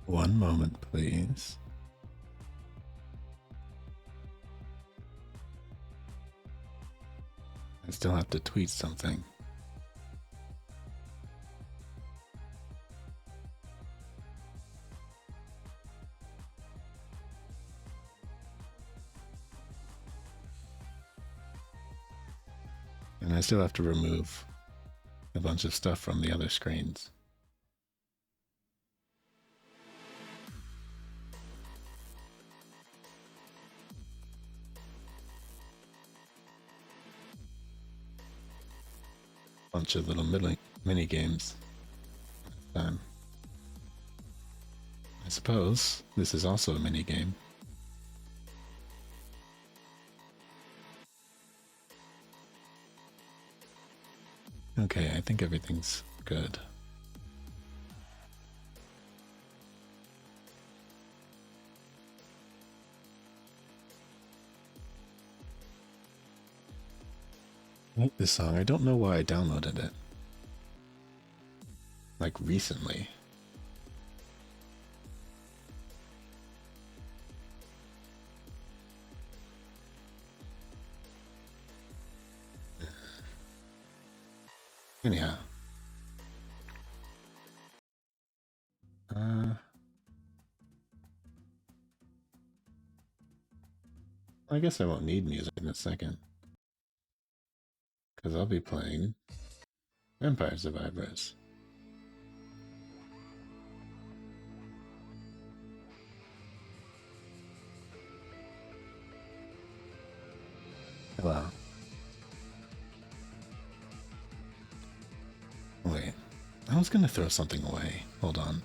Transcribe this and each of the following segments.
One moment, please. I still have to tweet something. And I still have to remove a bunch of stuff from the other screens. Bunch of little mini games. I suppose this is also a mini game. Okay, I think everything's good. I like this song. I don't know why I downloaded it. Like recently. Anyhow. I guess I won't need music in a second. Because I'll be playing Vampire Survivors. Hello. Wait, I was gonna throw something away. Hold on.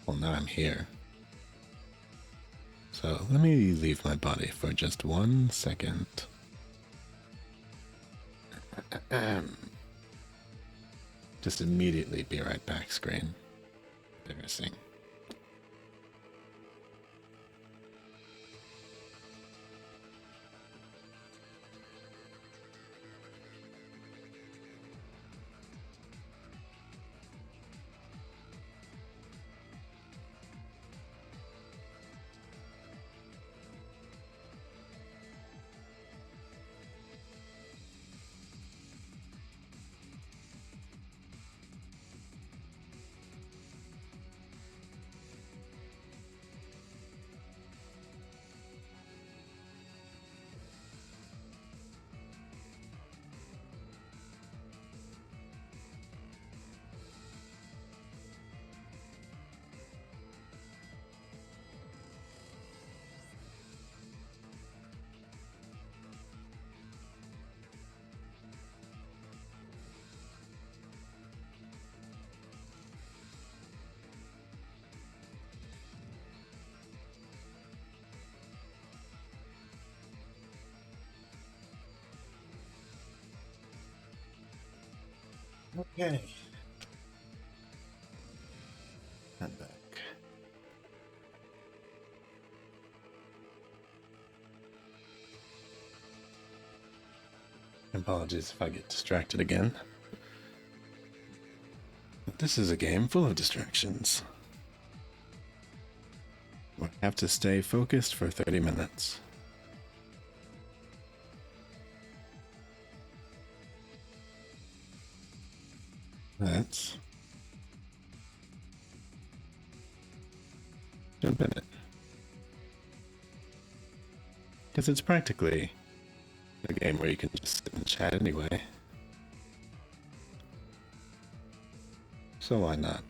Well, now I'm here. So let me leave my body for just 1 second. Just immediately be right back, screen. Embarrassing. Okay. I'm back. Apologies if I get distracted again. But this is a game full of distractions. I have to stay focused for 30 minutes. Let's jump in it. Because it's practically a game where you can just sit and chat anyway. So why not?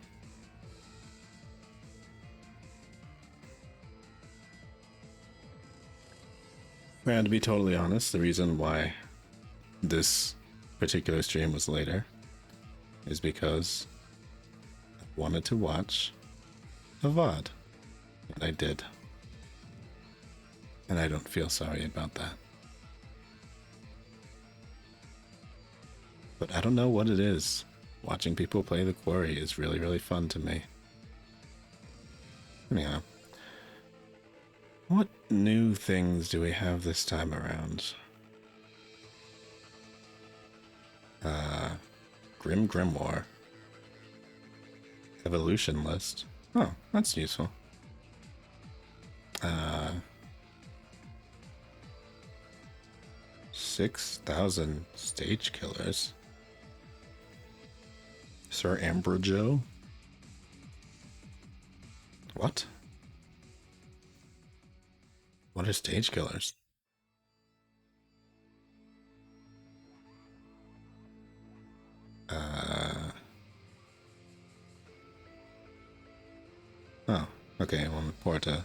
And to be totally honest, the reason why this particular stream was later is because I wanted to watch a VOD. And I did. And I don't feel sorry about that. But I don't know what it is. Watching people play The Quarry is really, really fun to me. Anyhow. What new things do we have this time around? Grim Grimoire. Evolution list. Oh, that's useful. 6,000 stage killers. Sir Ambrojo? What? What are stage killers? Oh, okay, one Porta.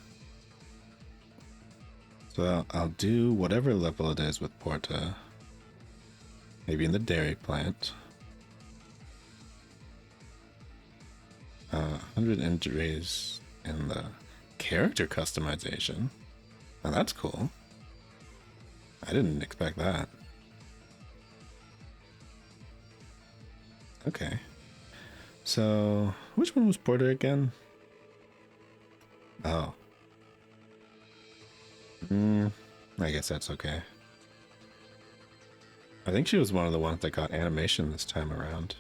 So I'll do whatever level it is with Porta. Maybe in the dairy plant. 100 injuries in the character customization. Now that's cool. I didn't expect that. Okay. So, which one was Porter again? Oh. I guess that's okay. I think she was one of the ones that got animation this time around.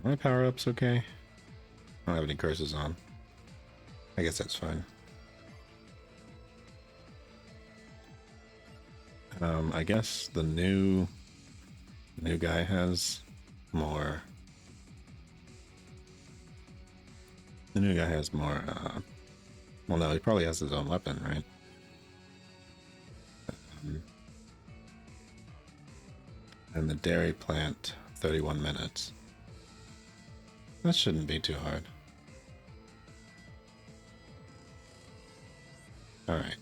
Are my power-ups okay? I don't have any curses on. I guess that's fine. I guess the new guy has more. The new guy has more. Well, no, he probably has his own weapon, right? And the dairy plant, 31 minutes. That shouldn't be too hard. All right.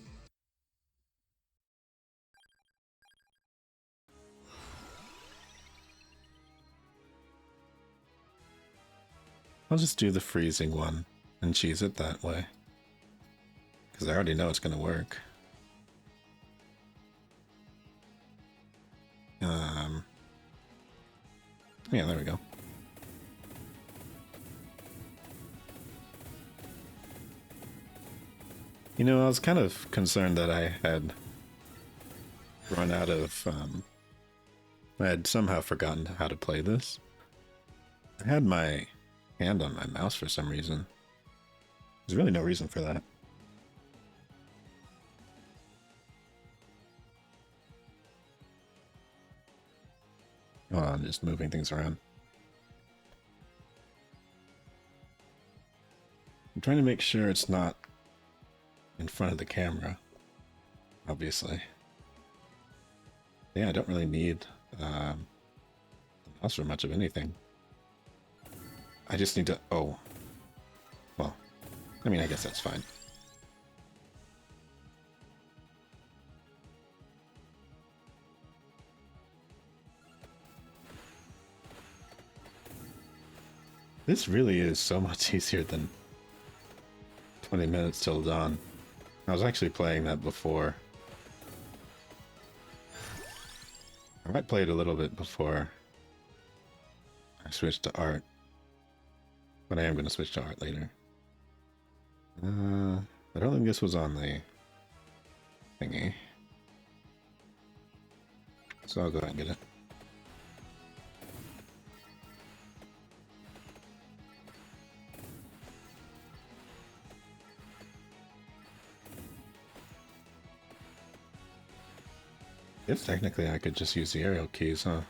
I'll just do the freezing one and cheese it that way. Because I already know it's going to work. Yeah, there we go. You know, I was kind of concerned that I had run out of, I had somehow forgotten how to play this. I had my hand on my mouse for some reason. There's really no reason for that. Oh, I'm just moving things around. I'm trying to make sure it's not in front of the camera, obviously. Yeah, I don't really need the mouse for much of anything. I just need to... Oh. Well, I mean, I guess that's fine. This really is so much easier than 20 minutes till dawn. I was actually playing that before. I might play it a little bit before I switch to art. But I am going to switch to art later. I don't think this was on the thingy. So I'll go ahead and get it. If technically I could just use the aerial keys, huh?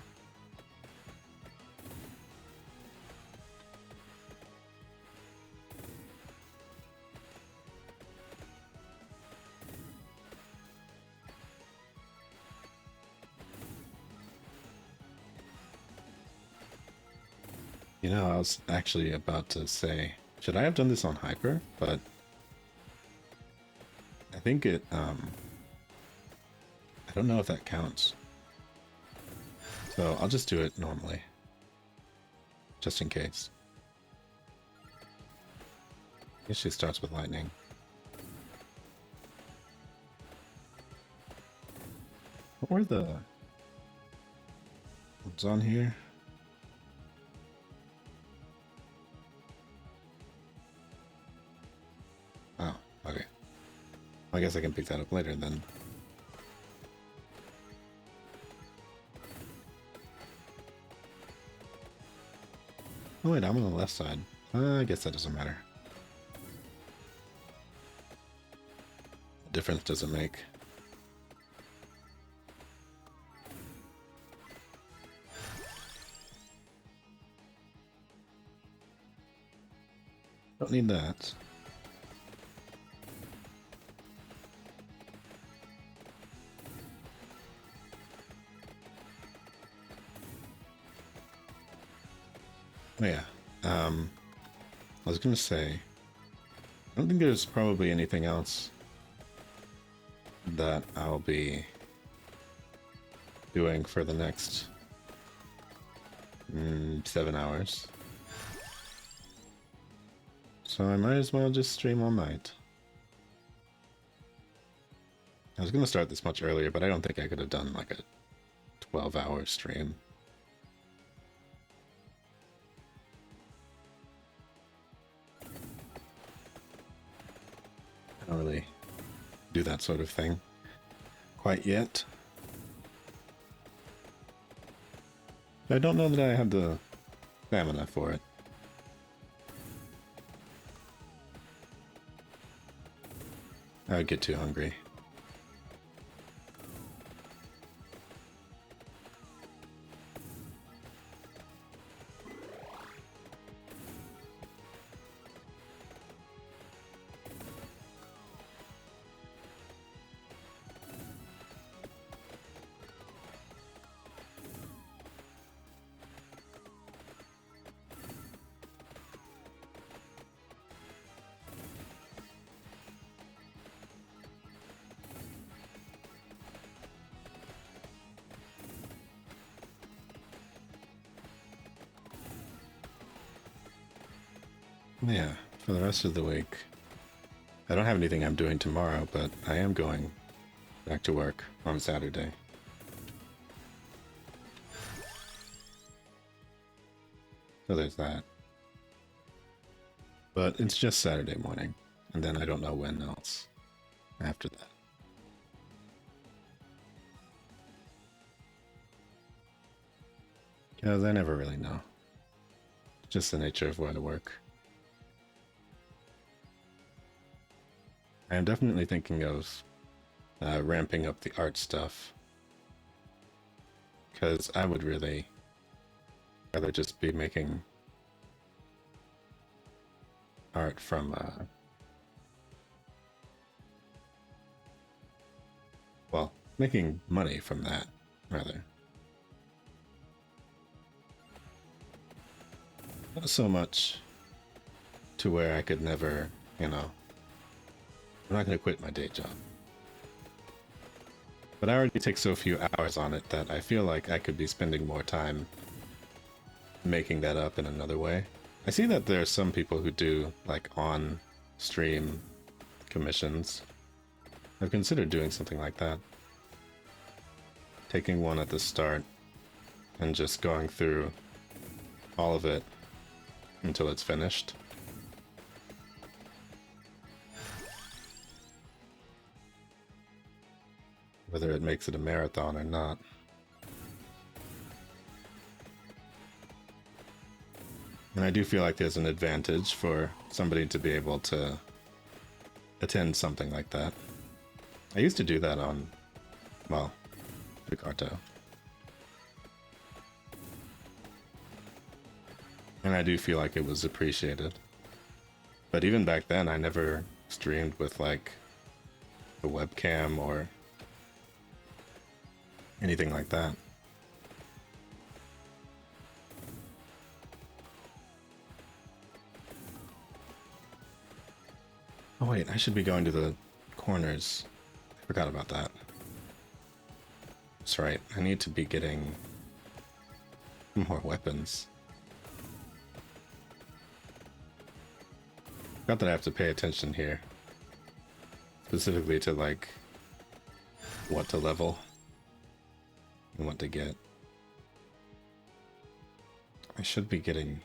You know, I was actually about to say, should I have done this on Hyper? But I think it, I don't know if that counts. So I'll just do it normally. Just in case. I guess she starts with lightning. What were the... What's on here? Oh, okay. I guess I can pick that up later then. Oh wait, I'm on the left side. I guess that doesn't matter. What difference does it make? Don't need that. Oh yeah. I was gonna say, I don't think there's probably anything else that I'll be doing for the next 7 hours. So I might as well just stream all night. I was gonna start this much earlier, but I don't think I could have done like a 12-hour stream. I don't really do that sort of thing quite yet. I don't know that I have the stamina for it. I would get too hungry. Yeah, for the rest of the week, I don't have anything I'm doing tomorrow, but I am going back to work on Saturday. So there's that. But it's just Saturday morning, and then I don't know when else after that. Because I never really know. Just the nature of where I work. I am definitely thinking of ramping up the art stuff. Because I would really rather just be making art from, well, making money from that, rather. Not so much to where I could never, you know, I'm not going to quit my day job. But I already take so few hours on it that I feel like I could be spending more time making that up in another way. I see that there are some people who do like on stream commissions. I've considered doing something like that. Taking one at the start and just going through all of it until it's finished. Whether it makes it a marathon or not. And I do feel like there's an advantage for somebody to be able to attend something like that. I used to do that on, well, Picarto. And I do feel like it was appreciated. But even back then, I never streamed with like a webcam or anything like that. Oh wait, I should be going to the corners. I forgot about that. That's right, I need to be getting more weapons. Not that I have to pay attention here. Specifically to like what to level and what to get. I should be getting,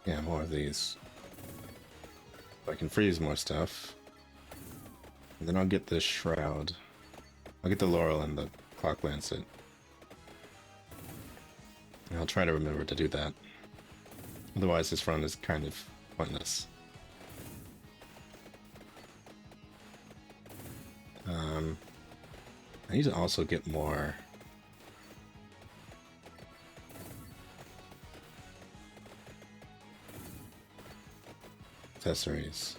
yeah, more of these. I can freeze more stuff. And then I'll get this shroud. I'll get the laurel and the clock lancet. I'll try to remember to do that. Otherwise, this run is kind of pointless. I need to also get more accessories.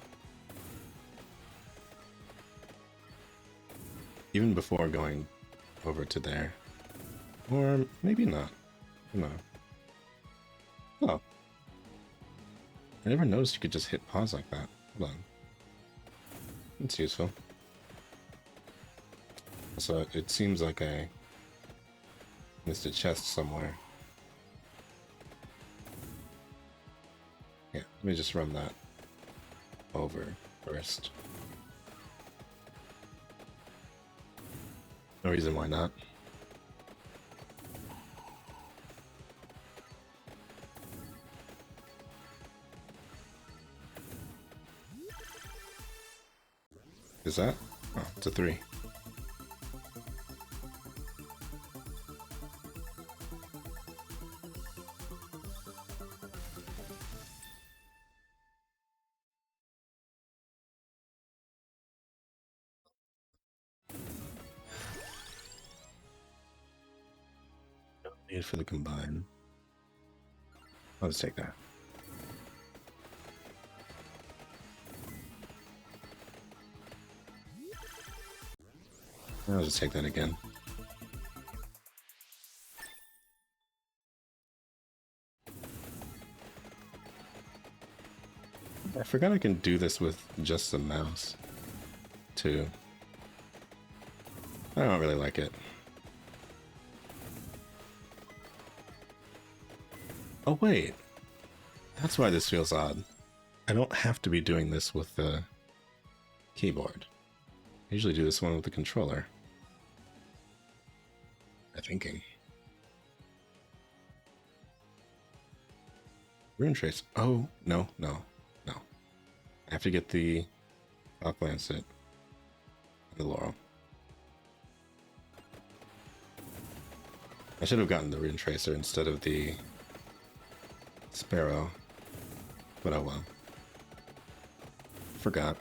Even before going over to there. Or maybe not. No. Oh. I never noticed you could just hit pause like that. Hold on. It's useful. So it seems like I missed a chest somewhere. Yeah, let me just run that over first. No reason why not. Is that? Oh, it's a 3. Need for the combine. I'll just take that. I'll just take that again. I forgot I can do this with just the mouse, too. I don't really like it. Oh wait, that's why this feels odd. I don't have to be doing this with the keyboard. I usually do this one with the controller. I'm thinking. Rune trace. Oh, no. I have to get the Falk Lancet and the Laurel. I should have gotten the Rune Tracer instead of the Sparrow, but oh well. Forgot.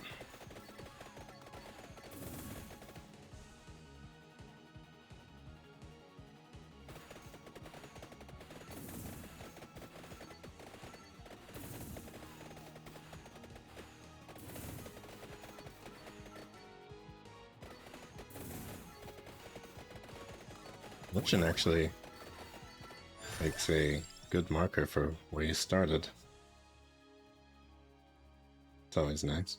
Lucian actually makes a good marker for where you started. It's always nice.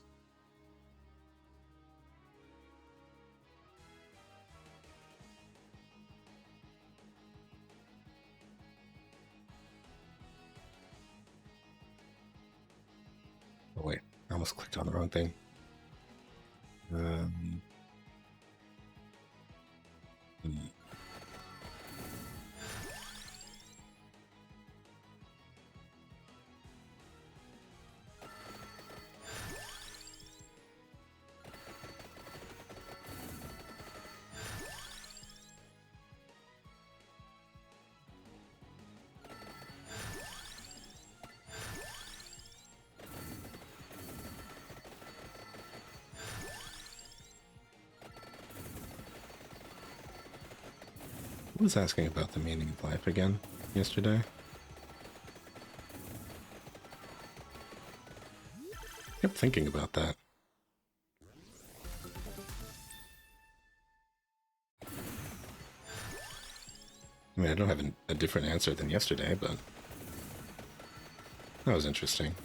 Oh wait, I almost clicked on the wrong thing. Who was asking about the meaning of life again yesterday? I kept thinking about that. I mean, I don't have a different answer than yesterday, but that was interesting.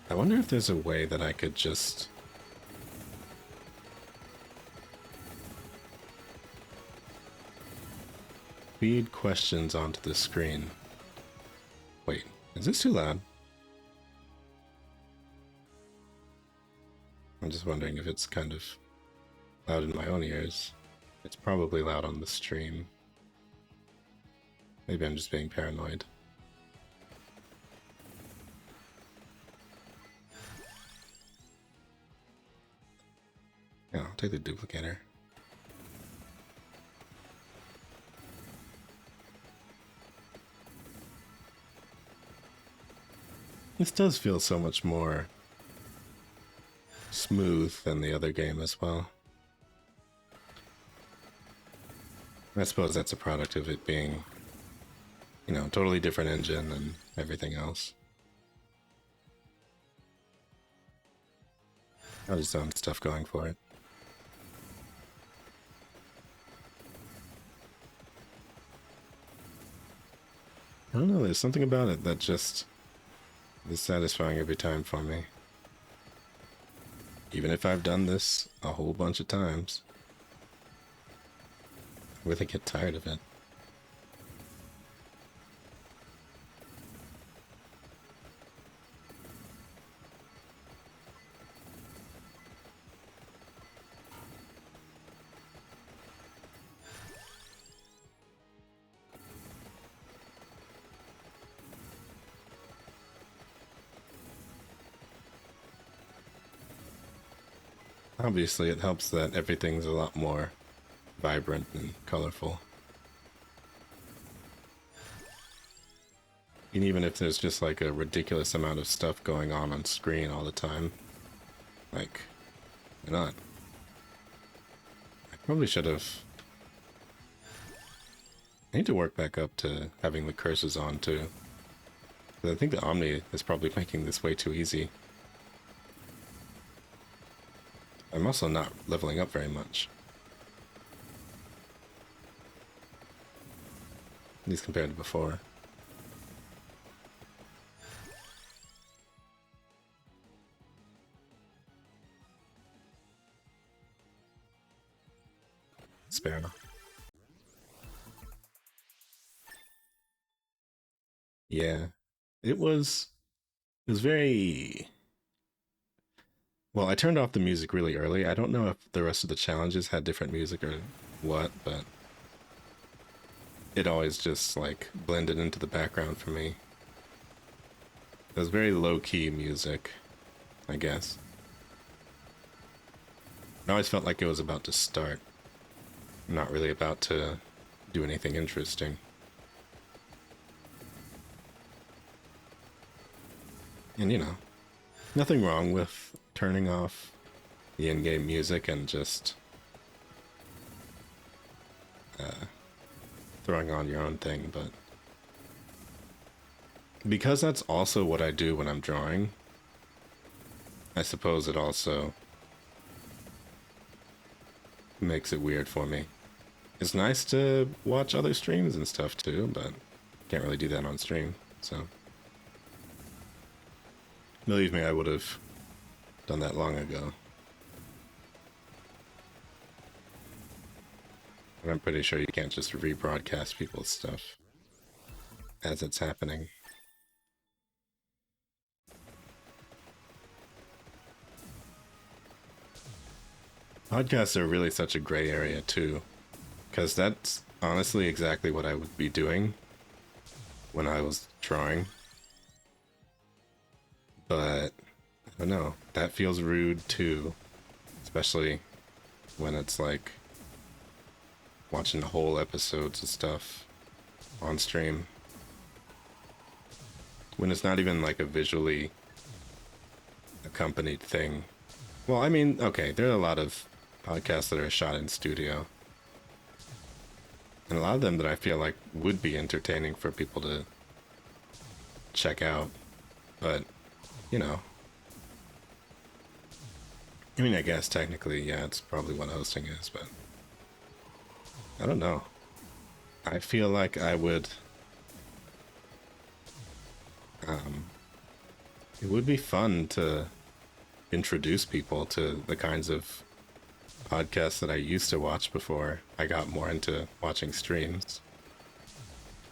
I wonder if there's a way that I could just feed questions onto the screen. Wait, is this too loud? I'm just wondering if it's kind of loud in my own ears. It's probably loud on the stream. Maybe I'm just being paranoid. Yeah, I'll take the duplicator. This does feel so much more smooth than the other game as well. I suppose that's a product of it being, you know, totally different engine and everything else. Got its own stuff going for it. I don't know, there's something about it that just is satisfying every time for me. Even if I've done this a whole bunch of times, I really get tired of it. Obviously, it helps that everything's a lot more vibrant and colorful. And even if there's just like a ridiculous amount of stuff going on screen all the time, like, why not? I probably should have... I need to work back up to having the curses on too. But I think the Omni is probably making this way too easy. I'm also not leveling up very much. At least compared to before. Sparrow. Yeah. It was very... Well, I turned off the music really early. I don't know if the rest of the challenges had different music or what, but it always just like blended into the background for me. It was very low-key music, I guess. I always felt like it was about to start, not really about to do anything interesting. And you know, nothing wrong with turning off the in-game music and just throwing on your own thing, but because that's also what I do when I'm drawing, I suppose it also makes it weird for me. It's nice to watch other streams and stuff too, but can't really do that on stream, so believe me, I would have done that long ago. And I'm pretty sure you can't just rebroadcast people's stuff as it's happening. Podcasts are really such a gray area too, because that's honestly exactly what I would be doing when I was drawing. But I don't know, that feels rude too, especially when it's like watching whole episodes of stuff on stream. When it's not even like a visually accompanied thing. Well, I mean, okay, there are a lot of podcasts that are shot in studio. And a lot of them that I feel like would be entertaining for people to check out. But, you know. I mean, I guess technically, yeah, it's probably what hosting is, but I don't know. I feel like I would... it would be fun to introduce people to the kinds of podcasts that I used to watch before I got more into watching streams.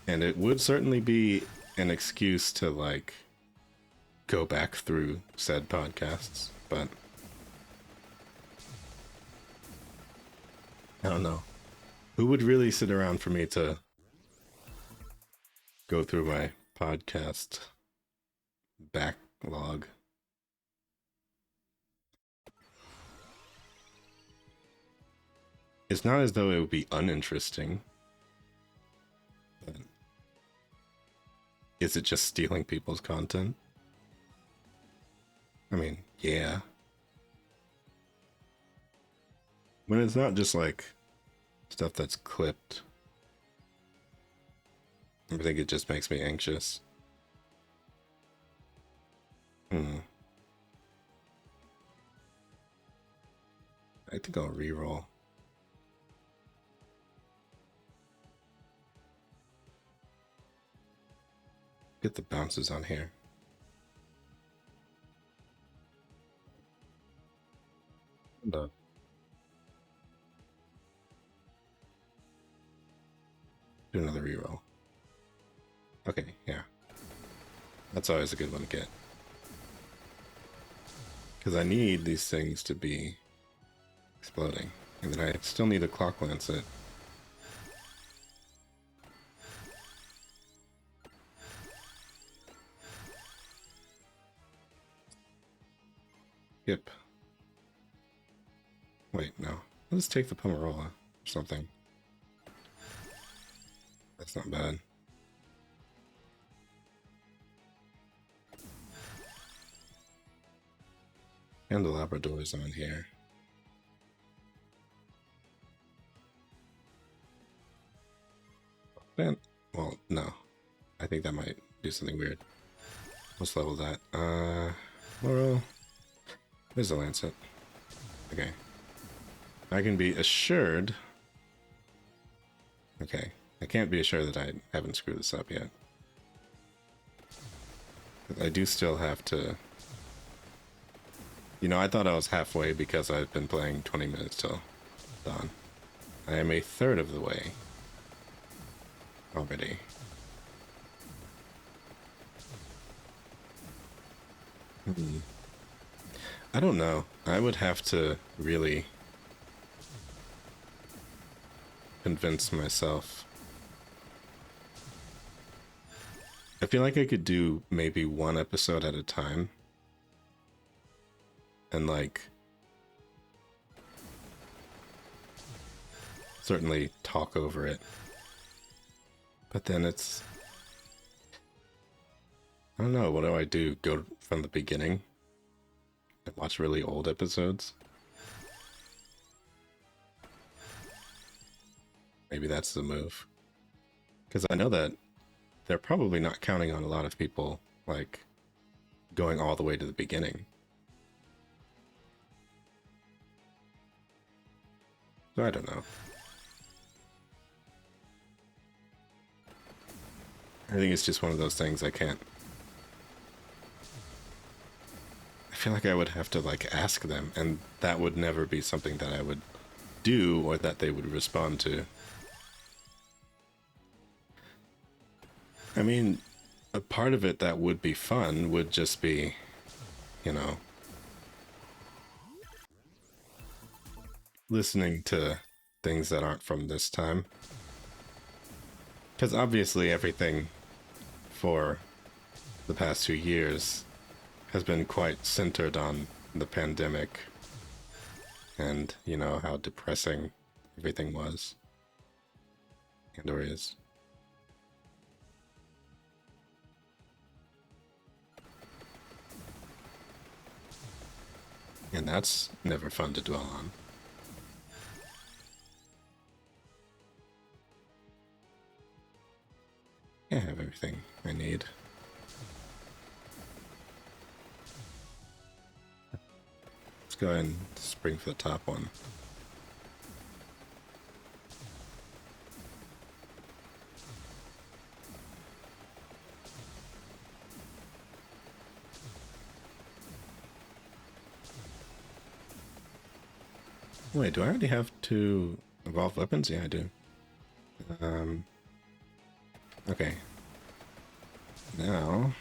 And it would certainly be an excuse to, like, go back through said podcasts, but I don't know. Who would really sit around for me to go through my podcast backlog? It's not as though it would be uninteresting, but is it just stealing people's content? I mean, yeah. When it's not just like stuff that's clipped, I think it just makes me anxious. I think I'll reroll. Get the bounces on here. No. Do another reroll. Okay, yeah. That's always a good one to get. Because I need these things to be exploding. And then I still need a clock lancet. Yep. Wait, no. Let's take the Pomerola or something. That's not bad. And the Labrador is on here. Then, well, no. I think that might do something weird. Let's level that. Laurel. Where's the Lancet? Okay. I can be assured. Okay. I can't be assured that I haven't screwed this up yet. I do still have to... You know, I thought I was halfway because I've been playing 20 minutes till dawn. I am a third of the way already. I don't know. I would have to really convince myself. I feel like I could do maybe one episode at a time. And like certainly talk over it. But then it's, I don't know, what do I do? Go from the beginning and watch really old episodes? Maybe that's the move. Because I know that they're probably not counting on a lot of people like going all the way to the beginning. So I don't know. I think it's just one of those things I can't... I feel like I would have to like ask them, and that would never be something that I would do or that they would respond to. I mean, a part of it that would be fun would just be, you know, listening to things that aren't from this time. Because obviously everything for the past 2 years has been quite centered on the pandemic and, you know, how depressing everything was and or is. And that's never fun to dwell on. I have everything I need. Let's go ahead and spring for the top one. Wait, do I already have to evolve weapons? Yeah, I do. Okay. Now,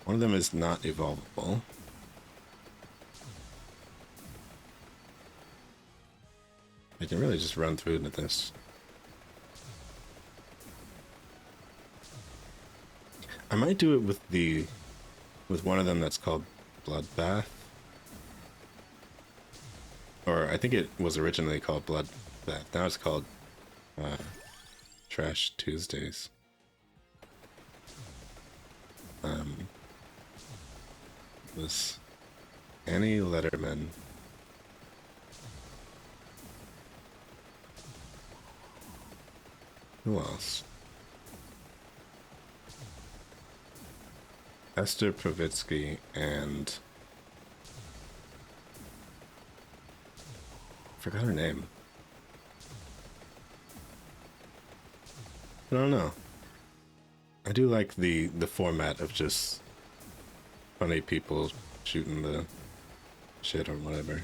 one of them is not evolvable. I can really just run through into this. I might do it with one of them that's called Bloodbath. Or I think it was originally called that. Now it's called uh, Trash Tuesdays. Was Annie Letterman. Who else? Esther Pravitsky and I forgot her name. I don't know. I do like the format of just funny people shooting the shit or whatever.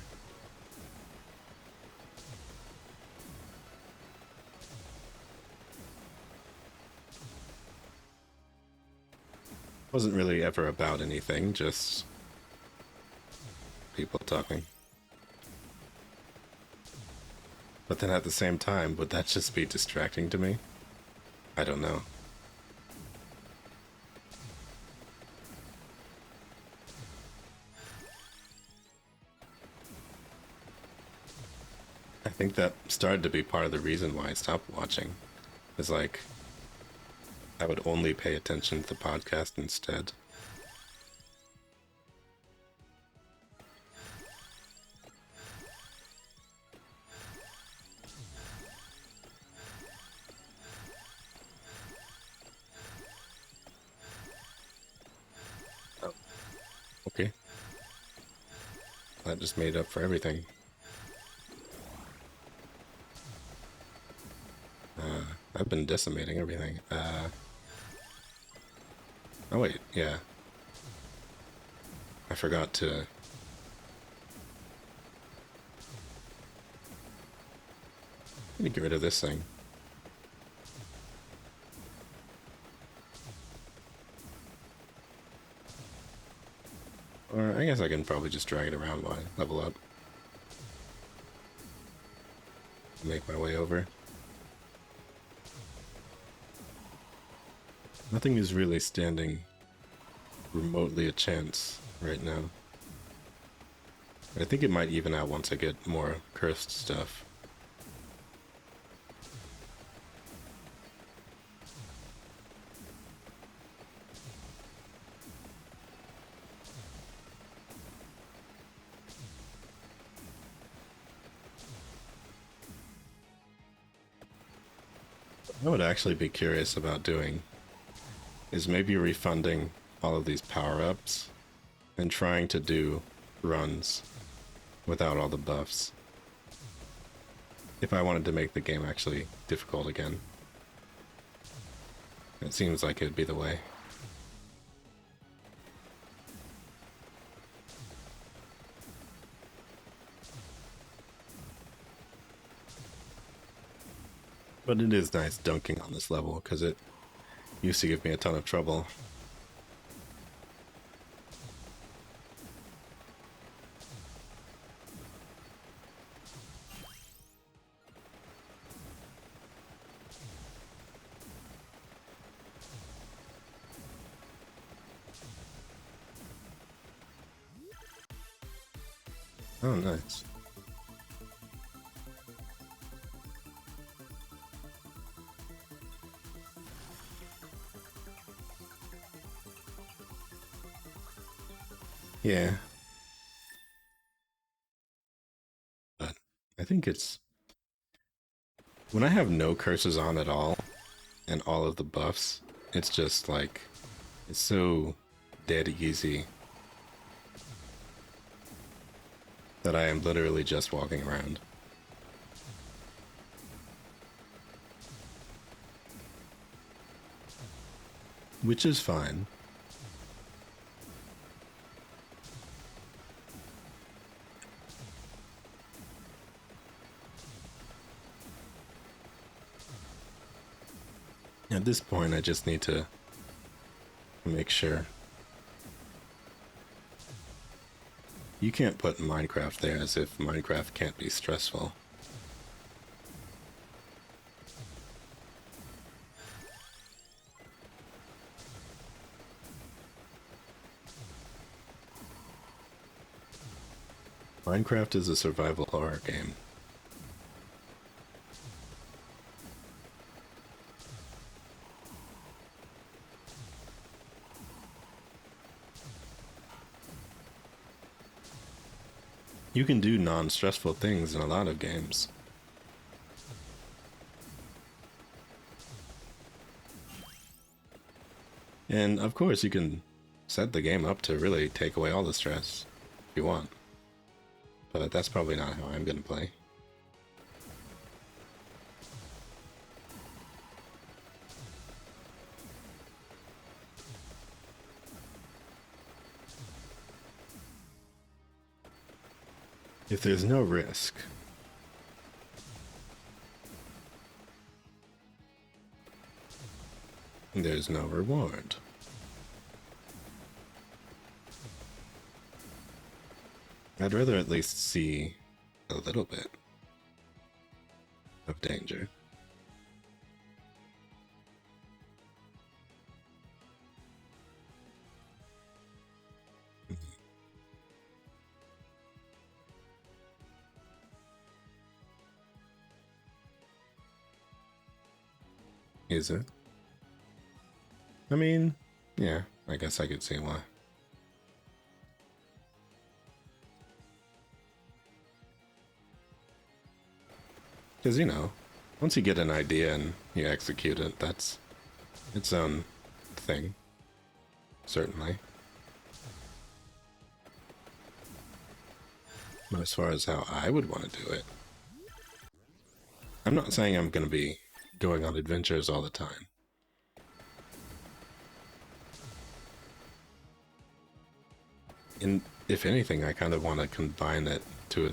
Wasn't really ever about anything, just people talking. But then at the same time, would that just be distracting to me? I don't know. I think that started to be part of the reason why I stopped watching. Is like, I would only pay attention to the podcast instead. Oh, okay. That just made up for everything. I've been decimating everything. Oh wait, yeah. I forgot to... Let me get rid of this thing. Or I guess I can probably just drag it around while I level up. Make my way over. Nothing is really standing remotely a chance right now. I think it might even out once I get more cursed stuff. I would actually be curious about doing is maybe refunding all of these power-ups and trying to do runs without all the buffs. If I wanted to make the game actually difficult again. It seems like it'd be the way. But it is nice dunking on this level, because it used to give me a ton of trouble. Oh, nice. Yeah. But I think it's... When I have no curses on at all, and all of the buffs, it's just like... It's so dead easy that I am literally just walking around. Which is fine. At this point, I just need to make sure. You can't put Minecraft there as if Minecraft can't be stressful. Minecraft is a survival horror game. You can do non-stressful things in a lot of games. And of course you can set the game up to really take away all the stress if you want. But that's probably not how I'm going to play. If there's no risk, there's no reward. I'd rather at least see a little bit of danger. Is it? I mean, yeah, I guess I could see why. Because, you know, once you get an idea and you execute it, that's its own thing. Certainly. But as far as how I would want to do it, I'm not saying I'm going to be going on adventures all the time. And if anything, I kind of want to combine it to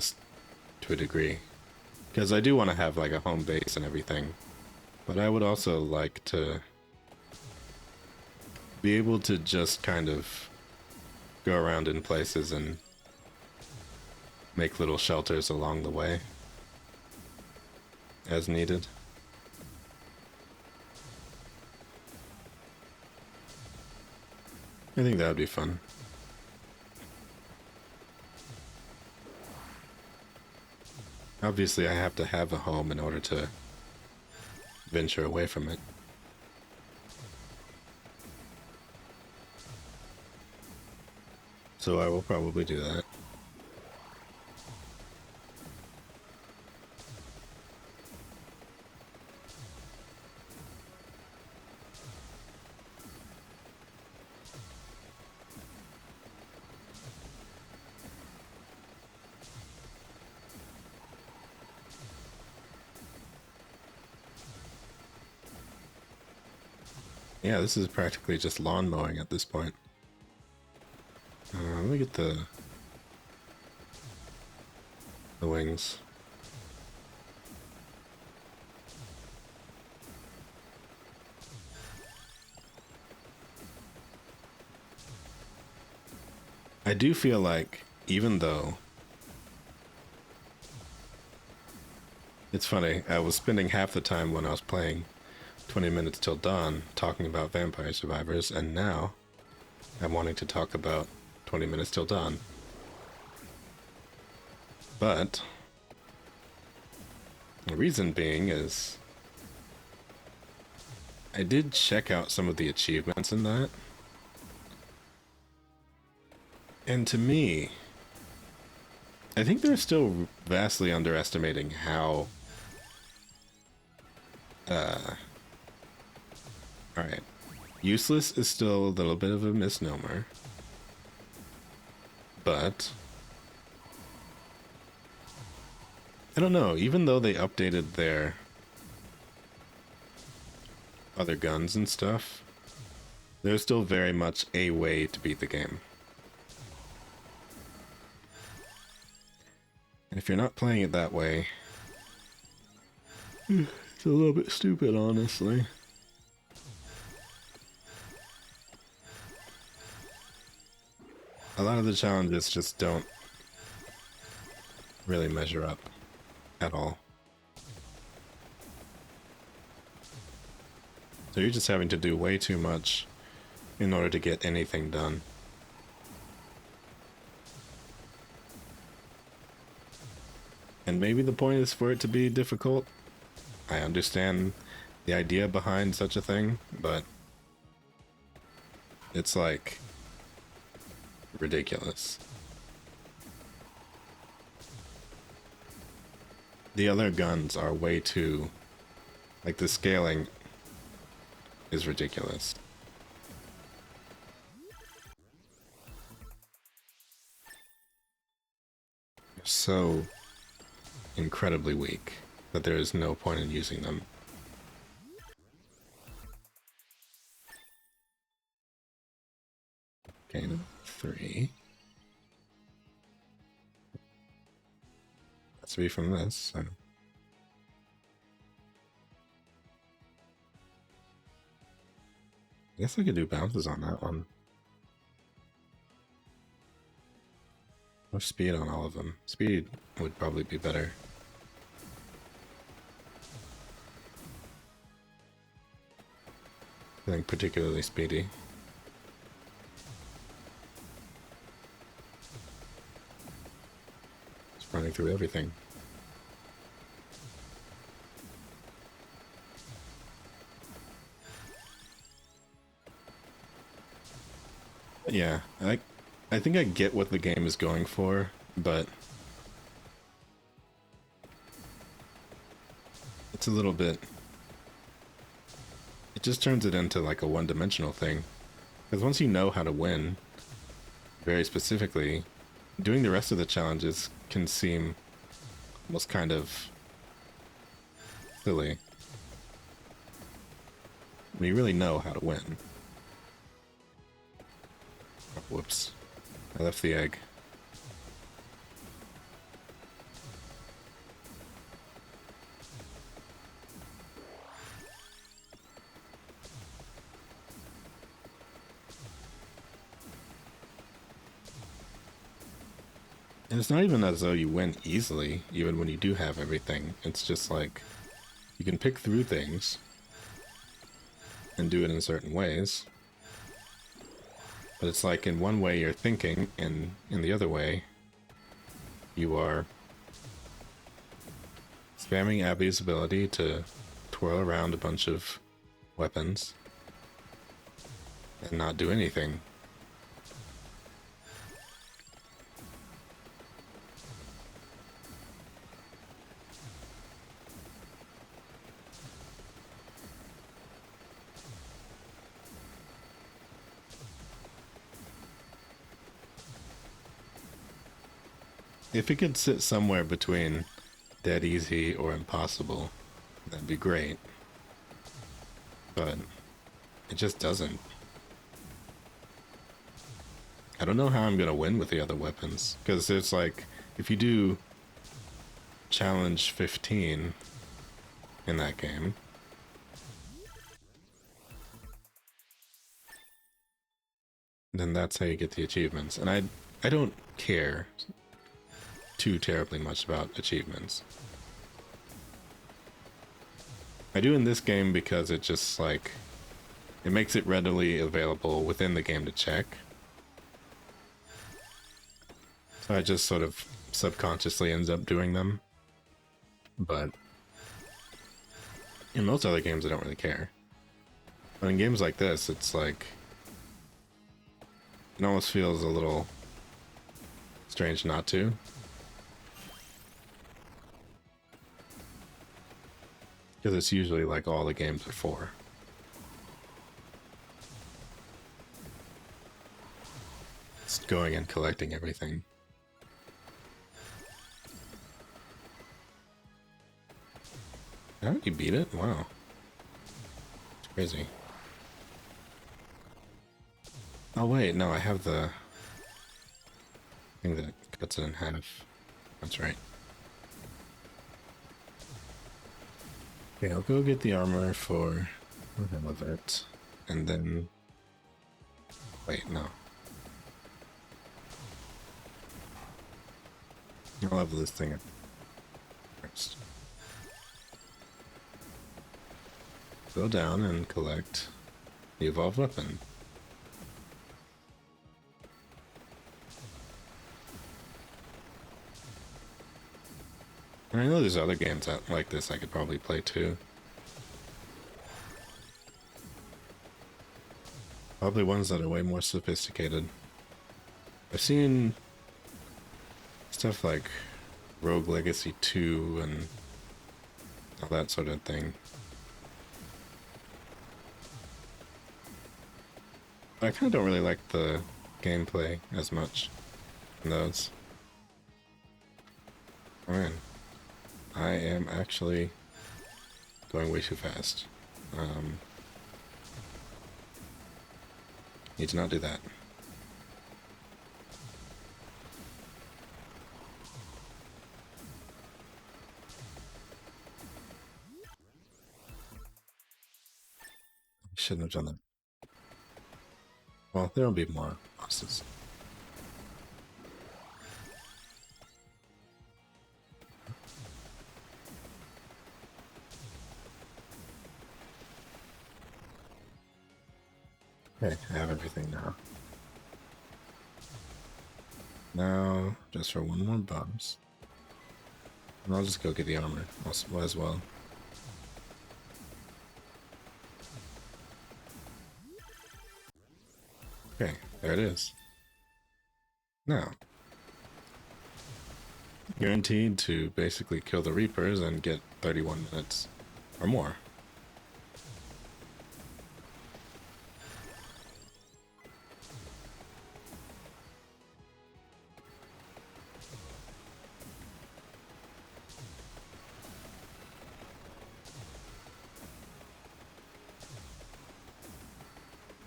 a degree. Because I do want to have like a home base and everything. But I would also like to be able to just kind of go around in places and make little shelters along the way as needed. I think that would be fun. Obviously, I have to have a home in order to venture away from it. So I will probably do that. Yeah, this is practically just lawn mowing at this point. Let me get the wings. I do feel like, even though it's funny, I was spending half the time when I was playing 20 Minutes Till Dawn talking about Vampire Survivors, and now I'm wanting to talk about 20 Minutes Till Dawn. But the reason being is I did check out some of the achievements in that. And to me, I think they're still vastly underestimating how alright. Useless is still a little bit of a misnomer. But I don't know, even though they updated their other guns and stuff, there's still very much a way to beat the game. And if you're not playing it that way, it's a little bit stupid, honestly. A lot of the challenges just don't really measure up at all. So you're just having to do way too much in order to get anything done. And maybe the point is for it to be difficult. I understand the idea behind such a thing, but it's like ridiculous. the other guns are way too, like, the scaling is ridiculous. They're so incredibly weak that there is no point in using them. Okay, 3. Has to be from this, so. I guess I could do bounces on that one. Or speed on all of them. Speed would probably be better. I think particularly speedy. Just running through everything. Yeah, I think I get what the game is going for, but it's a little bit... It just turns it into like a one-dimensional thing. Because once you know how to win, very specifically, doing the rest of the challenges can seem almost kind of silly. When you really know how to win. Oh, whoops. I left the egg. And it's not even as though you win easily, even when you do have everything. It's just like, you can pick through things and do it in certain ways. But it's like in one way you're thinking, and in the other way, you are spamming Abby's ability to twirl around a bunch of weapons and not do anything. If it could sit somewhere between dead easy or impossible, that'd be great. But it just doesn't. I don't know how I'm gonna win with the other weapons, because it's like, if you do challenge 15 in that game, then that's how you get the achievements. And I don't care too terribly much about achievements. I do in this game because it just like, it makes it readily available within the game to check. So I just sort of subconsciously ends up doing them. But in most other games I don't really care. But in games like this, it's like, it almost feels a little strange not to. Because it's usually like all the games are for. It's going and collecting everything. How did you beat it? Wow. It's crazy. Oh wait, no, I have the thing that cuts it in half. That's right. Okay, I'll go get the armor for hell of it, and then... Wait, no. I'll level this thing up first. Go down and collect the evolved weapon. And I know there's other games that, like this I could probably play too. Probably ones that are way more sophisticated. I've seen stuff like Rogue Legacy 2 and all that sort of thing. I kind of don't really like the gameplay as much in those. Oh man, I am actually going way too fast. Need to not do that. Shouldn't have done that. Well, there'll be more bosses. Okay, I have everything now. Now, just for one more boss. And I'll just go get the armor as well. Okay, there it is. Now, guaranteed to basically kill the Reapers and get 31 minutes or more.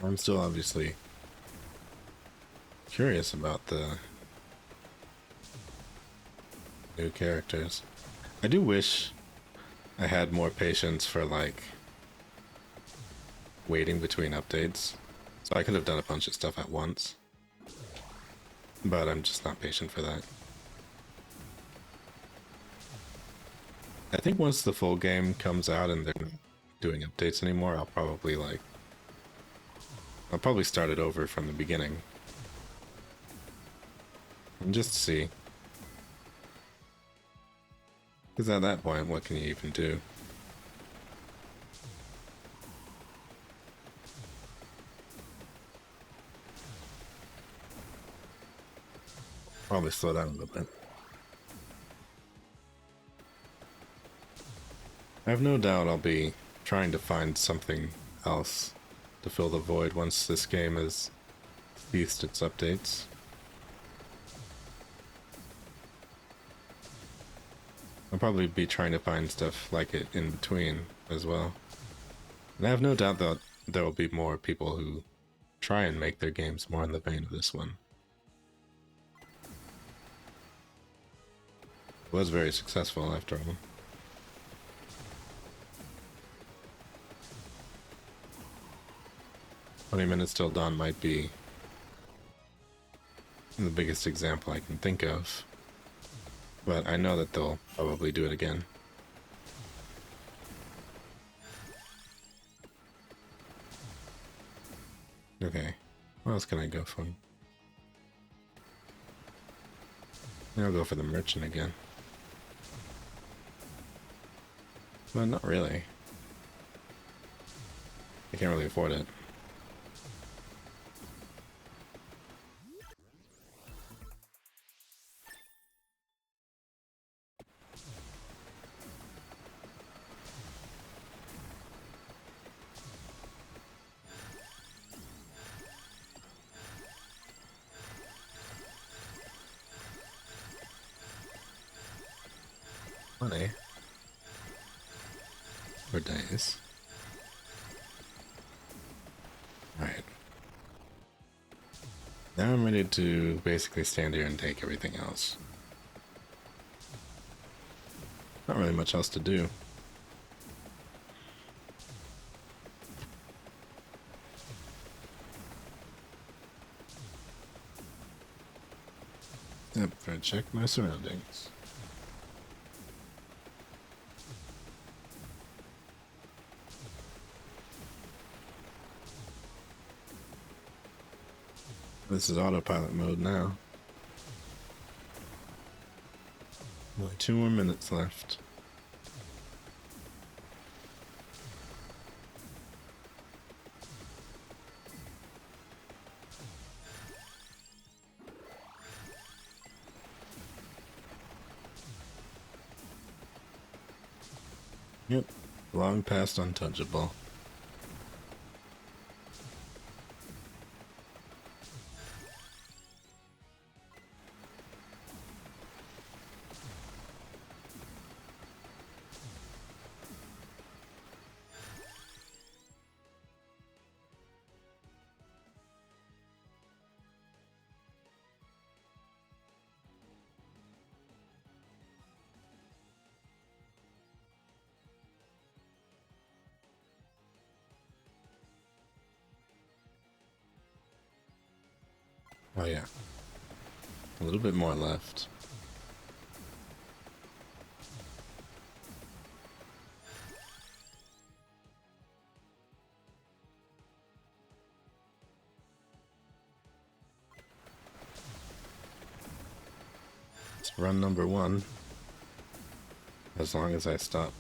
I'm still obviously curious about the new characters. I do wish I had more patience for like waiting between updates, so I could have done a bunch of stuff at once, but I'm just not patient for that. I think once the full game comes out and they're not doing updates anymore, I'll probably start it over from the beginning and just see. Because at that point, what can you even do? Probably slow down a little bit. I have no doubt I'll be trying to find something else to fill the void once this game has ceased its updates. I'll probably be trying to find stuff like it in between as well. And I have no doubt that there will be more people who try and make their games more in the vein of this one. It was very successful after all. "20 Minutes Till Dawn" might be the biggest example I can think of, but I know that they'll probably do it again. Okay, what else can I go for? I'll go for the merchant again. But not really. I can't really afford it. Money. For days. Alright. Now I'm ready to basically stand here and take everything else. Not really much else to do. Yep, gotta check my surroundings. This is autopilot mode now. Only 2 more minutes left. Yep. Long past untouchable. Oh yeah. A little bit more left. It's run number 1. As long as I stop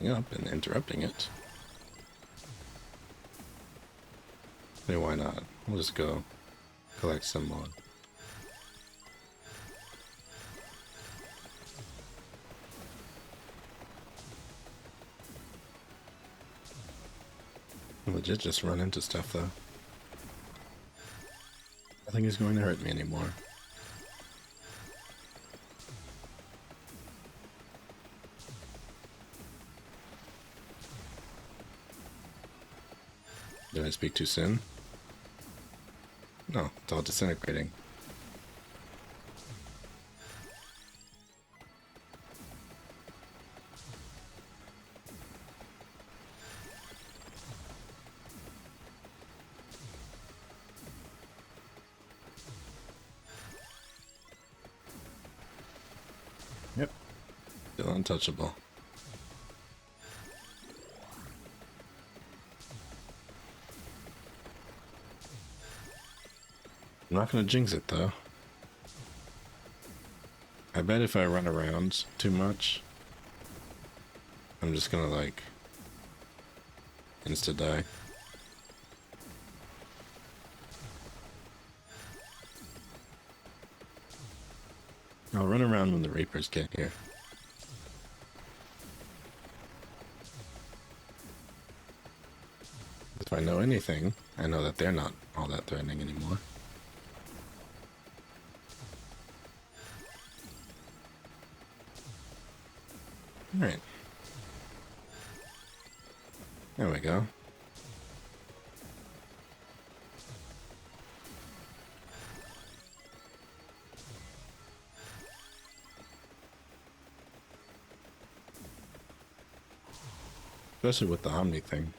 up and interrupting it. Hey, why not? We'll just go collect some more. Legit just run into stuff though. Nothing is going to hurt me anymore. Did I speak too soon? No, it's all disintegrating. Yep. Still untouchable. I'm not gonna jinx it though. I bet if I run around too much, I'm just gonna like insta die. I'll run around when the Reapers get here. If I know anything, I know that they're not all that threatening anymore. Alright. There we go. Especially with the Omni thing.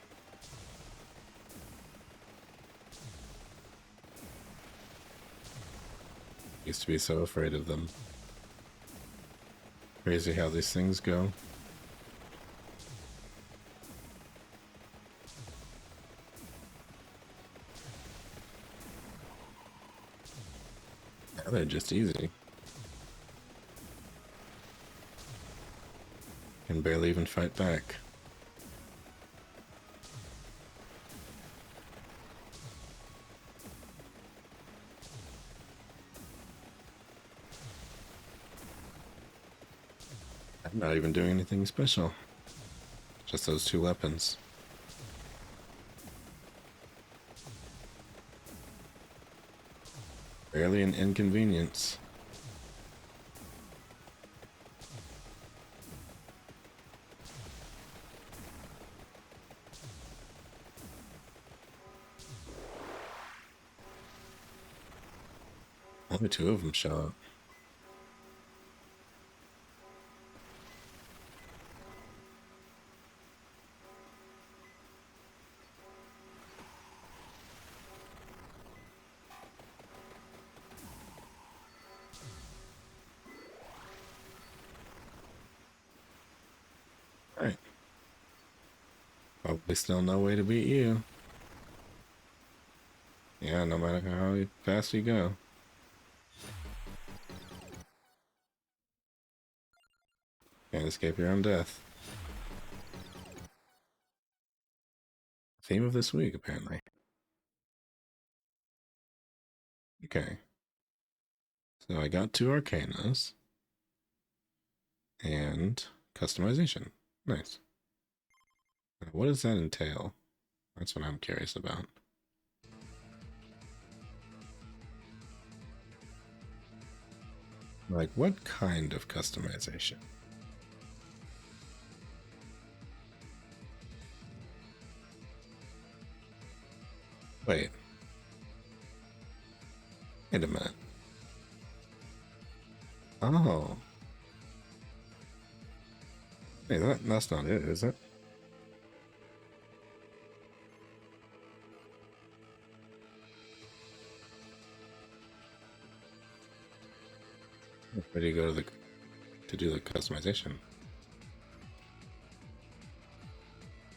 Used to be so afraid of them. Crazy how these things go. Now they're just easy. Can barely even fight back. I'm not even doing anything special. Just those 2 weapons. Barely an inconvenience. Only 2 of them show up. Alright. Probably still no way to beat you. Yeah, no matter how fast you go. Can't escape your own death. Theme of this week, apparently. Okay. So I got 2 Arcanas. And customization. Nice. What does that entail? That's what I'm curious about. Like, what kind of customization? Wait. Wait a minute. Oh. Hey, that's not it, is it? Where do you go to do the customization?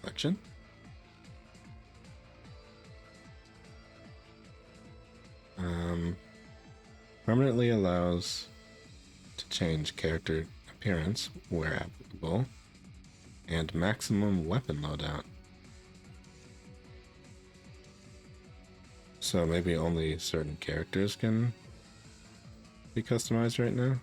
Collection? Permanently allows to change character appearance where applicable, and maximum weapon loadout. So maybe only certain characters can be customized right now?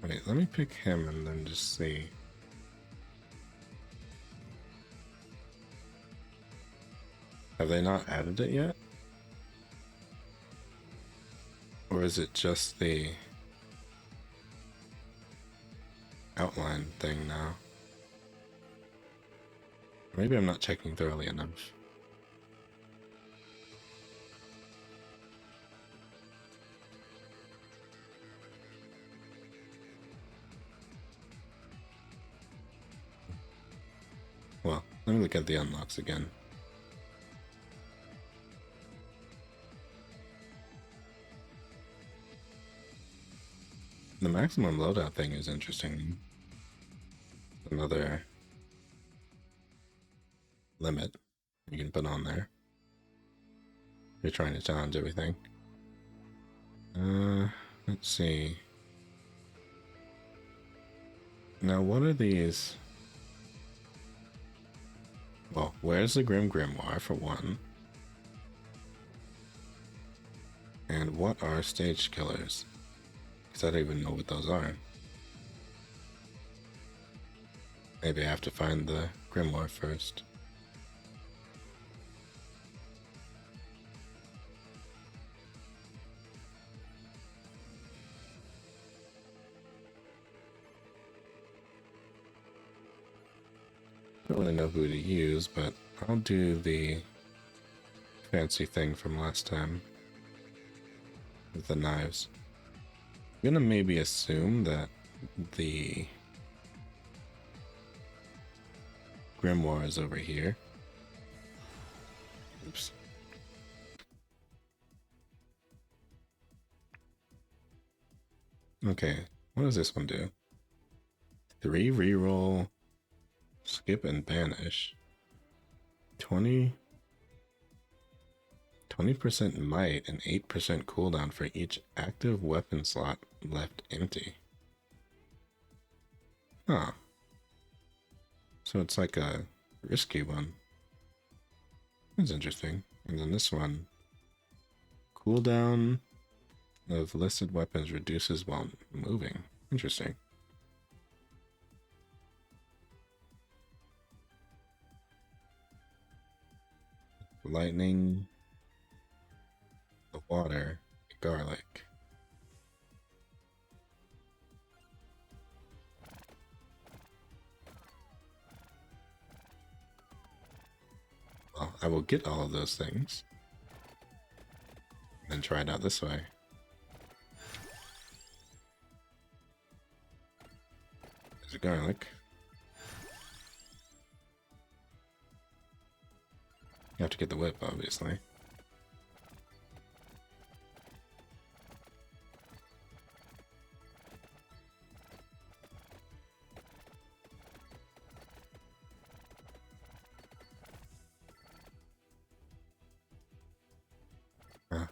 Wait, let me pick him and then just see. Have they not added it yet? Or is it just the outline thing now? Maybe I'm not checking thoroughly enough. Well, let me look at the unlocks again. The maximum loadout thing is interesting. Another limit you can put on there. You're trying to challenge everything. Let's see. Now, what are these? Well, where's the Grim Grimoire for one? And what are stage killers? Because I don't even know what those are. Maybe I have to find the Grimoire first. Don't really know who to use, but I'll do the fancy thing from last time with the knives. I'm gonna maybe assume that the Grimoire is over here. Oops. Okay, what does this one do? 3 reroll, skip and banish. 20% might and 8% cooldown for each active weapon slot left empty. Huh. So it's like a risky one. That's interesting. And then this one, cooldown of listed weapons reduces while moving. Interesting. Lightning, the water, garlic. Well, I will get all of those things and try it out this way. There's a garlic. You have to get the whip, obviously.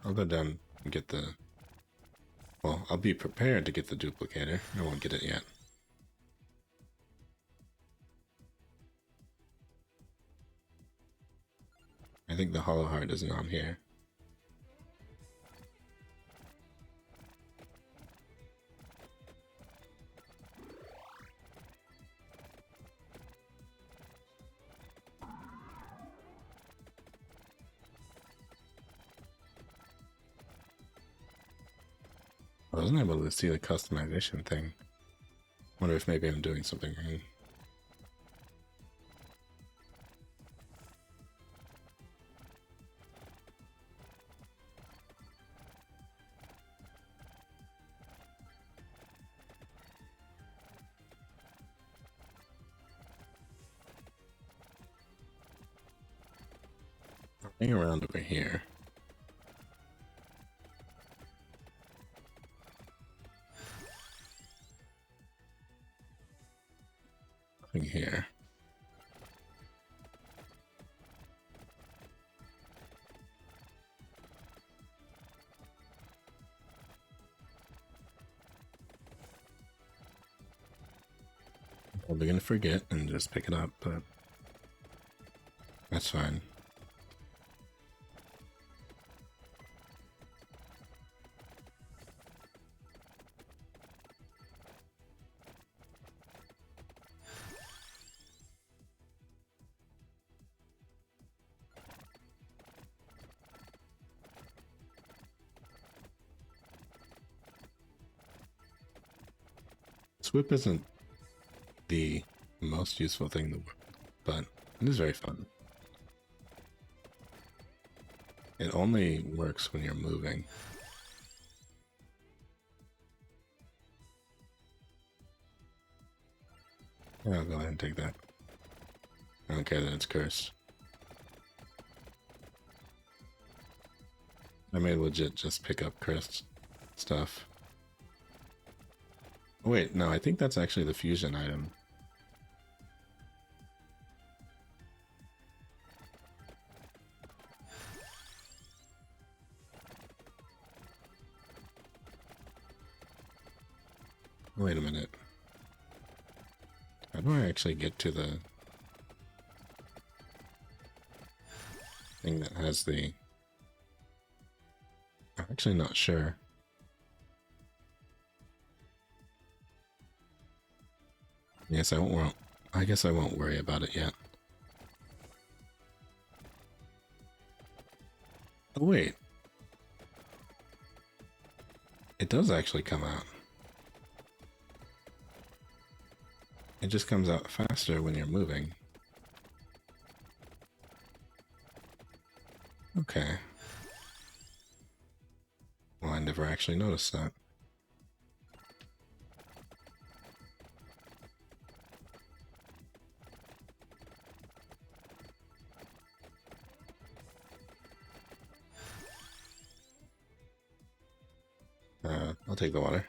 I'll go down and get the... Well, I'll be prepared to get the duplicator. I won't get it yet. I think the hollow heart isn't on here. I wasn't able to see the customization thing. Wonder if maybe I'm doing something wrong. Hang around over here. Nothing here. I'm probably gonna forget and just pick it up, but that's fine. Whip isn't the most useful thing in the world, but it is very fun. It only works when you're moving. Yeah, I'll go ahead and take that. I don't care that it's cursed. I may legit just pick up cursed stuff. Oh, wait, no, I think that's actually the fusion item. Wait a minute. How do I actually get to the thing that has the... I'm actually not sure. Yes, I guess I won't worry about it yet. Oh, wait. It does actually come out. It just comes out faster when you're moving. Okay. Well, I never actually noticed that. I'll take the water.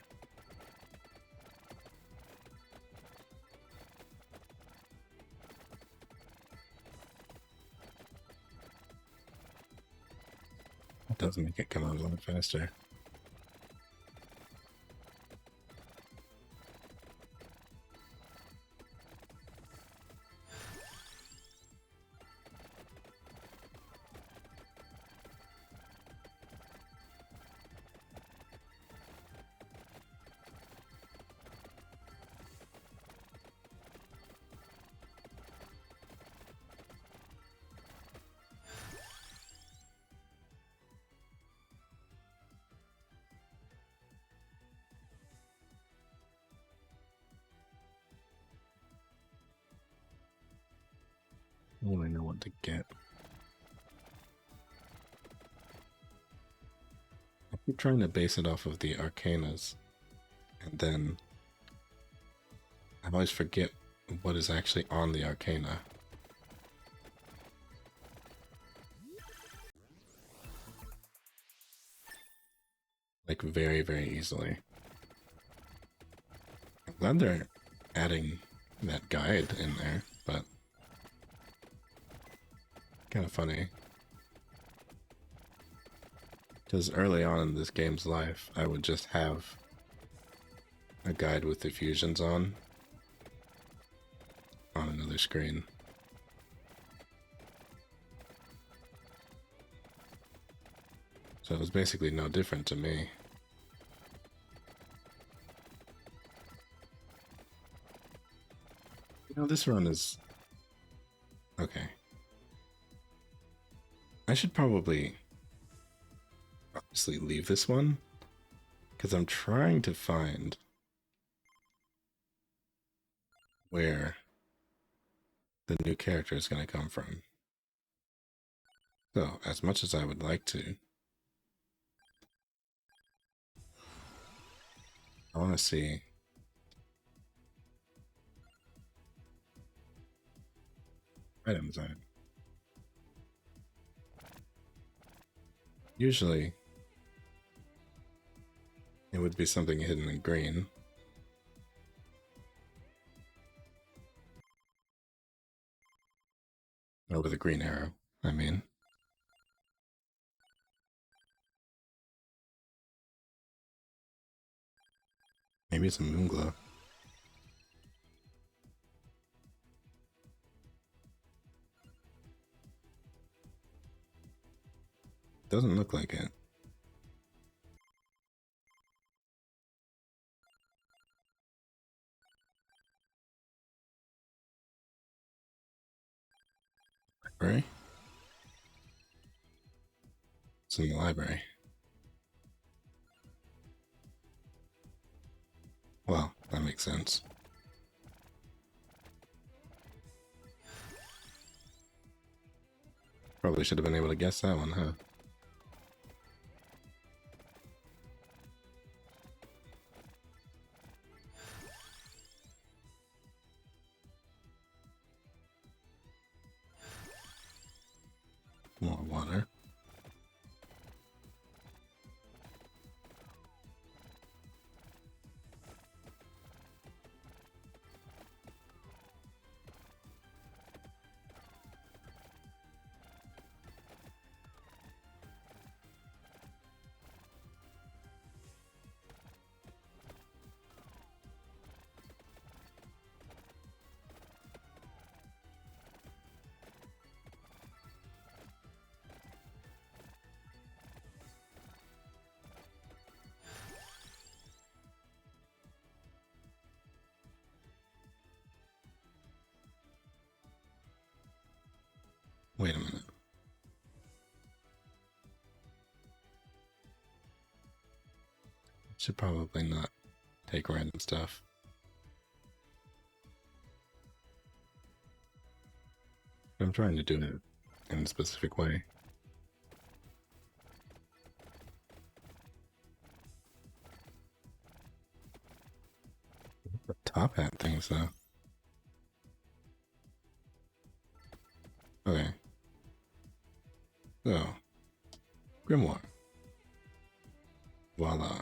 It does make it come out a lot faster. I don't really know what to get. I keep trying to base it off of the Arcanas, and then I always forget what is actually on the Arcana. Like very, very easily. I'm glad they're adding that guide in there, but kind of funny. Because early on in this game's life, I would just have a guide with the fusions on another screen. So it was basically no different to me. You know, this run is... okay. I should probably obviously leave this one, because I'm trying to find where the new character is going to come from. So, as much as I would like to, I want to see item design. Usually, it would be something hidden in green. Or with a green arrow, I mean. Maybe it's a moon glow. Doesn't look like it. Library? It's in the library. Well, that makes sense. Probably should have been able to guess that one, huh? More water. Wait a minute. Should probably not take random stuff. I'm trying to do it in a specific way. The top hat things, though. Okay. So, Grimoire. Voila. I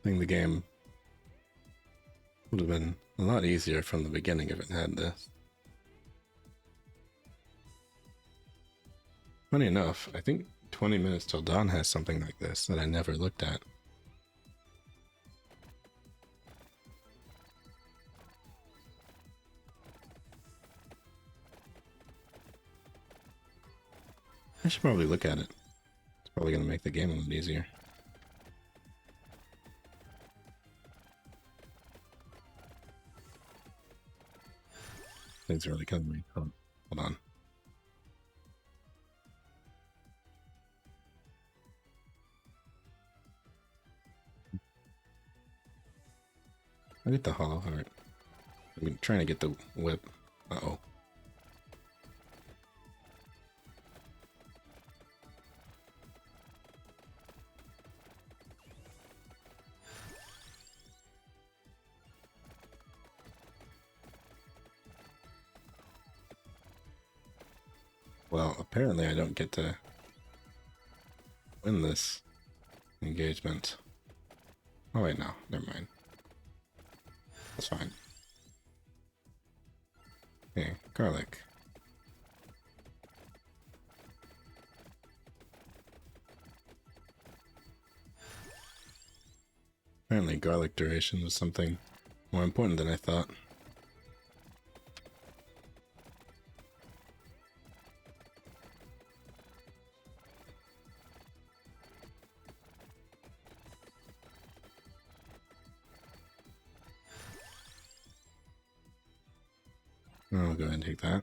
think the game would have been a lot easier from the beginning if it had this. Funny enough, I think 20 Minutes Till Dawn has something like this that I never looked at. I should probably look at it. It's probably going to make the game a little easier. Things are really killing me. Hold on. I get the hollow heart. I'm trying to get the whip. Uh-oh. Well, apparently I don't get to win this engagement. Oh wait, no, never mind. That's fine. Okay, garlic. Apparently garlic duration was something more important than I thought. I'll go ahead and take that.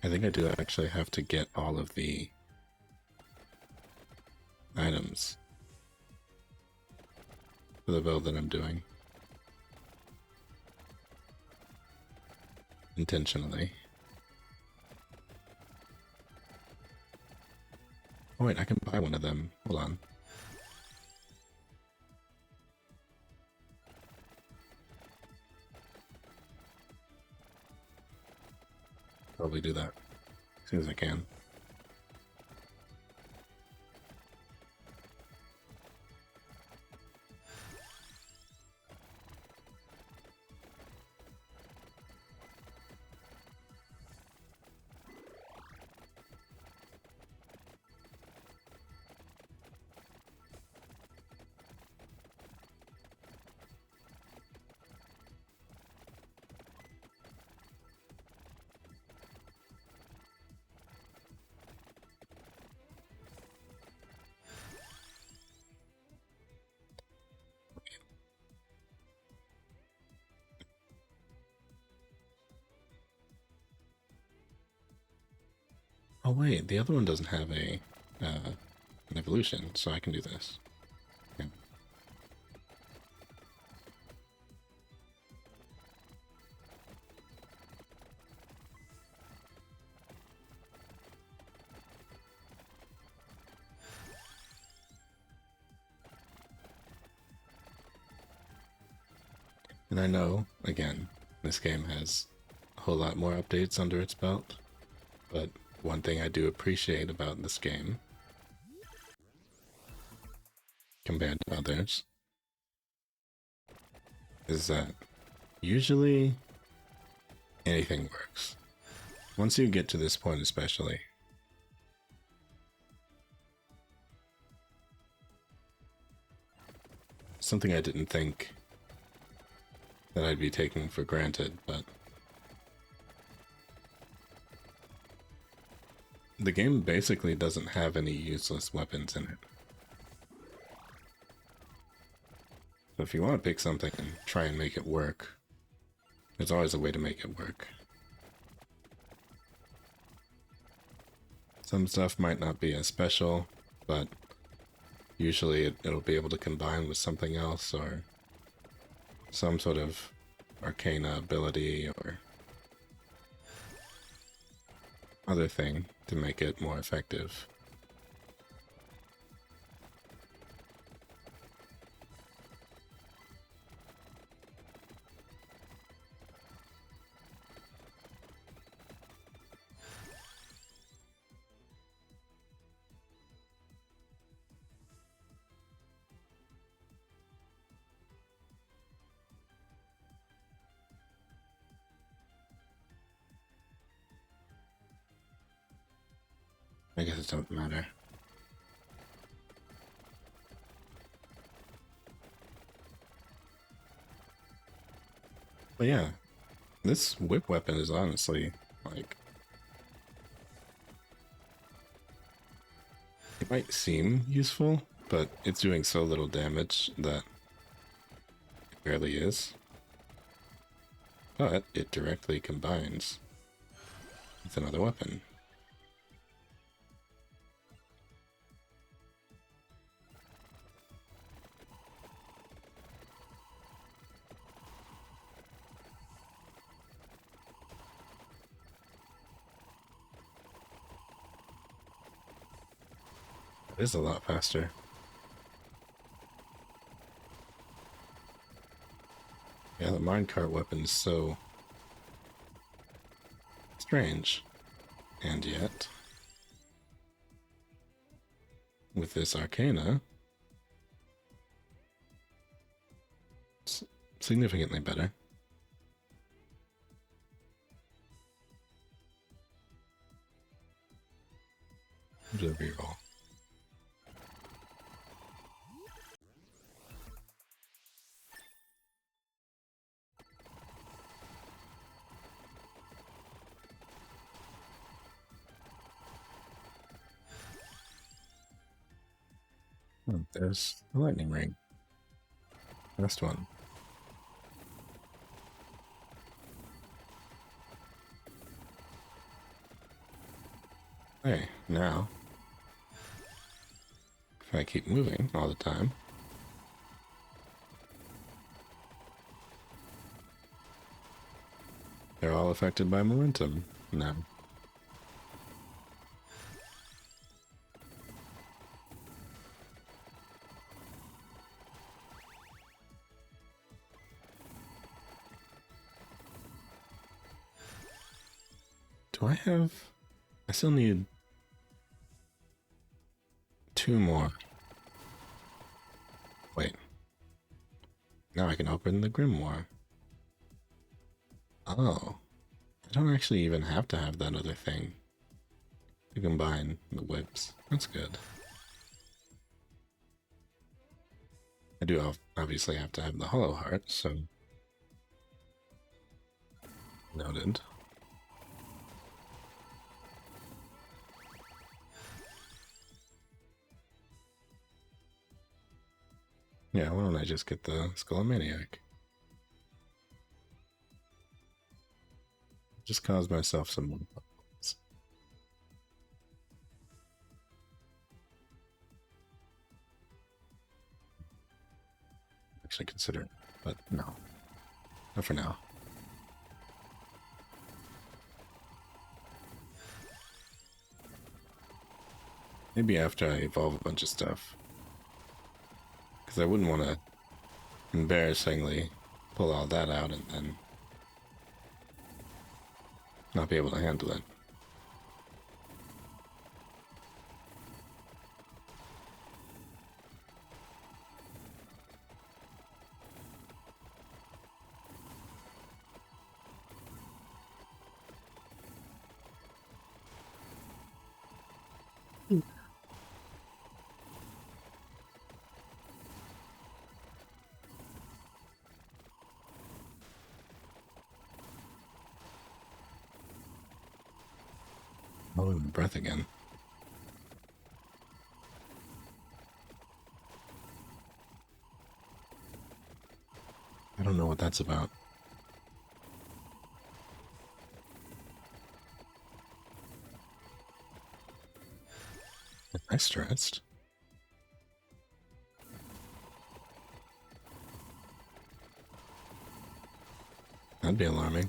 I think I do actually have to get all of the items for the build that I'm doing. Intentionally. Oh wait, I can buy one of them. Hold on. Probably do that as soon as I can. Oh wait, the other one doesn't have a an evolution, so I can do this. Yeah. And I know, again, this game has a whole lot more updates under its belt, but one thing I do appreciate about this game, compared to others, is that usually anything works. Once you get to this point especially. Something I didn't think that I'd be taking for granted, but the game basically doesn't have any useless weapons in it. So if you want to pick something and try and make it work, there's always a way to make it work. Some stuff might not be as special, but usually it'll be able to combine with something else or some sort of arcana ability or other thing to make it more effective. I guess it doesn't matter. But yeah, this whip weapon is honestly, like, it might seem useful, but it's doing so little damage that it barely is. But it directly combines with another weapon. It is a lot faster. Yeah, the minecart weapon is so strange. And yet, with this arcana, it's significantly better. Do a reroll. Oh, there's a lightning ring. Last one. Hey, now, if I keep moving all the time, they're all affected by momentum now. Do I have... I still need 2 more. Wait. Now I can open the grimoire. Oh. I don't actually even have to have that other thing to combine the whips. That's good. I do obviously have to have the hollow heart, so... Noted. Yeah, why don't I just get the Skullomaniac? Just cause myself some more problems. Actually consider it, but no. Not for now. Maybe after I evolve a bunch of stuff. Because I wouldn't want to embarrassingly pull all that out and then not be able to handle it. Oh, breath again. I don't know what that's about. Am I stressed? That'd be alarming.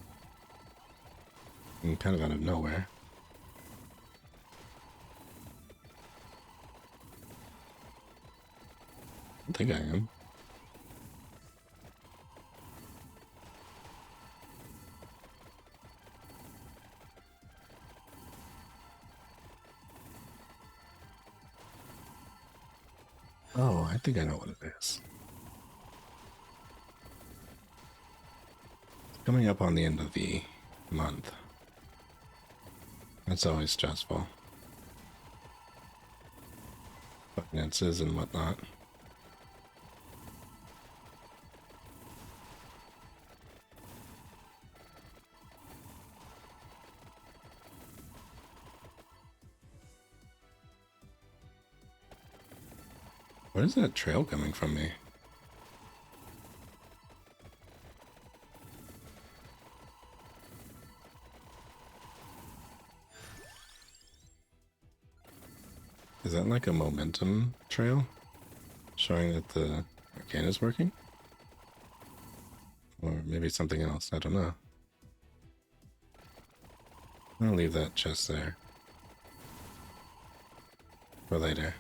And kind of out of nowhere. I think I am. Oh, I think I know what it is. Coming up on the end of the month. That's always stressful. Finances and whatnot. Where is that trail coming from me? Is that like a momentum trail? Showing that the arcane is working? Or maybe something else, I don't know. I'll leave that chest there. For later.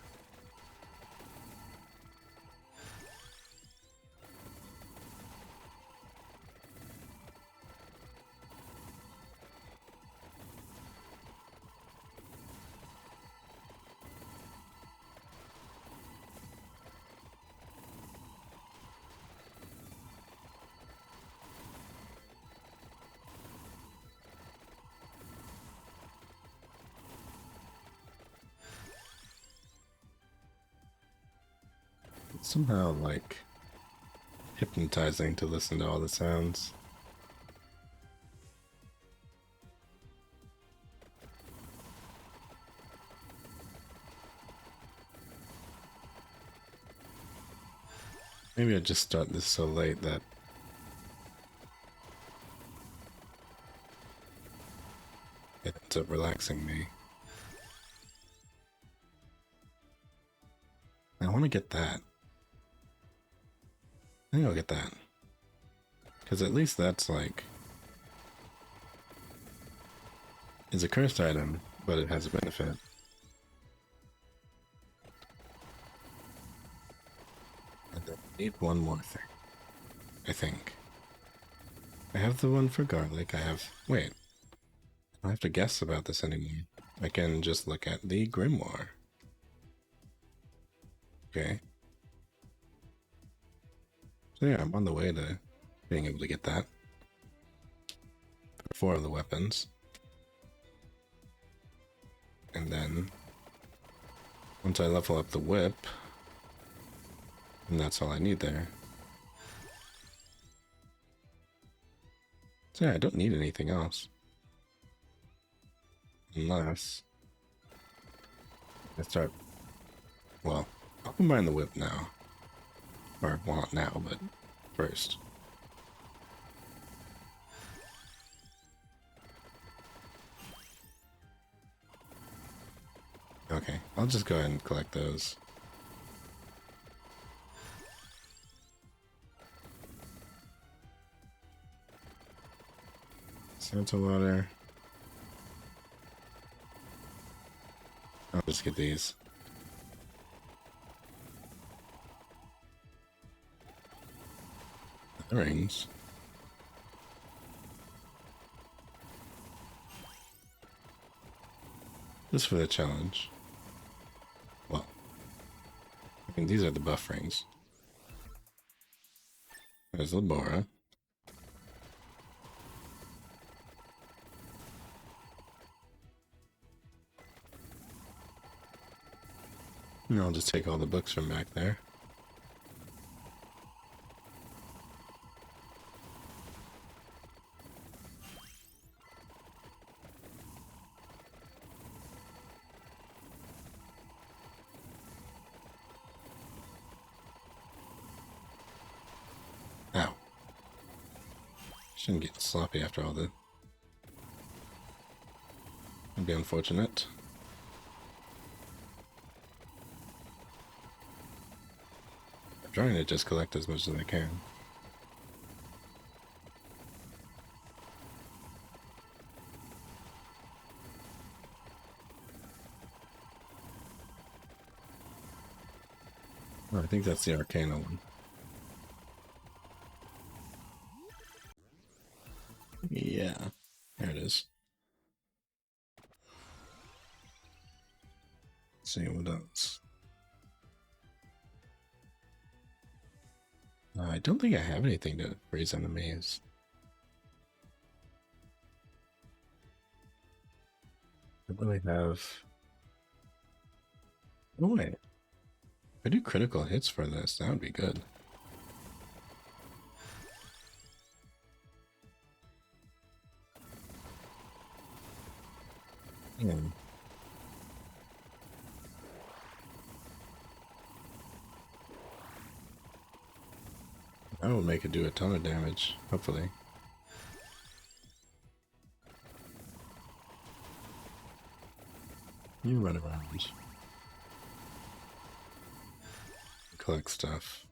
It's somehow like hypnotizing to listen to all the sounds. Maybe I just start this so late that it ends up relaxing me. I want to get that. I think I'll get that. Because at least that's like... It's a cursed item, but it has a benefit. And then I need one more thing. I think. I have the one for garlic. I have... Wait. I don't have to guess about this anymore. I can just look at the grimoire. Okay. So yeah, I'm on the way to being able to get that. 4 of the weapons. And then once I level up the whip, and that's all I need there. So yeah, I don't need anything else. Unless I start... Well, I'll combine the whip now. Or, well, not now, but first. Okay, I'll just go ahead and collect those. Santa water. I'll just get these. The rings. Just for the challenge. Well, I mean, these are the buff rings. There's Labora. And I'll just take all the books from back there. Ow. Shouldn't get sloppy after all that. That'd be unfortunate. I'm trying to just collect as much as I can. Oh, I think that's the Arcana one. Yeah, there it is. Let's see what else. I don't think I have anything to raise enemies. I don't really have... Oh wait. If I do critical hits for this, that would be good. Yeah. That will make it do a ton of damage, hopefully. You run around. Collect stuff.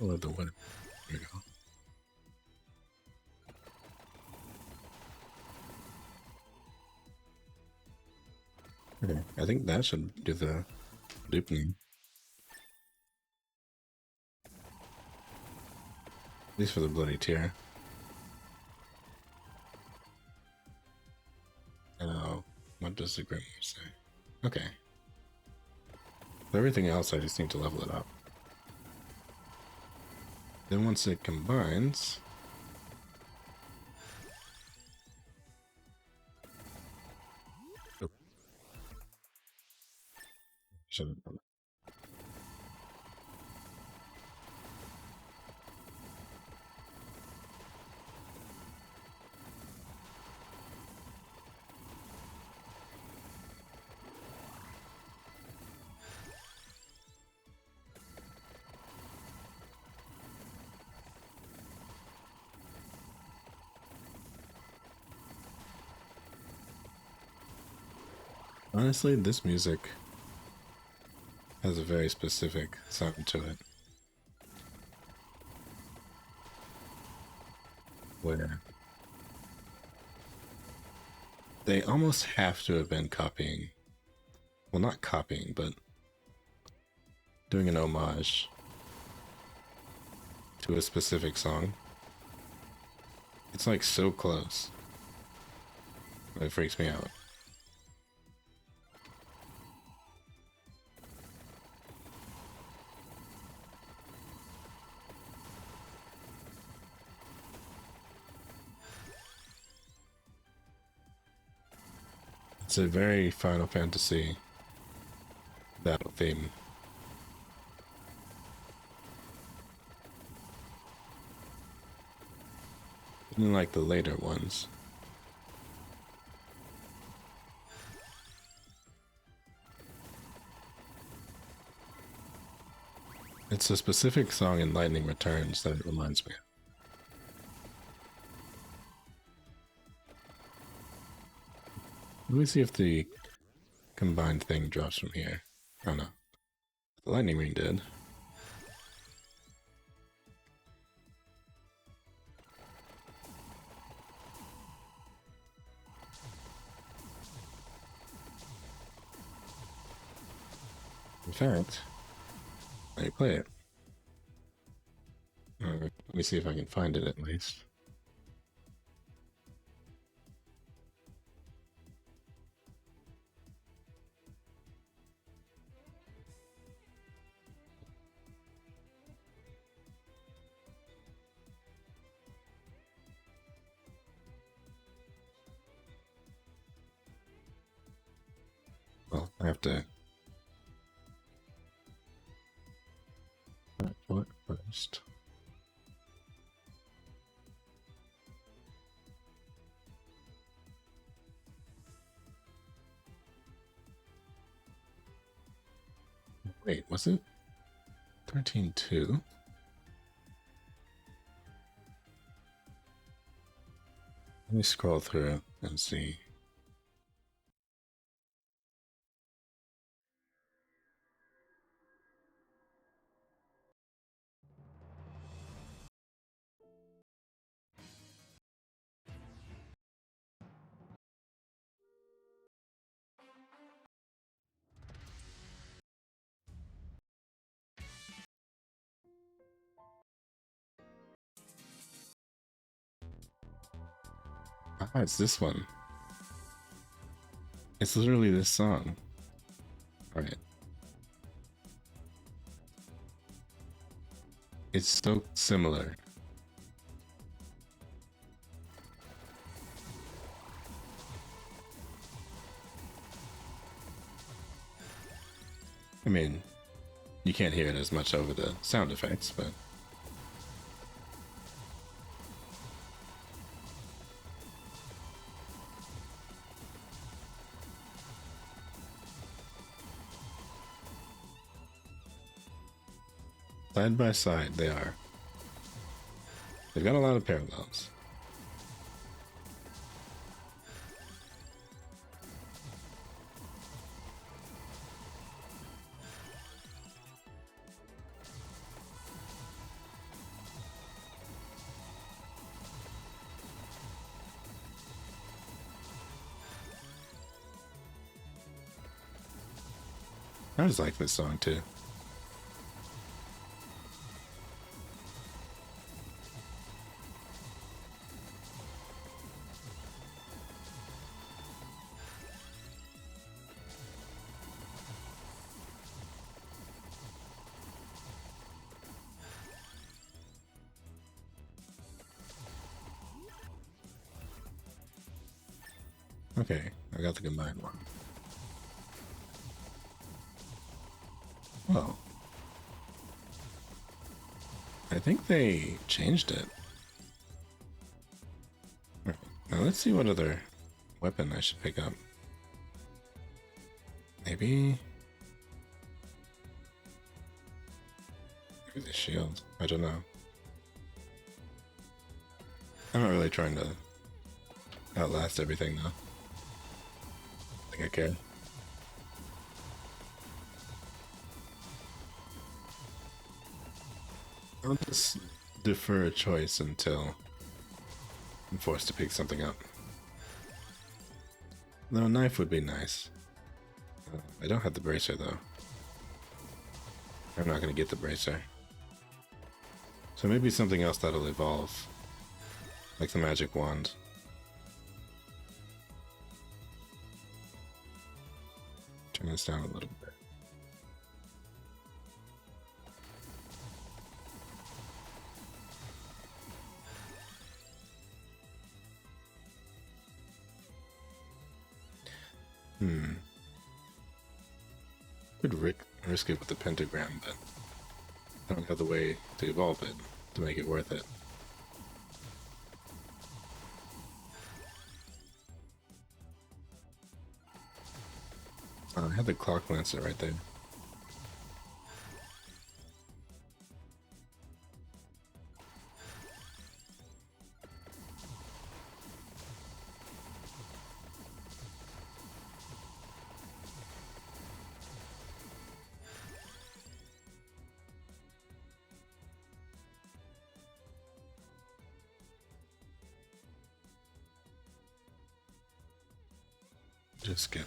I'll let the winner. There we go. Okay, I think that should do the duping. At least for the bloody tear. Oh, what does the grimoire say? Okay. For everything else, I just need to level it up. Then once it combines... Oh. Shouldn't have done that. Honestly, this music has a very specific sound to it, where they almost have to have been copying, well, not copying, but doing an homage to a specific song. It's like so close. It freaks me out. It's a very Final Fantasy battle theme. Unlike the later ones. It's a specific song in Lightning Returns that it reminds me of. Let me see if the combined thing drops from here. Oh no. The lightning ring did. In fact, let me play it. Let me see if I can find it at least. Well, I have to do it first. Wait, was it 13.2? Let me scroll through and see. Ah, it's this one. It's literally this song. Alright. It's so similar. I mean, you can't hear it as much over the sound effects, but side by side they are. They've got a lot of parallels. I just like this song too. Okay, I got the combined one. Well, I think they changed it. Right, now let's see what other weapon I should pick up. Maybe the shield. I don't know. I'm not really trying to outlast everything though. I think I care. I'll just defer a choice until I'm forced to pick something up. No, a knife would be nice. I don't have the bracer though. I'm not going to get the bracer. So maybe something else that'll evolve. Like the magic wand. Turn this down a little bit. Could risk it with the pentagram, but I don't have the way to evolve it to make it worth it. I had the clock lancer right there. Just skip.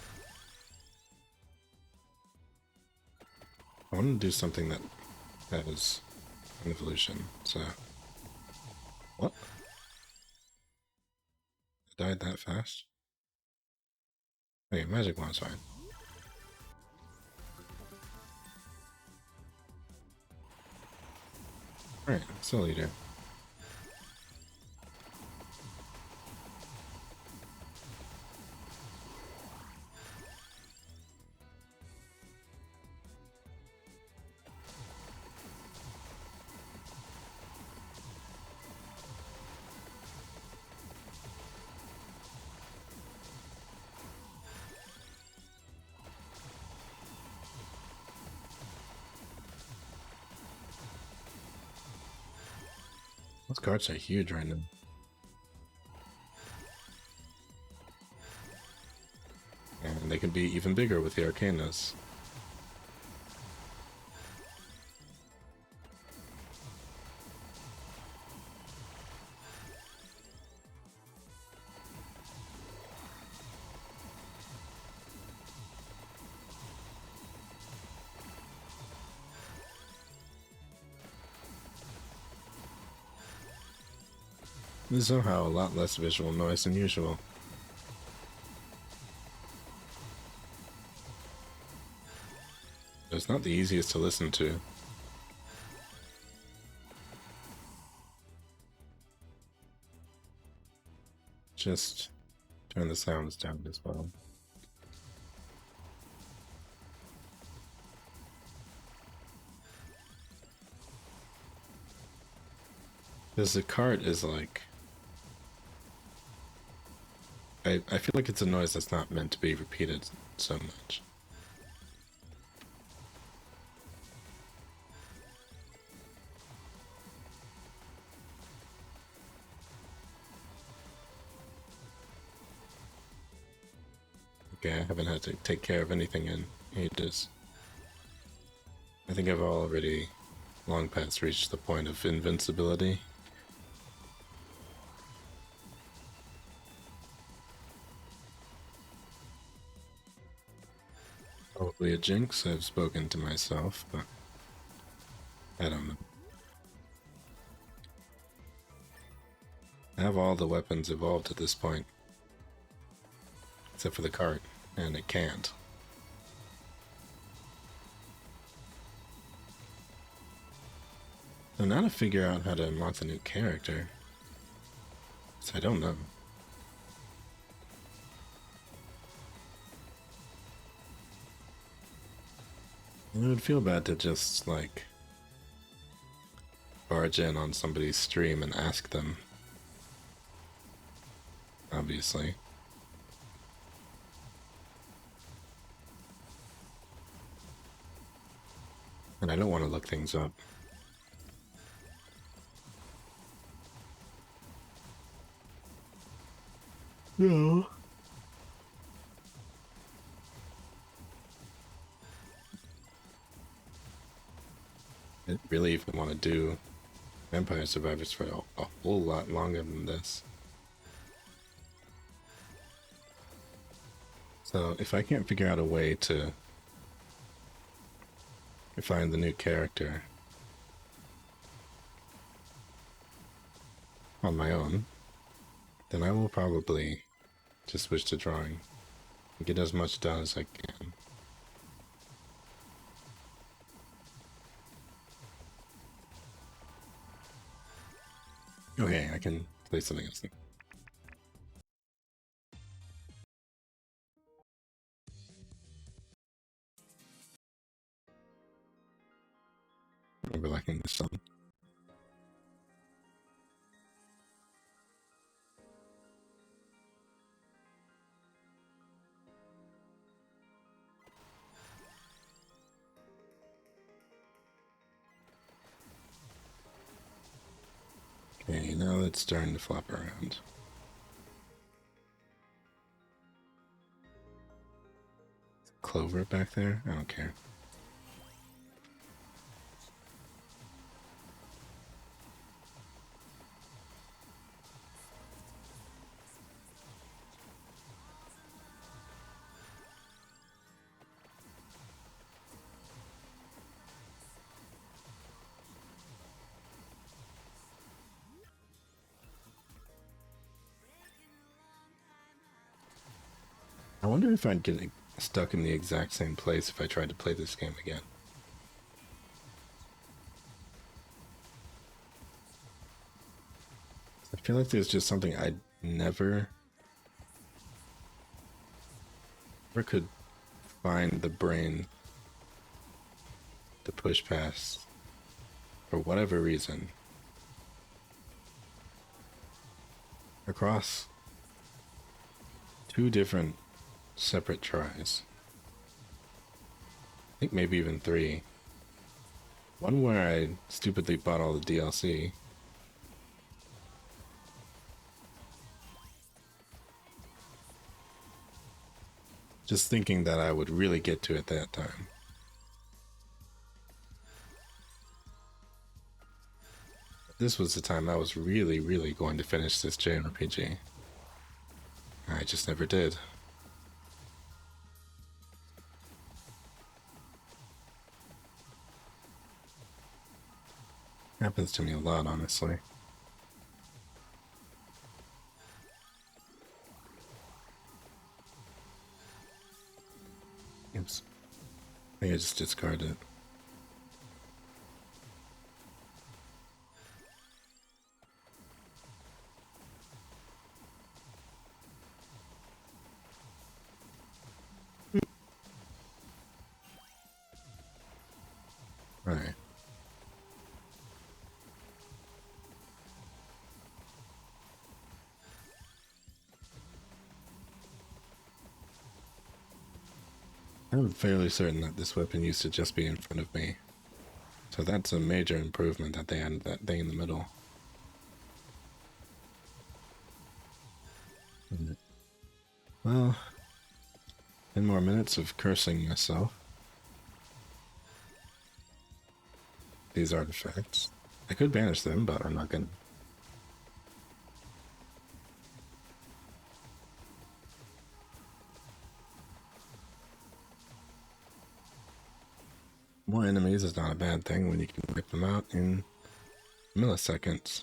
I want to do something that has an evolution, so... What? It died that fast? Okay, magic wand's fine. Alright, still leader. Those cards are huge right now. And they could be even bigger with the Arcanas. There's somehow a lot less visual noise than usual. It's not the easiest to listen to. Just turn the sounds down as well. Because the cart is like... I feel like it's a noise that's not meant to be repeated so much. Okay, I haven't had to take care of anything in ages. I think I've already long past reached the point of invincibility. Probably a jinx, I've spoken to myself, but I don't know. I have all the weapons evolved at this point. Except for the cart, and it can't. So now to figure out how to unlock the new character. So I don't know. It would feel bad to just, like, barge in on somebody's stream and ask them. Obviously. And I don't want to look things up. No. I really even want to do Vampire Survivors for a whole lot longer than this. So if I can't figure out a way to find the new character on my own, then I will probably just switch to drawing and get as much done as I can. Okay, I can play something else. We're liking this song. Okay, now it's starting to flop around. Clover back there? I don't care. I wonder if I'd get stuck in the exact same place if I tried to play this game again. I feel like there's just something I never could find the brain to push past for whatever reason across two different separate tries. I think maybe even three. One where I stupidly bought all the DLC. Just thinking that I would really get to it that time. This was the time I was really, really going to finish this JRPG. I just never did. Happens to me a lot, honestly. Oops. I think I just discarded it. Alright. I'm fairly certain that this weapon used to just be in front of me. So that's a major improvement that they added that thing in the middle. Well, 10 more minutes of cursing myself. These artifacts. I could banish them, but I'm not gonna. More enemies is not a bad thing when you can wipe them out in milliseconds.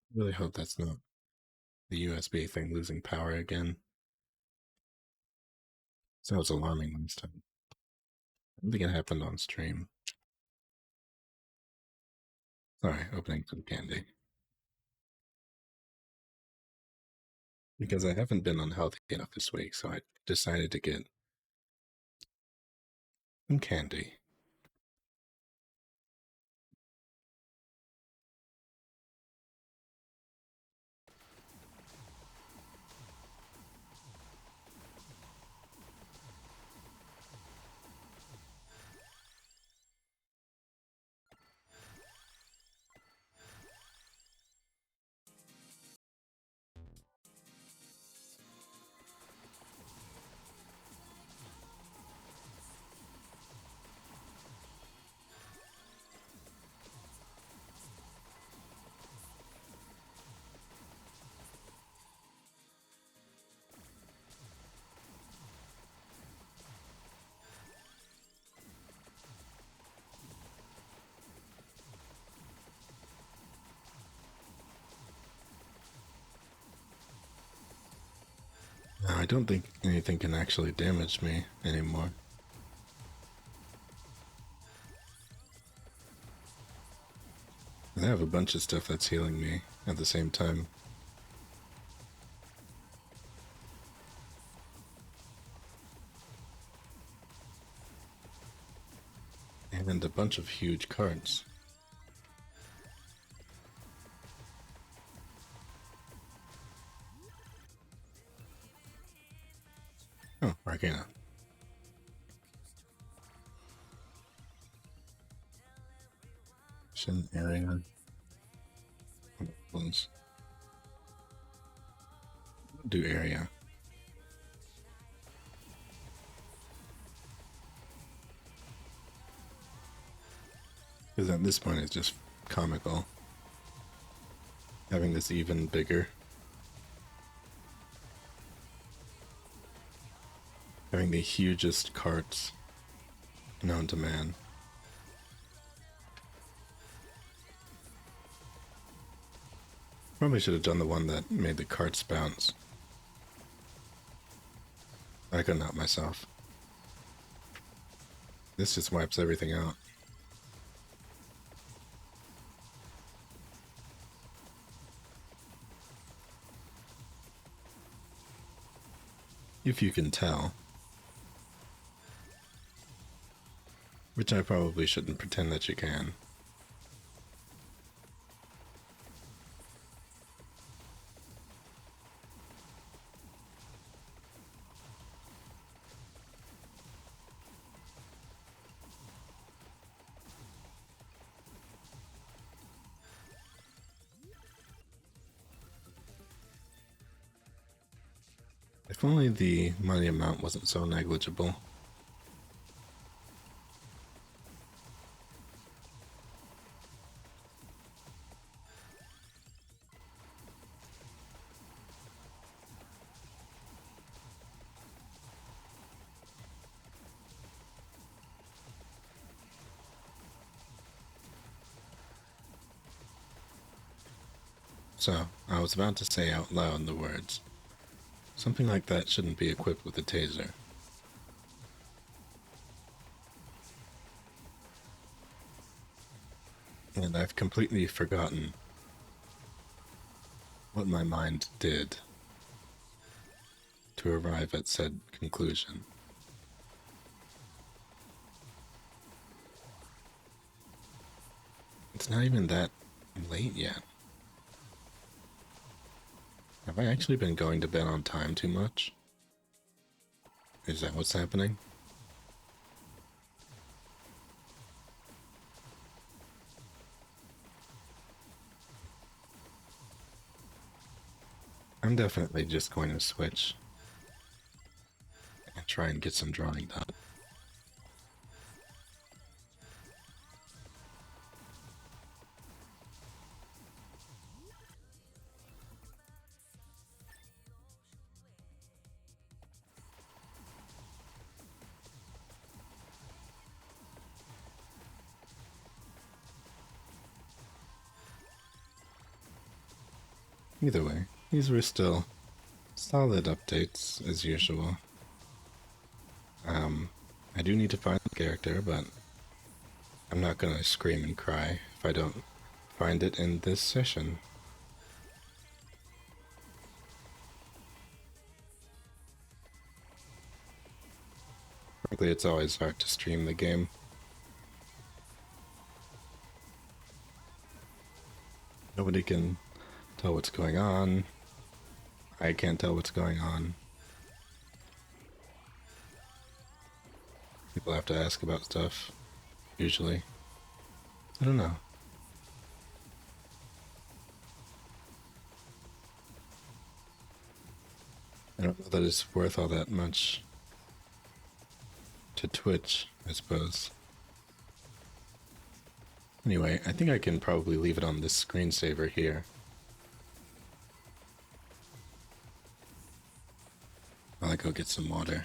I really hope that's not the USB thing losing power again. That was alarming last time. I don't think it happened on stream. Sorry, opening some candy. Because I haven't been unhealthy enough this week, so I decided to get some candy. Now, I don't think anything can actually damage me anymore. I have a bunch of stuff that's healing me at the same time. And a bunch of huge cards. Oh, Arcana. Shin area. Do area. Because at this point it's just comical. Having this even bigger. Having the hugest carts known to man. Probably should have done the one that made the carts bounce. I couldn't help myself. This just wipes everything out. If you can tell. Which I probably shouldn't pretend that you can. If only the money amount wasn't so negligible. So, I was about to say out loud the words. Something like that shouldn't be equipped with a taser. And I've completely forgotten what my mind did to arrive at said conclusion. It's not even that late yet. Have I actually been going to bed on time too much? Is that what's happening? I'm definitely just going to switch and try and get some drawing done. Either way, these were still solid updates as usual. I do need to find the character, but I'm not gonna scream and cry if I don't find it in this session. Frankly, it's always hard to stream the game. Nobody can tell what's going on. I can't tell what's going on. People have to ask about stuff, usually. I don't know. I don't know that it's worth all that much to Twitch, I suppose. Anyway, I think I can probably leave it on this screensaver here. While I go get some water.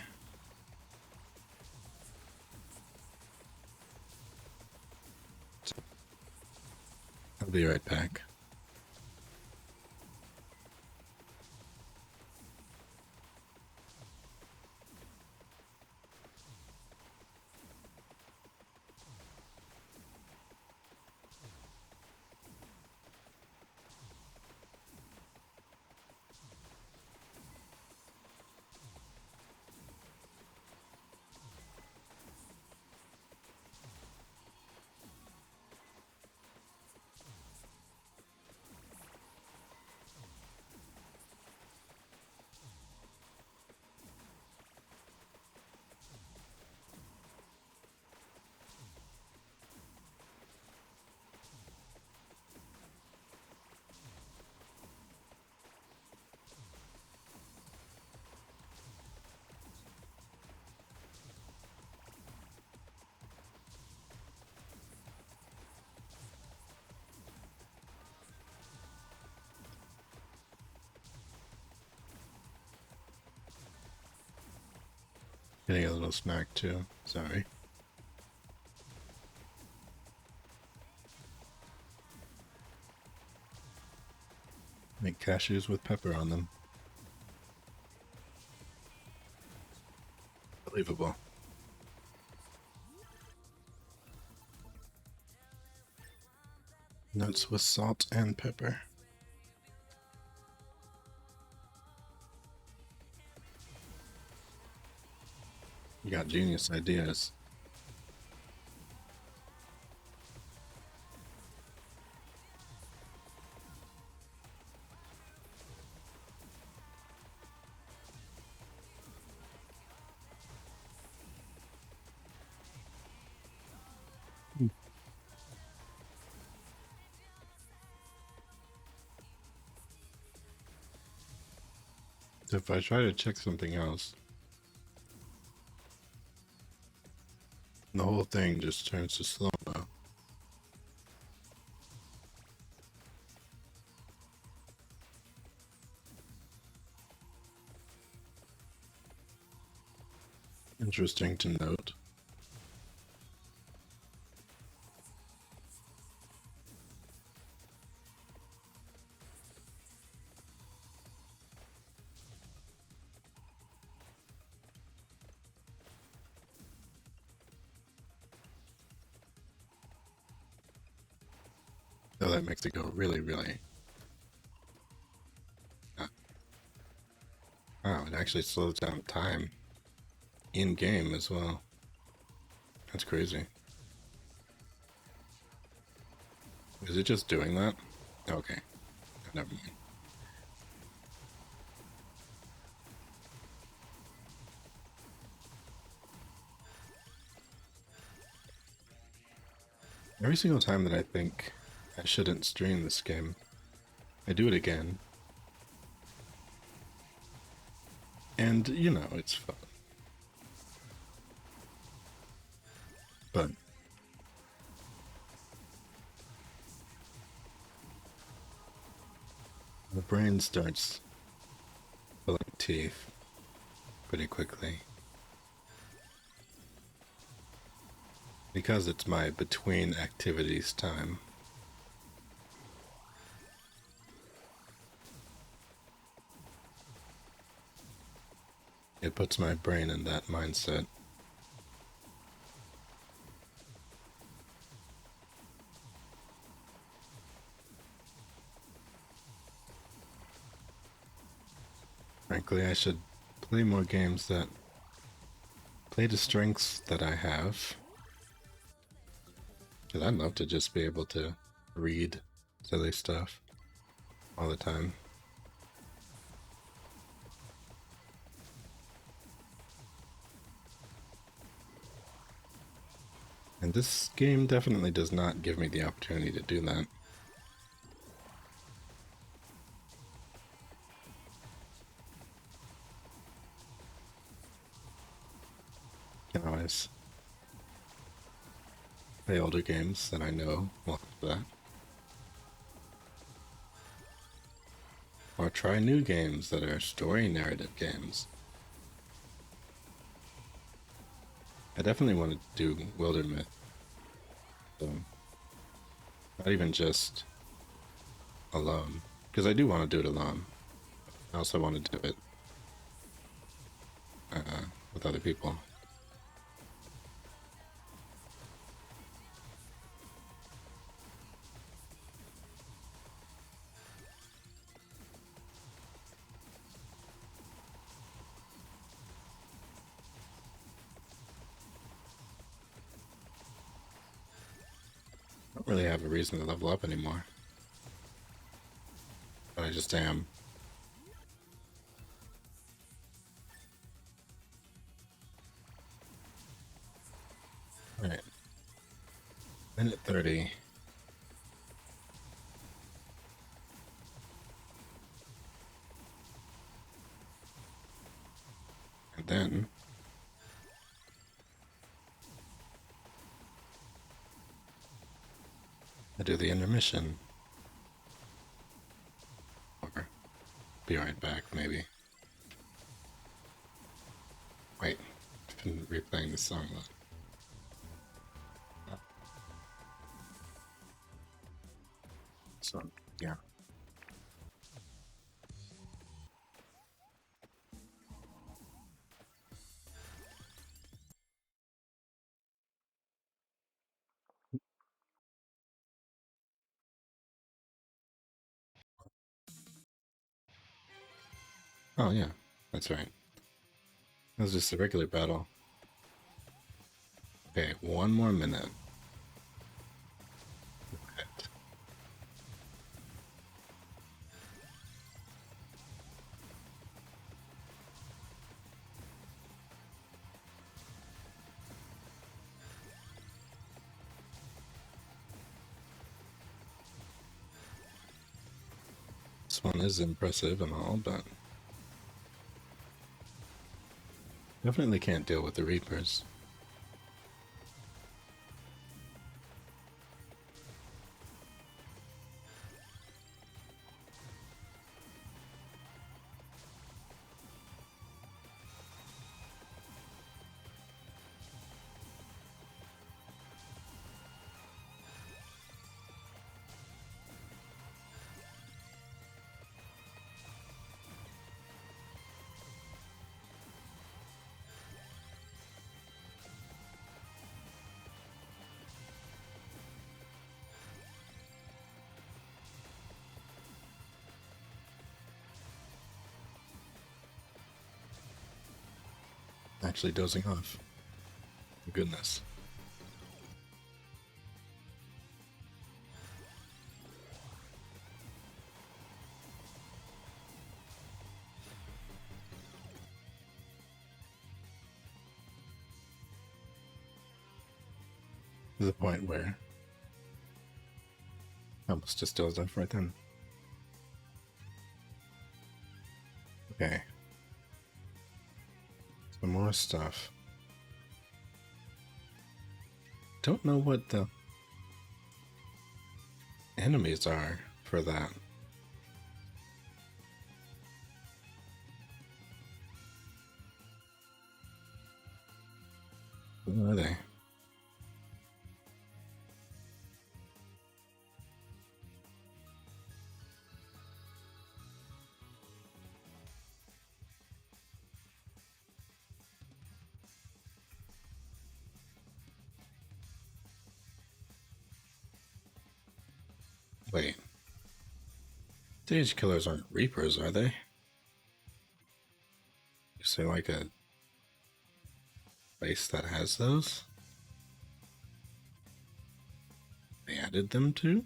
I'll be right back. Getting a little snack too. Sorry. Make cashews with pepper on them. Unbelievable. Nuts with salt and pepper. You got genius ideas. If I try to check something else, the whole thing just turns to slow-mo. Interesting to note. So that makes it go really, really... Wow, it actually slows down time in-game as well. That's crazy. Is it just doing that? Okay. Never mind. Every single time that I think I shouldn't stream this game, I do it again. And, you know, it's fun. But the brain starts pulling teeth pretty quickly. Because it's my between activities time. It puts my brain in that mindset. Frankly, I should play more games that play to strengths that I have. Because I'd love to just be able to read silly stuff all the time. And this game definitely does not give me the opportunity to do that. You can always play older games that I know will have that. Or try new games that are story narrative games. I definitely want to do Wildermyth. So, not even just alone. Because I do want to do it alone. I also want to do it with other people. I don't really have a reason to level up anymore. But I just am. Alright. Minute 30. And then I do the intermission. Or be right back, maybe. Wait, been replaying this song a lot. So, yeah. Oh, yeah, that's right. That was just a regular battle. Okay, 1 more minute. Right. This one is impressive and all, but definitely can't deal with the Reapers. Actually dozing off. Goodness. To the point where I almost just dozed off right then. Okay. Some more stuff. Don't know what the enemies are for that. What are they? Wait. Stage killers aren't Reapers, are they? Is there like a place that has those? They added them to?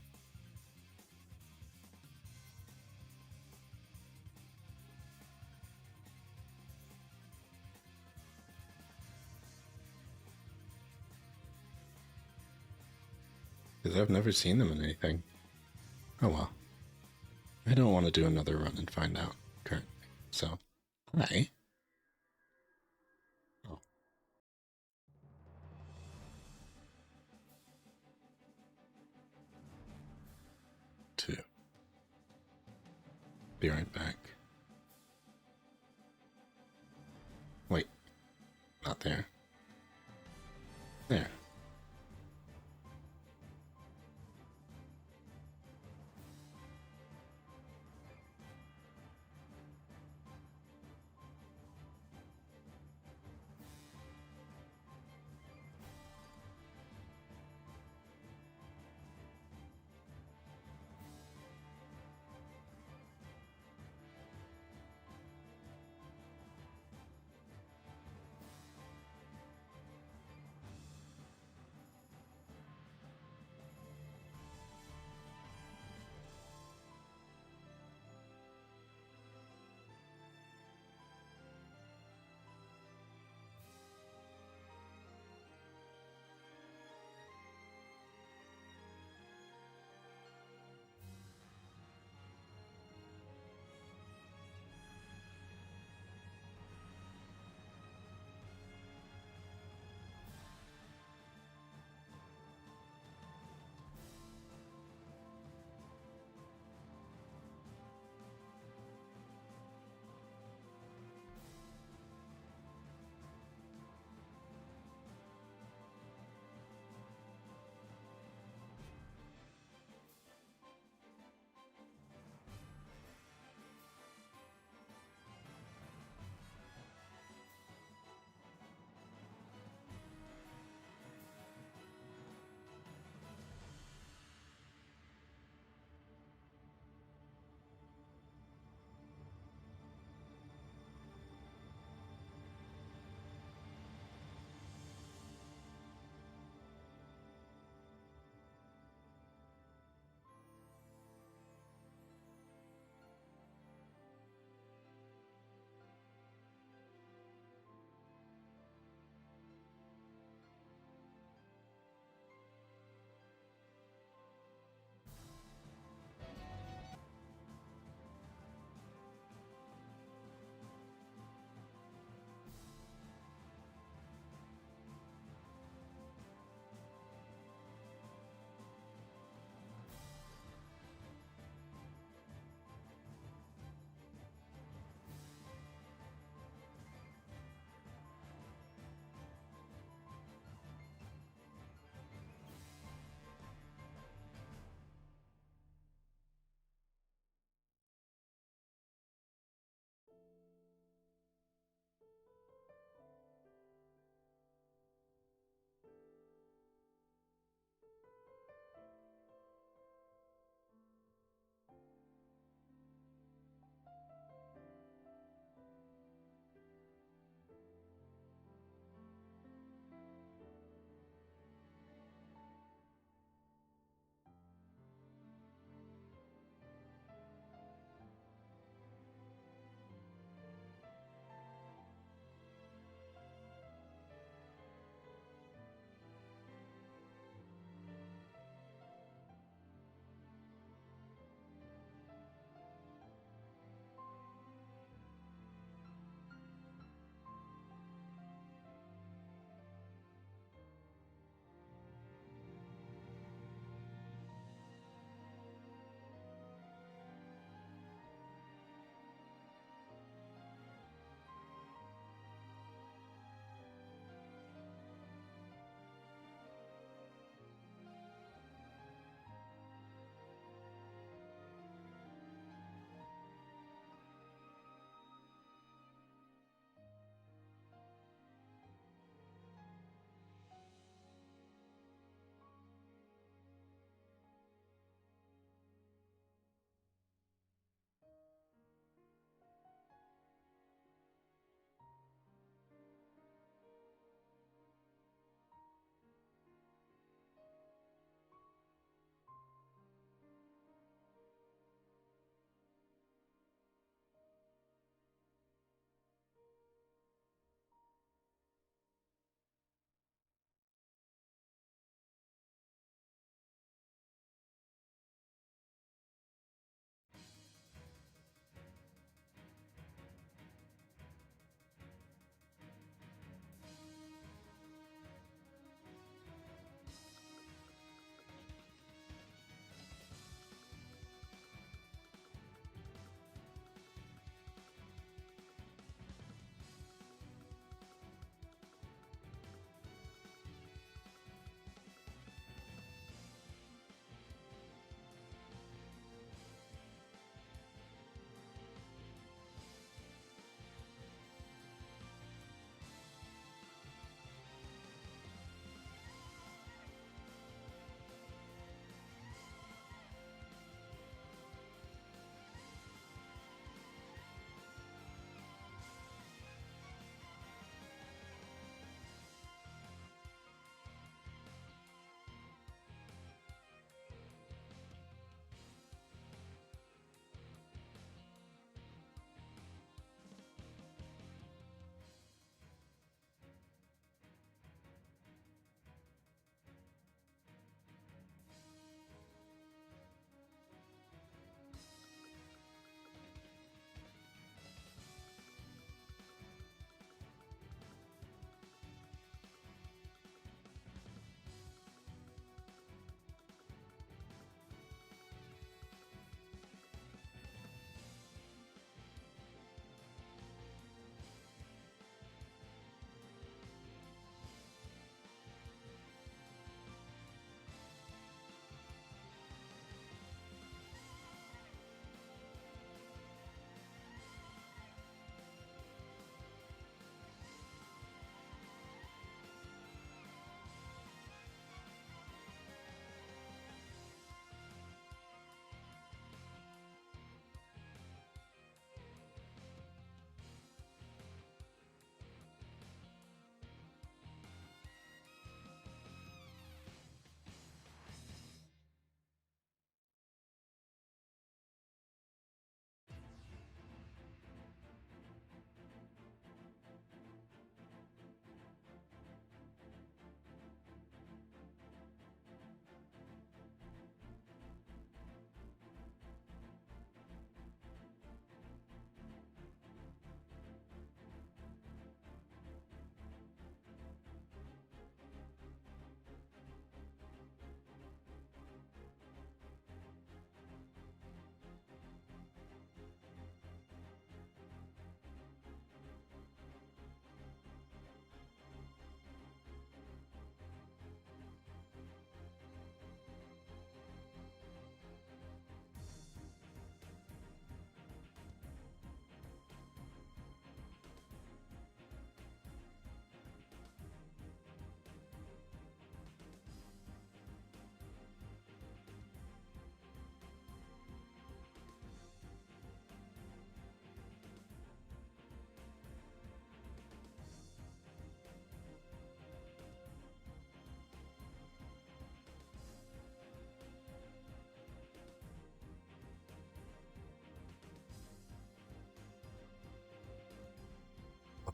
Because I've never seen them in anything. Oh well. I don't want to do another run and find out currently. So, hi. Oh, 2. Be right back. Wait, not there. There.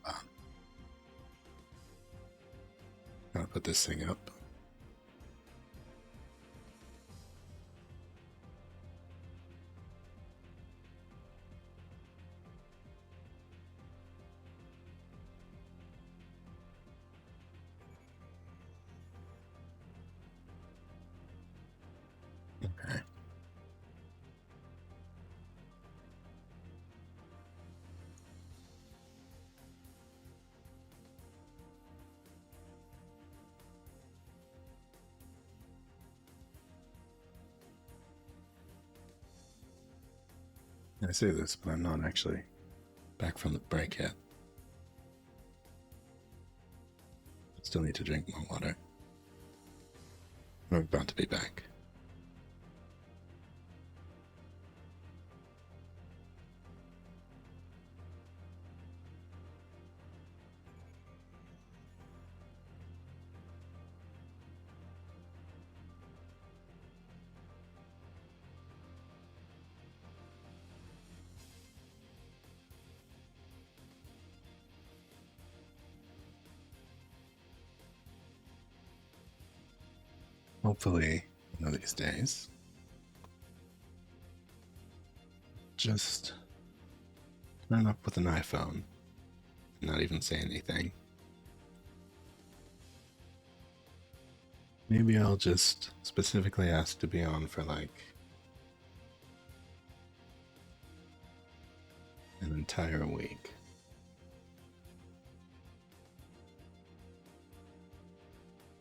on. Gotta put this thing up. Okay. I say this, but I'm not actually back from the break yet. Still need to drink more water. We're about to be back. Hopefully, one of these days, just turn up with an iPhone and not even say anything. Maybe I'll just specifically ask to be on for like an entire week.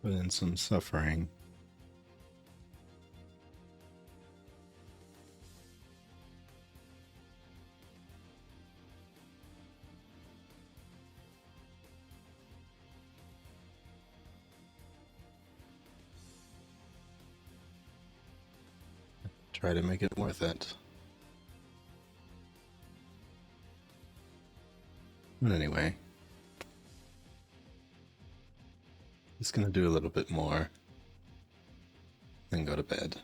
Put in some suffering. Try to make it worth it. But anyway, just gonna do a little bit more, then go to bed.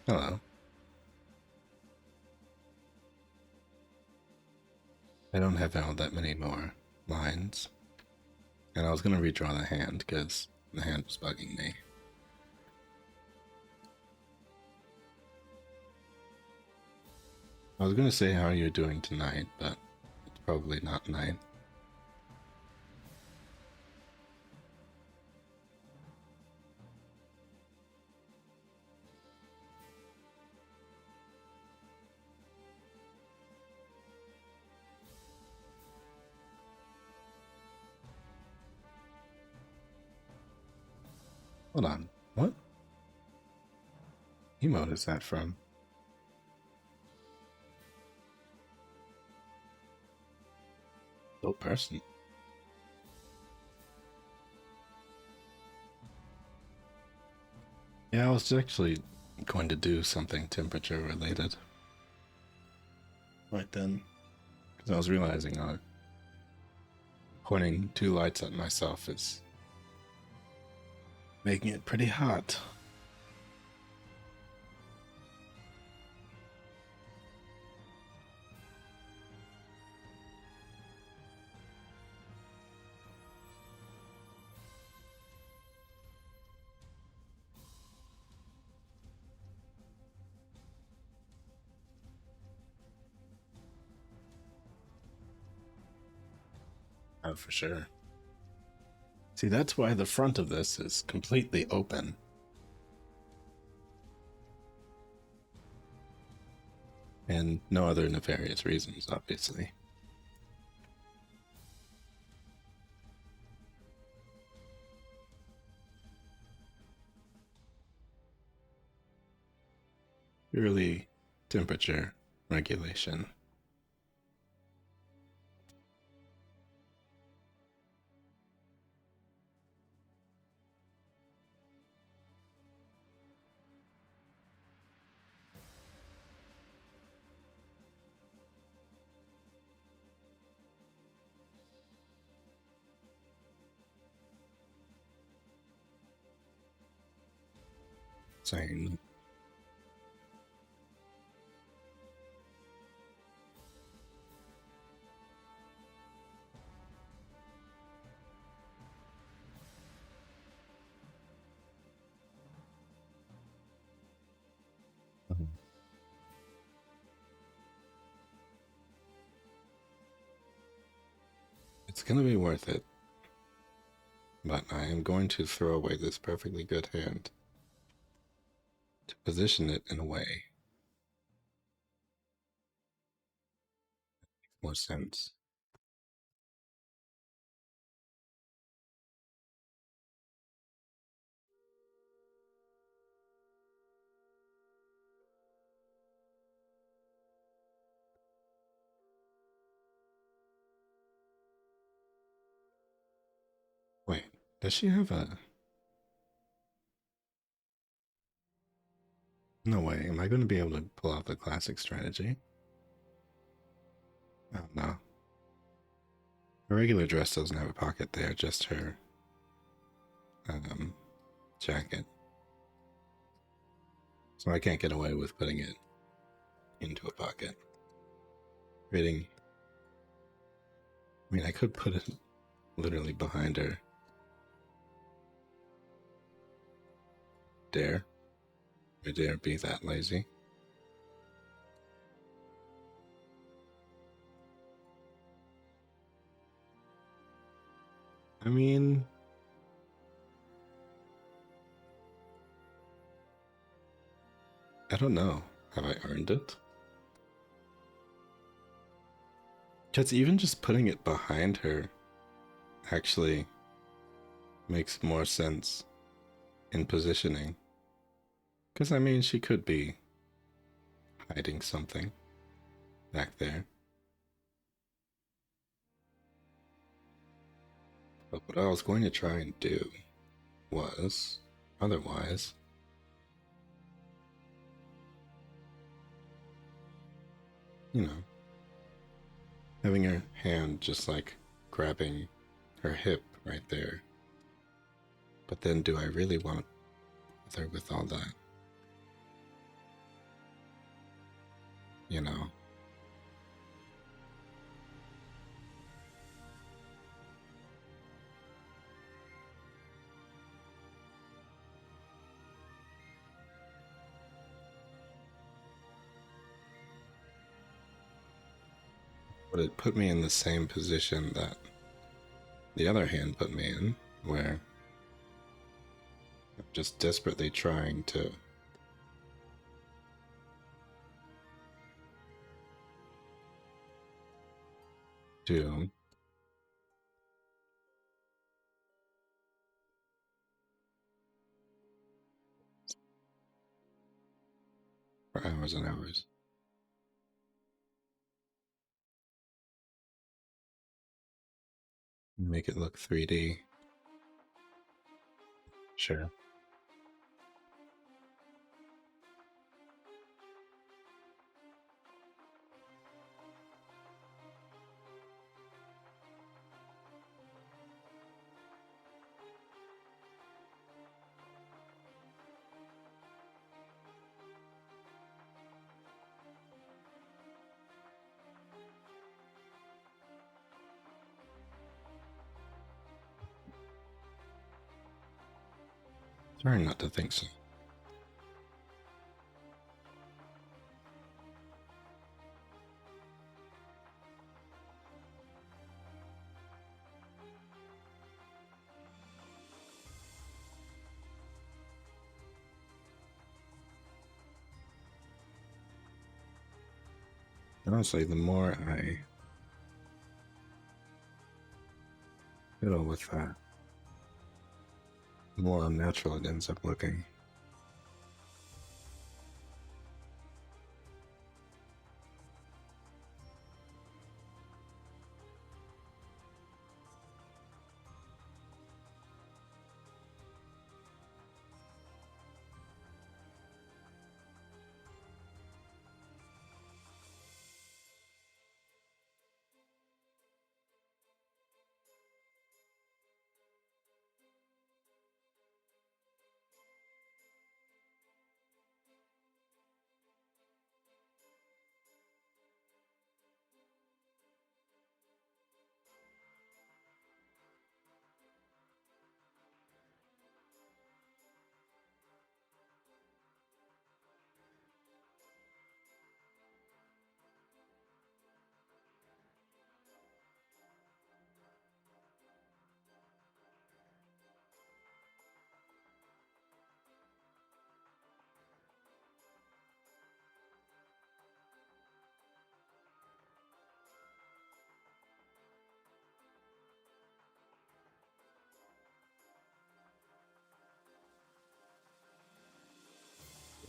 Hello. I don't have all that many more lines. And I was going to redraw the hand because the hand was bugging me. I was going to say how you're doing tonight, but it's probably not night. Hold on. What emote is that from? Dope person. Yeah, I was actually going to do something temperature related right then. Because I was realizing pointing 2 lights at myself is making it pretty hot. Oh, for sure. See, that's why the front of this is completely open. And no other nefarious reasons, obviously. Purely temperature regulation. Insane. It's gonna be worth it, but I am going to throw away this perfectly good hand to position it in a way that makes more sense. Wait, does she have a... No way, am I going to be able to pull off the classic strategy? Oh no. Her regular dress doesn't have a pocket there, just her jacket. So I can't get away with putting it into a pocket. Creating... I mean, I could put it literally behind her. Dare? I dare be that lazy. I mean... I don't know. Have I earned it? Because even just putting it behind her actually makes more sense in positioning. Because, I mean, she could be hiding something back there. But what I was going to try and do was, otherwise, you know, having her hand just like grabbing her hip right there. But then do I really want her with all that? You know? But it put me in the same position that the other hand put me in, where I'm just desperately trying to do for hours and hours. Make it look 3D. Sure. Trying not to think so. Honestly, the more I fiddle with that, the more unnatural it ends up looking.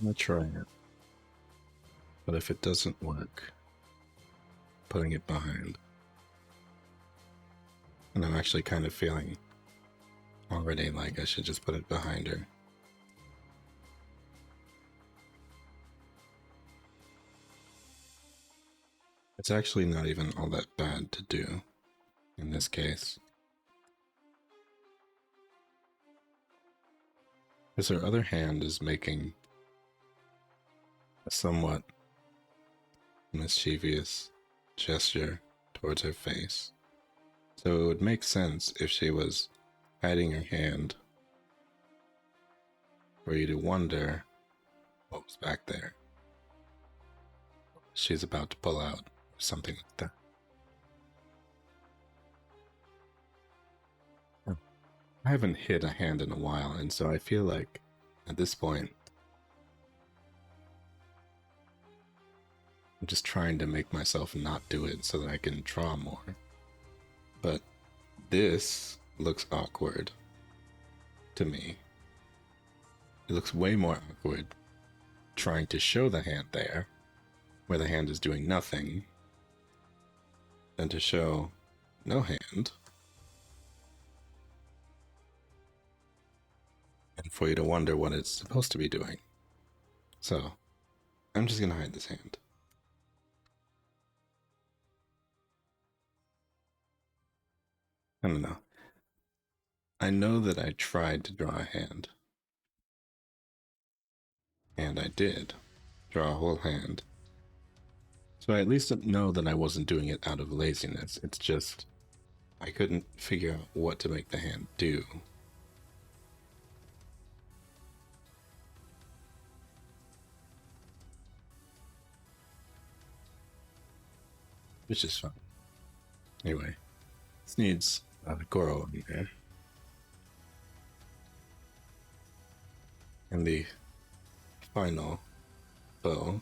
gonna try it. But if it doesn't work, putting it behind. And I'm actually kind of feeling already like I should just put it behind her. It's actually not even all that bad to do in this case. Because her other hand is making a somewhat mischievous gesture towards her face. So it would make sense if she was hiding her hand for you to wonder what was back there. She's about to pull out, or something like that. I haven't hit a hand in a while, and so I feel like at this point I'm just trying to make myself not do it so that I can draw more. But this looks awkward to me. It looks way more awkward trying to show the hand there, where the hand is doing nothing, than to show no hand, and for you to wonder what it's supposed to be doing. So, I'm just gonna hide this hand. I don't know. I know that I tried to draw a hand. And I did draw a whole hand. So I at least know that I wasn't doing it out of laziness. It's just I couldn't figure out what to make the hand do. Which is fine. Anyway, this needs Goro in there. And the final bow.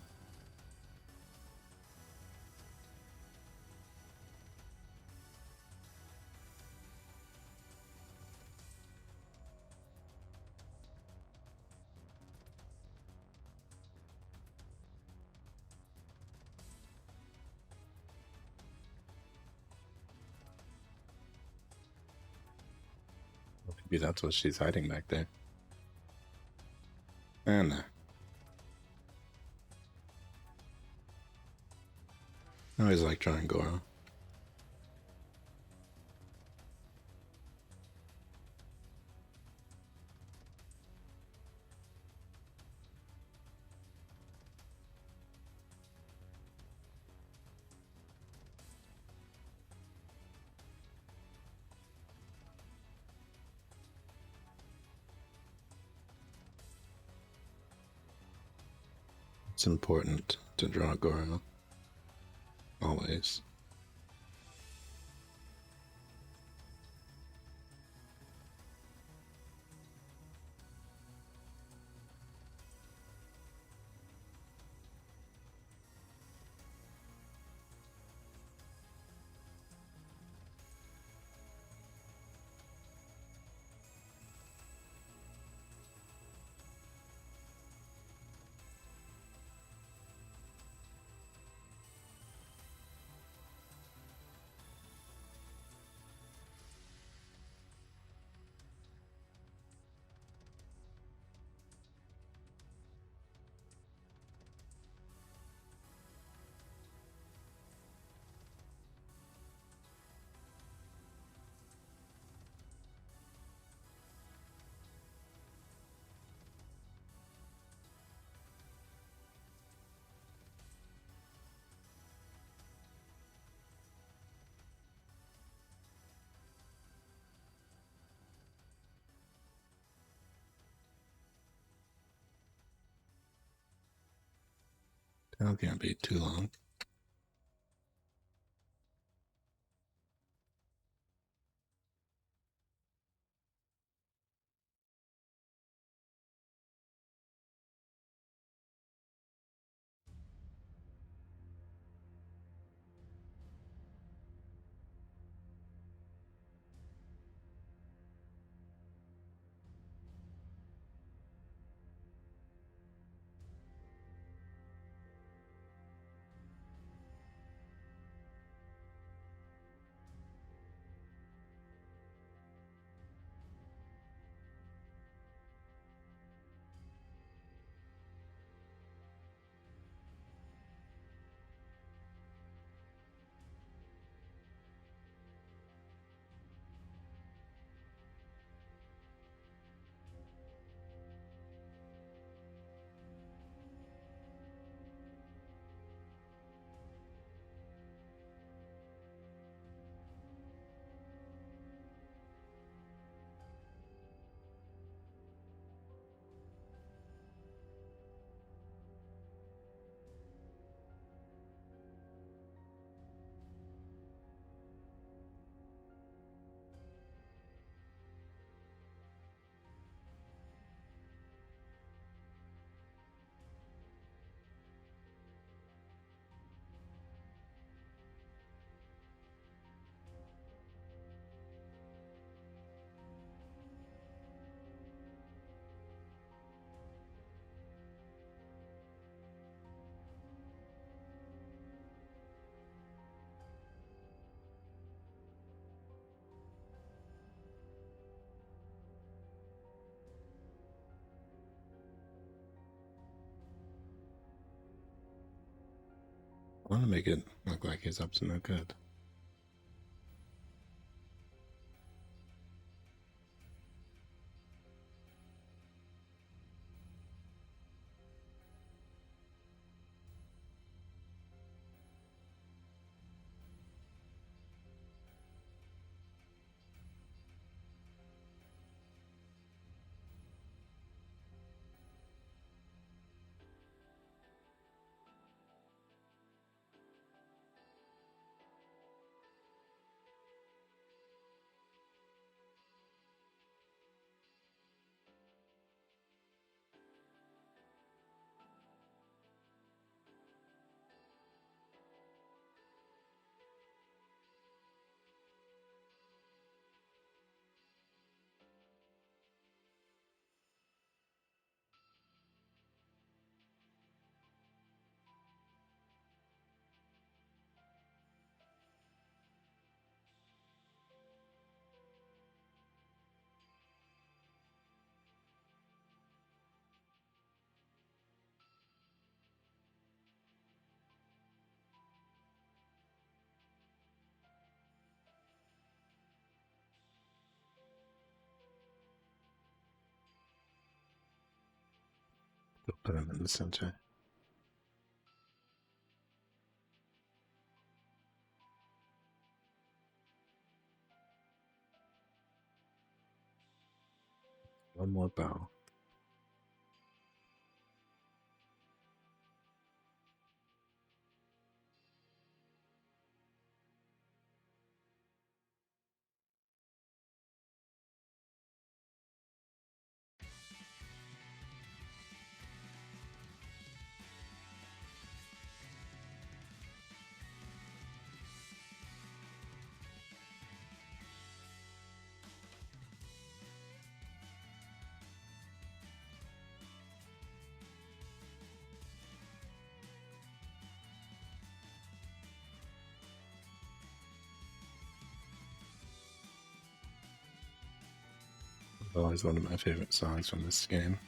Maybe that's what she's hiding back there. And I always like drawing Goro. It's important to draw Goro. Always. That can't be too long. want to make it look like he's up to no good. Put him in the center. One more bow. Always one of my favorite songs from this game.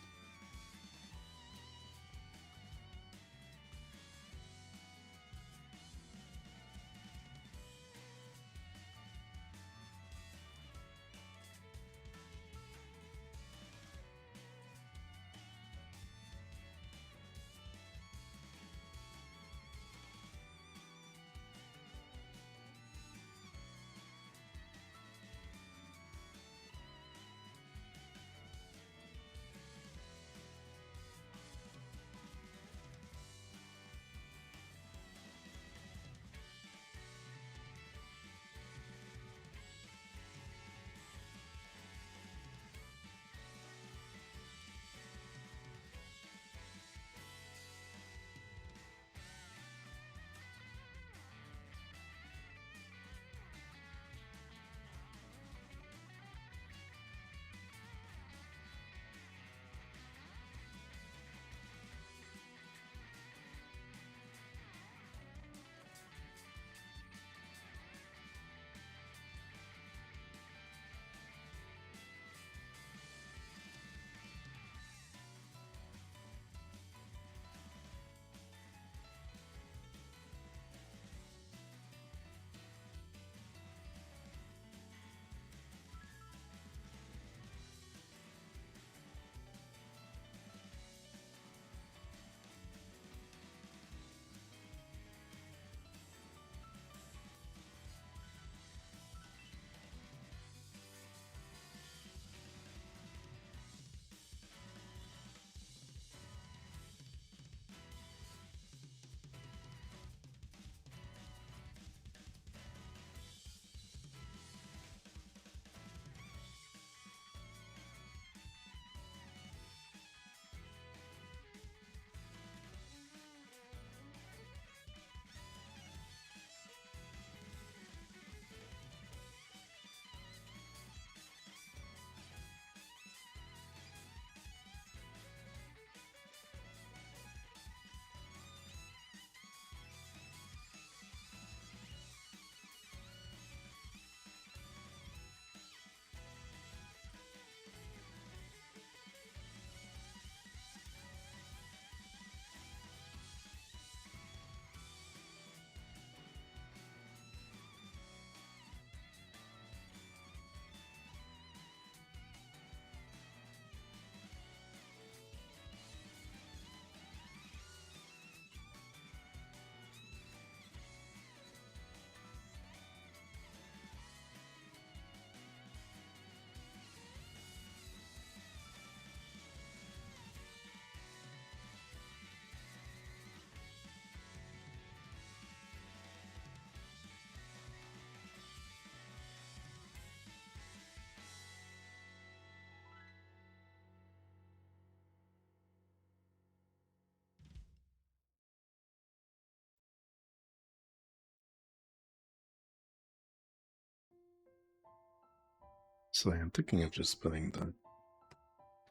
So I'm thinking of just putting the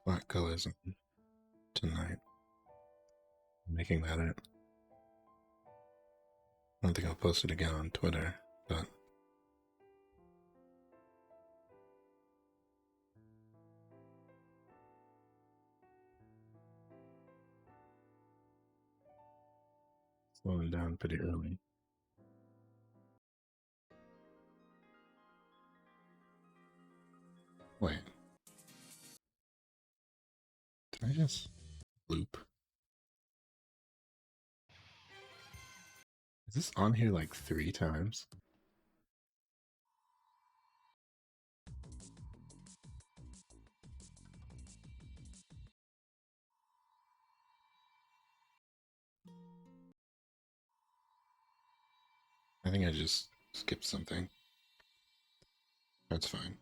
black colors on tonight. Making that it. I don't think I'll post it again on Twitter, but slowing down pretty early. Wait. Did I just loop? Is this on here like 3 times? I think I just skipped something. That's fine.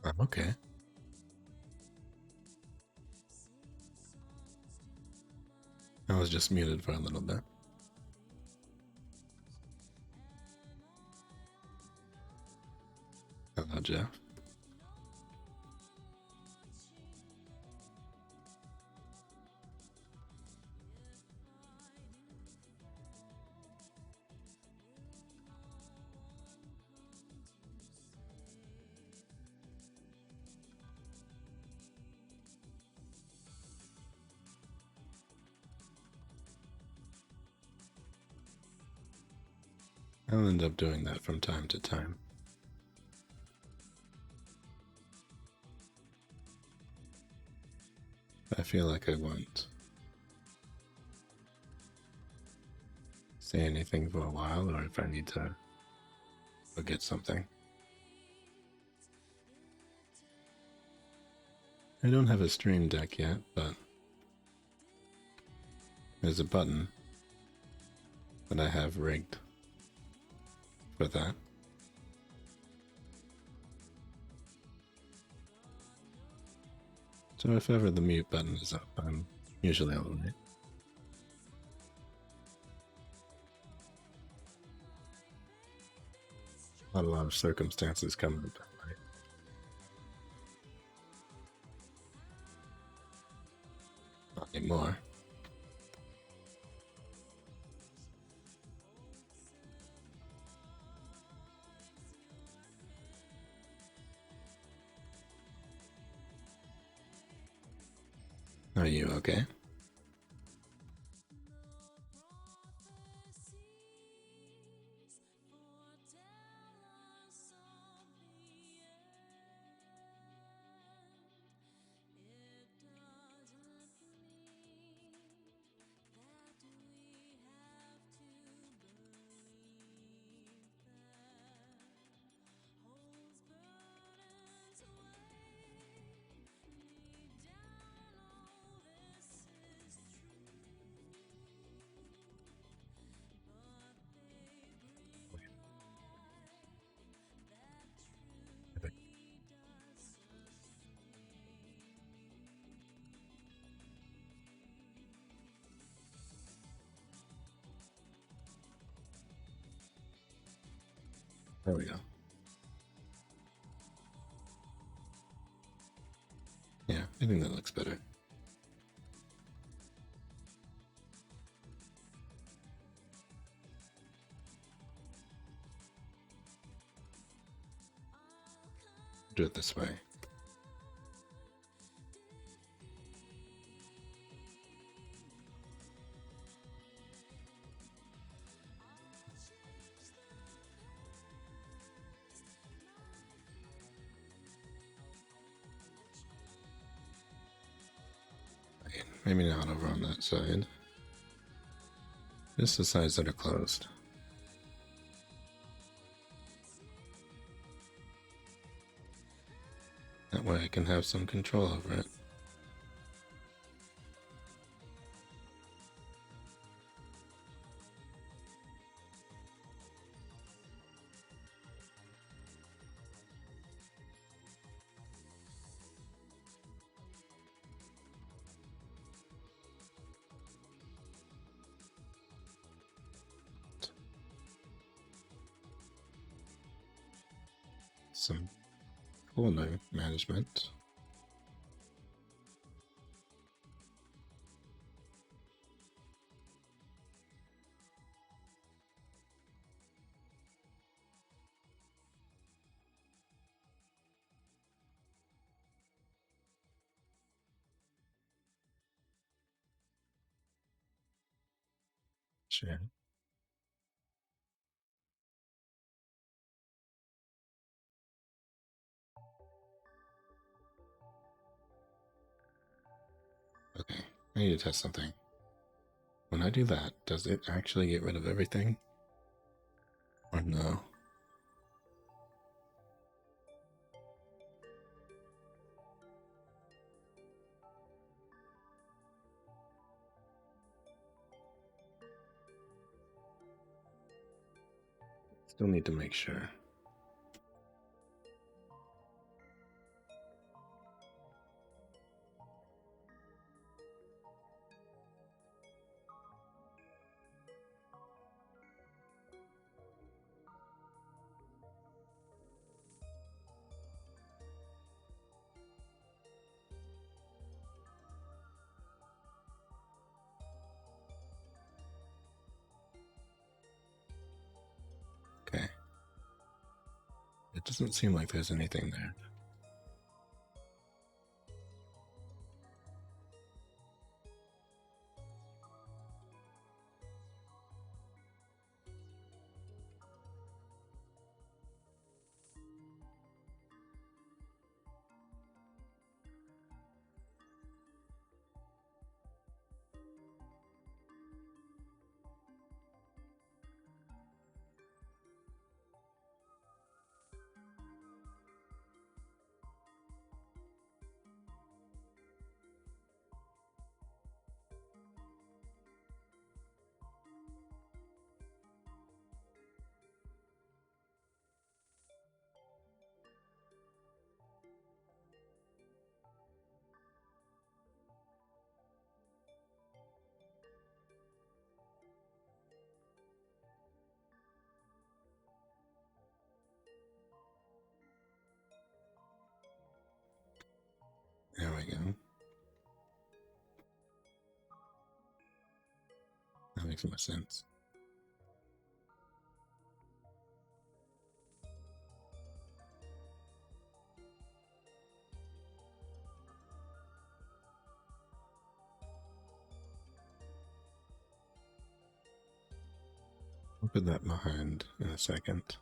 Okay. I was just muted for a little bit. Hello, Jeff. I'll end up doing that from time to time. I feel like I won't say anything for a while, or if I need to forget something. I don't have a stream deck yet, but there's a button that I have rigged for that. So if ever the mute button is up, I'm usually alright. Not a lot of circumstances come up that way. Not anymore. Are you okay? There we go. Yeah, I think that looks better. Do it this way. Maybe not over on that side. Just the sides that are closed. That way I can have some control over it. Some folder management. Share. Okay, I need to test something. When I do that, does it actually get rid of everything? Or no? Still need to make sure. doesn't seem like there's anything there. There we go. That makes more sense. I'll put that behind in a second.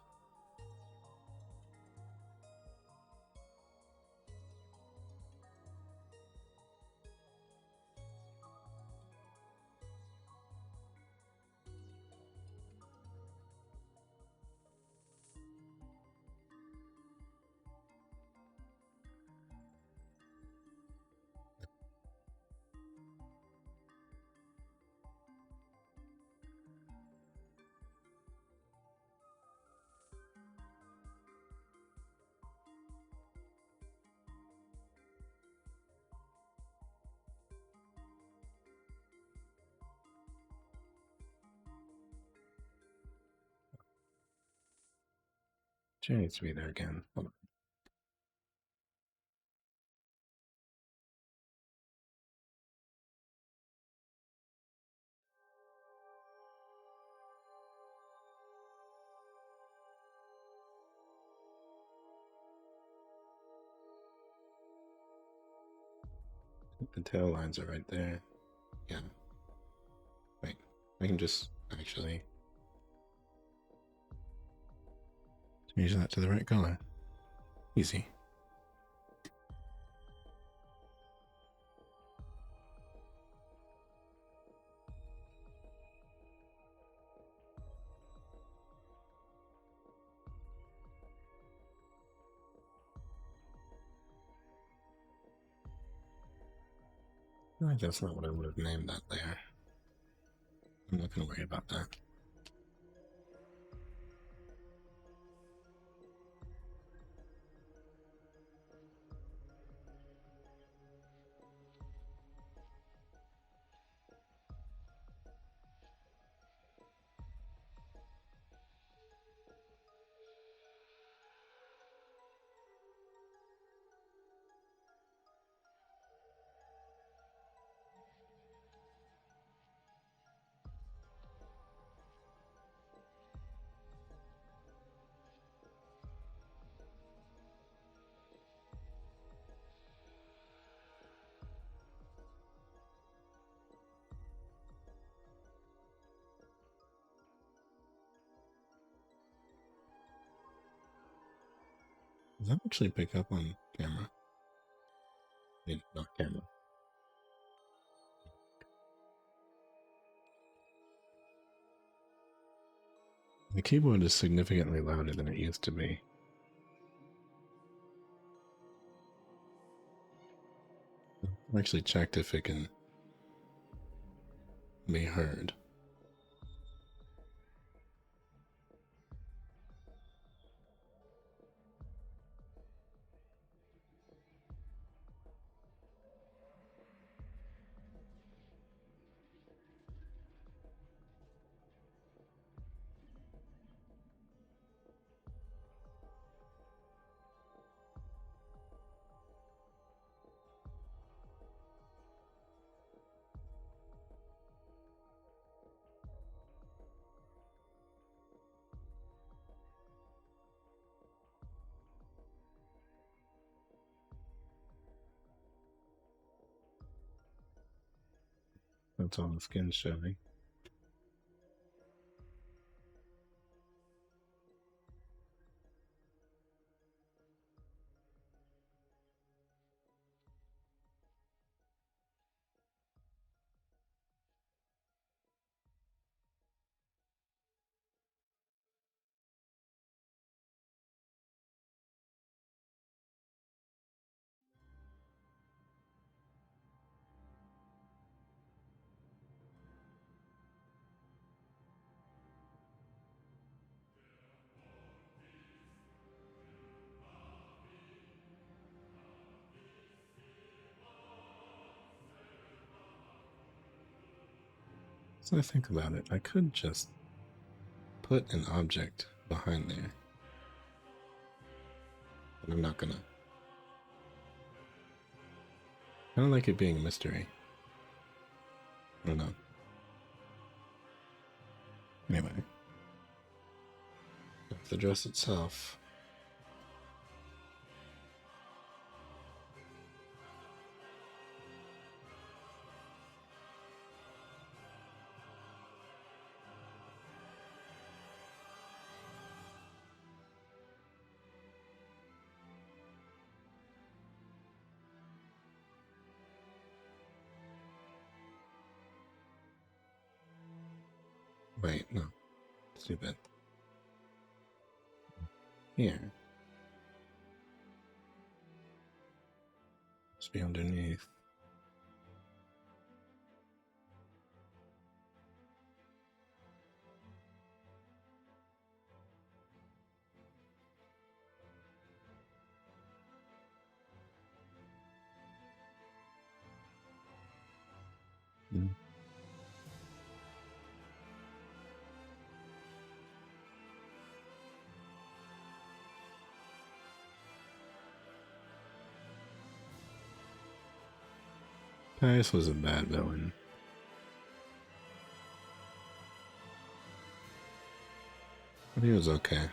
Chair needs to be there again. Hold on. The tail lines are right there. Yeah. Wait, I can just actually change that to the right color. Easy. No, that's not what I would have named that layer. I'm not going to worry about that. Does that actually pick up on camera? Not camera. The keyboard is significantly louder than it used to be. I've actually checked if it can be heard. That's all the skin's showing. So I think about it, I could just put an object behind there. But I'm not gonna. I don't like it being a mystery. I don't know. Anyway. The dress itself. Wait, no. Stupid. Here. Must be underneath. Mm. Paris was a bad villain. But he was okay.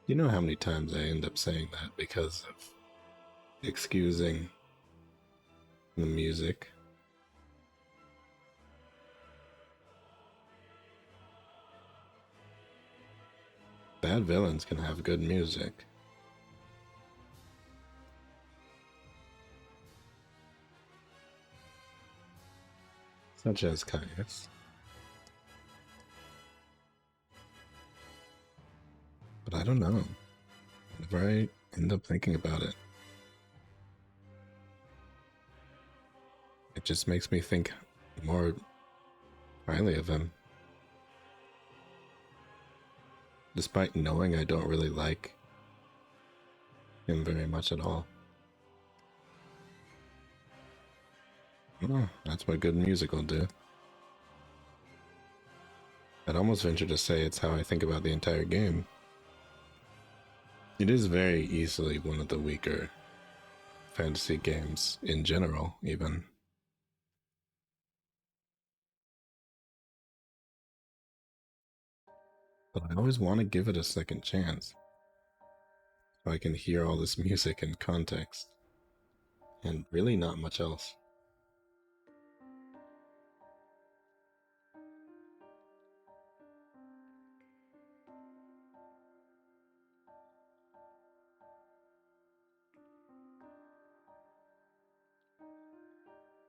You know how many times I end up saying that because of excusing the music? Bad villains can have good music. Such as Caius. But I don't know. Whenever I end up thinking about it, it just makes me think more highly of him. Despite knowing I don't really like him very much at all. Oh, that's what good music will do. I'd almost venture to say it's how I think about the entire game. It is very easily one of the weaker fantasy games in general, even. But I always want to give it a second chance. So I can hear all this music in context. And really not much else.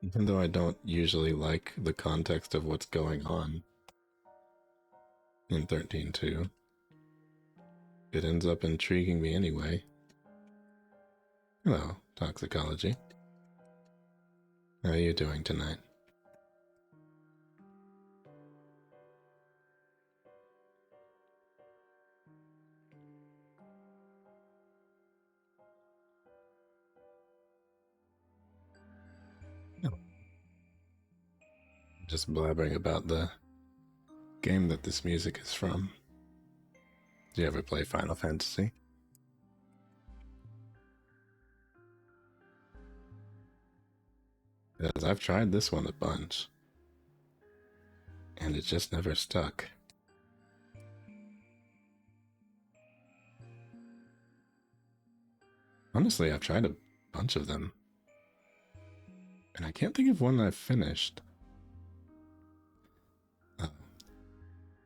Even though I don't usually like the context of what's going on in 13.2, it ends up intriguing me anyway. Hello, Toxicology. How are you doing tonight? Just blabbering about the game that this music is from. Do you ever play Final Fantasy? Because I've tried this one a bunch, and it just never stuck. Honestly, I've tried bunch of them. And I can't think of one I've finished.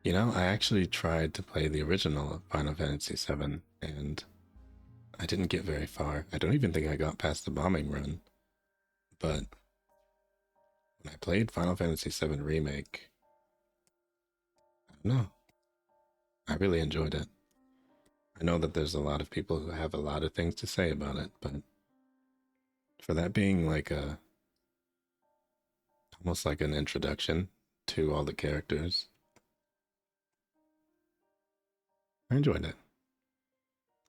You know, I actually tried to play the original Final Fantasy VII, and I didn't get very far. I don't even think I got past the bombing run. But when I played Final Fantasy VII Remake, I don't know. I really enjoyed it. I know that there's a lot of people who have a lot of things to say about it, but for that being like almost like an introduction to all the characters, I enjoyed it.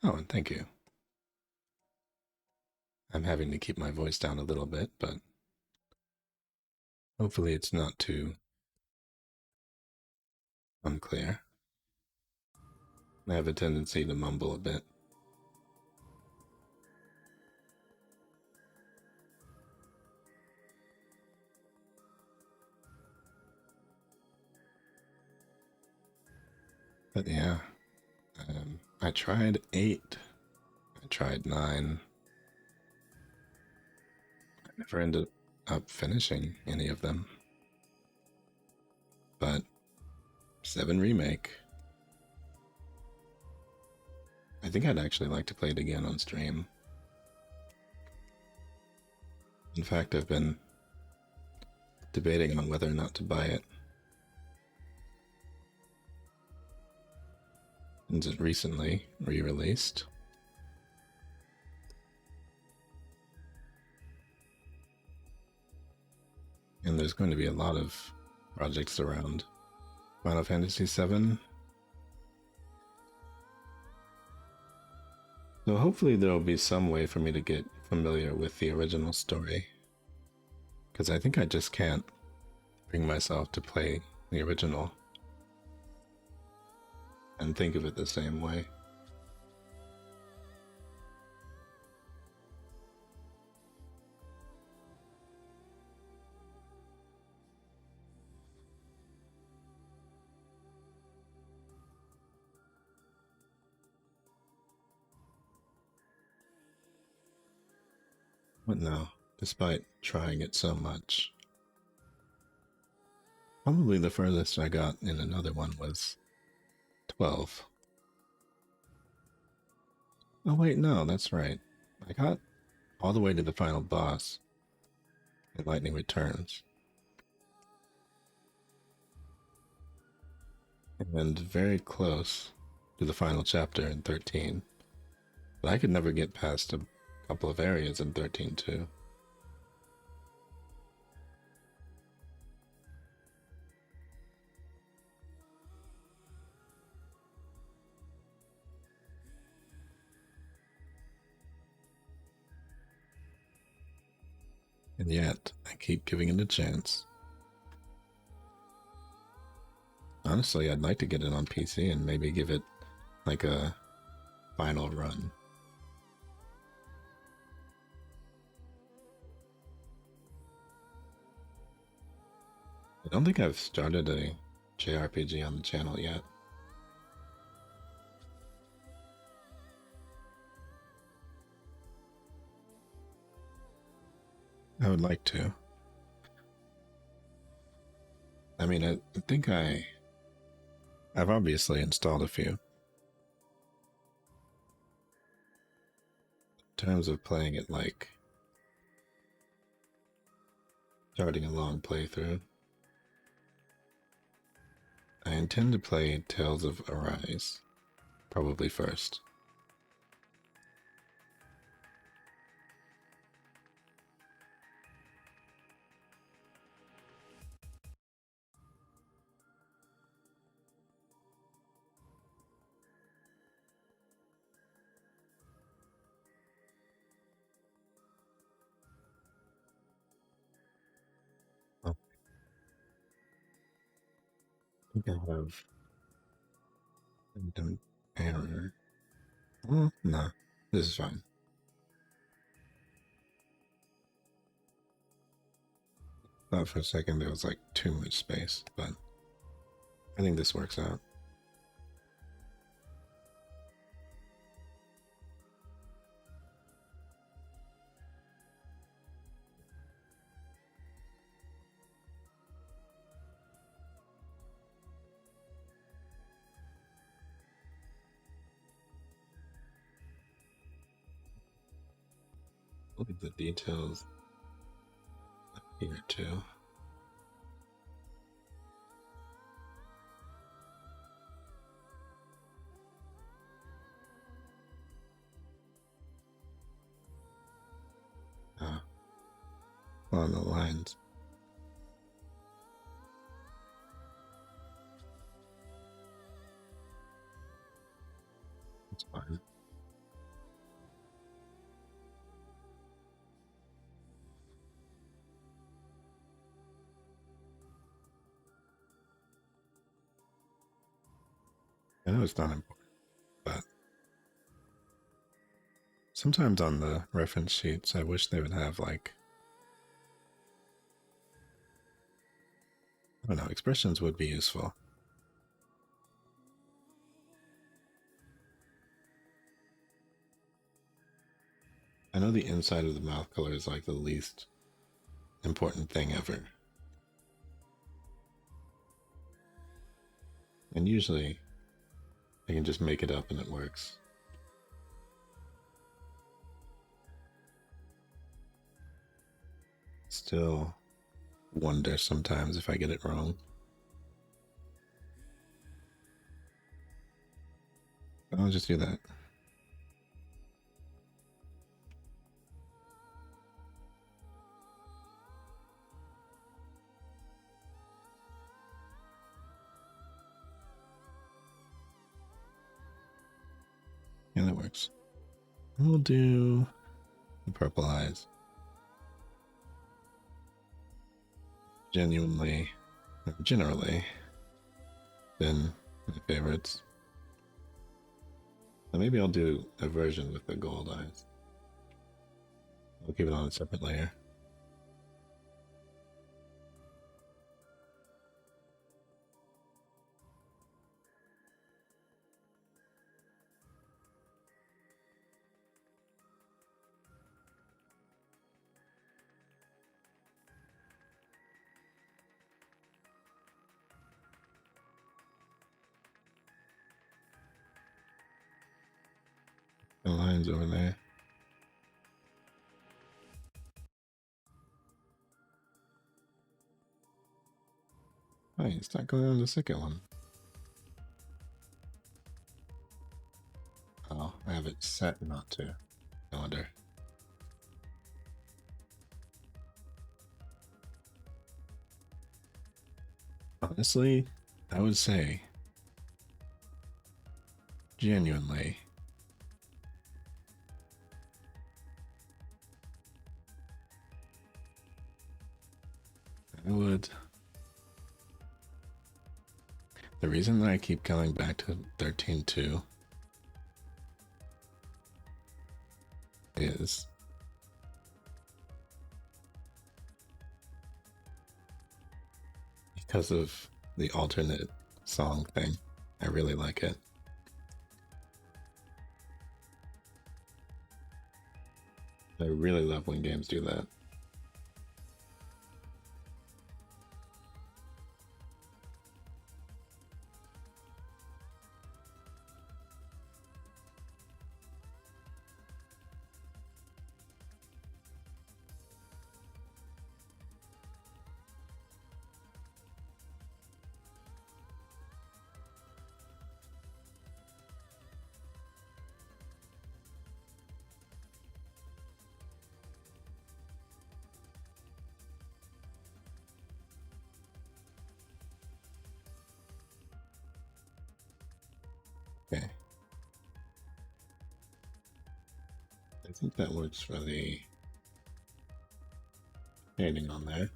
Oh, and thank you. I'm having to keep my voice down a little bit, but hopefully it's not too unclear. I have a tendency to mumble a bit. But yeah, I tried 8, I tried 9. I never ended up finishing any of them. But 7 Remake, I think I'd actually like to play it again on stream. In fact, I've been debating on whether or not to buy it. And it recently re-released. And there's going to be a lot of projects around Final Fantasy VII. So hopefully there'll be some way for me to get familiar with the original story. Because I think I just can't bring myself to play the original and think of it the same way. But no, despite trying it so much, probably the furthest I got in another one was 12. Oh wait, no, that's right. I got all the way to the final boss in Lightning Returns. And very close to the final chapter in 13. But I could never get past a couple of areas in 13 too. And yet, I keep giving it a chance. Honestly, I'd like to get it on PC and maybe give it like a final run. I don't think I've started a JRPG on the channel yet. I would like to. I mean, I think I've obviously installed a few. In terms of playing it like starting a long playthrough, I intend to play Tales of Arise, probably first. Oh, I think I have done error. Oh, no, this is fine. Thought for a second there was like too much space, but I think this works out. Look at the details here too. On the lines. It's fine. I know it's not important, but sometimes on the reference sheets, I wish they would have like, I don't know, expressions would be useful. I know the inside of the mouth color is like the least important thing ever. And usually I can just make it up and it works. Still wonder sometimes if I get it wrong. I'll just do that. Yeah, that works. We'll do the purple eyes. Generally been my favorites. And maybe I'll do a version with the gold eyes. I'll keep it on a separate layer. The lines over there. Hey, it's not going on the second one. Oh, I have it set not to. No wonder. Honestly, I would say, genuinely, I would. The reason that I keep coming back to 13.2 is because of the alternate song thing. I really like it. I really love when games do that. Okay. I think that works for the shading on there.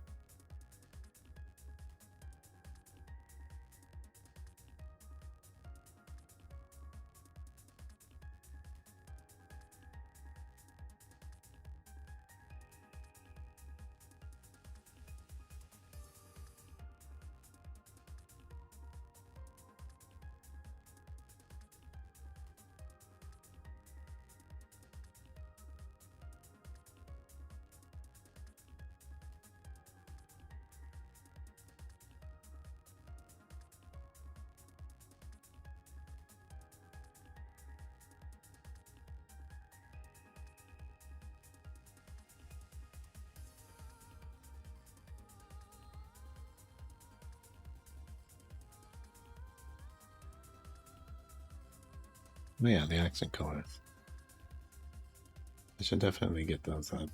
Oh yeah, the accent colors. I should definitely get those up.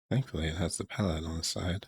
Thankfully, it has the palette on the side.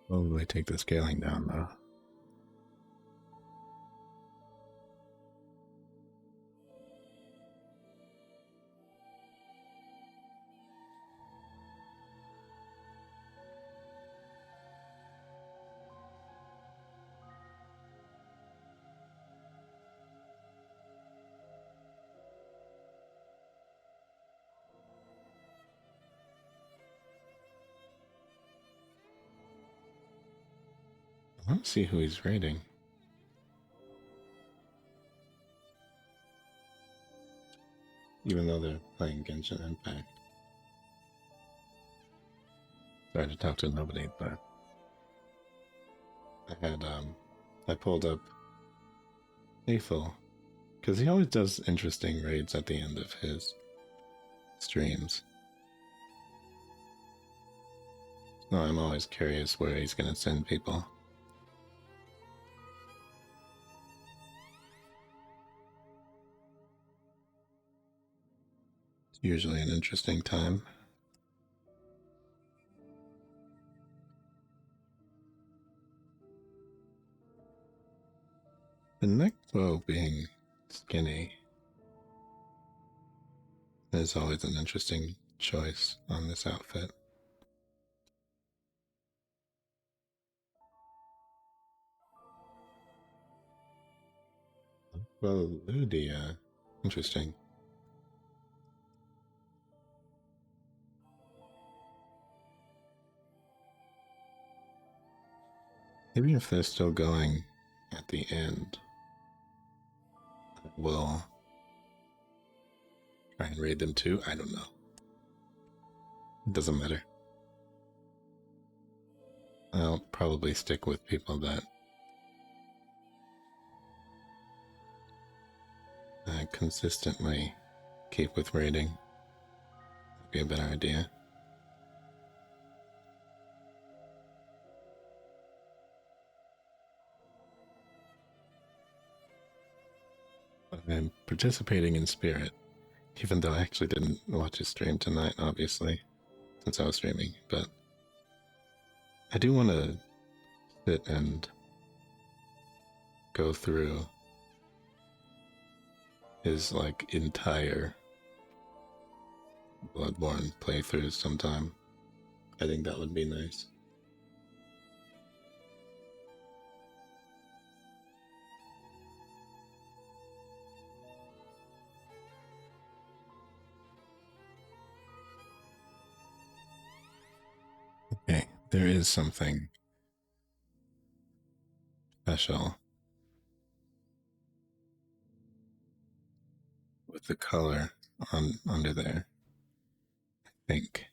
Probably take the scaling down though. I don't see who he's raiding. Even though they're playing Genshin Impact. Sorry to talk to nobody, but I pulled up Eiffel because he always does interesting raids at the end of his streams. So I'm always curious where he's gonna send people. It's usually an interesting time. The neck bow being skinny is always an interesting choice on this outfit. Well, Ludia, interesting. Maybe if they're still going at the end, we'll try and raid them too. I don't know. It doesn't matter. I'll probably stick with people that consistently keep with raiding. That'd be a better idea. I'm participating in Spirit, even though I actually didn't watch his stream tonight, obviously, since I was streaming, but I do want to sit and go through his, like, entire Bloodborne playthrough sometime. I think that would be nice. Okay, there is something special with the color on under there, I think.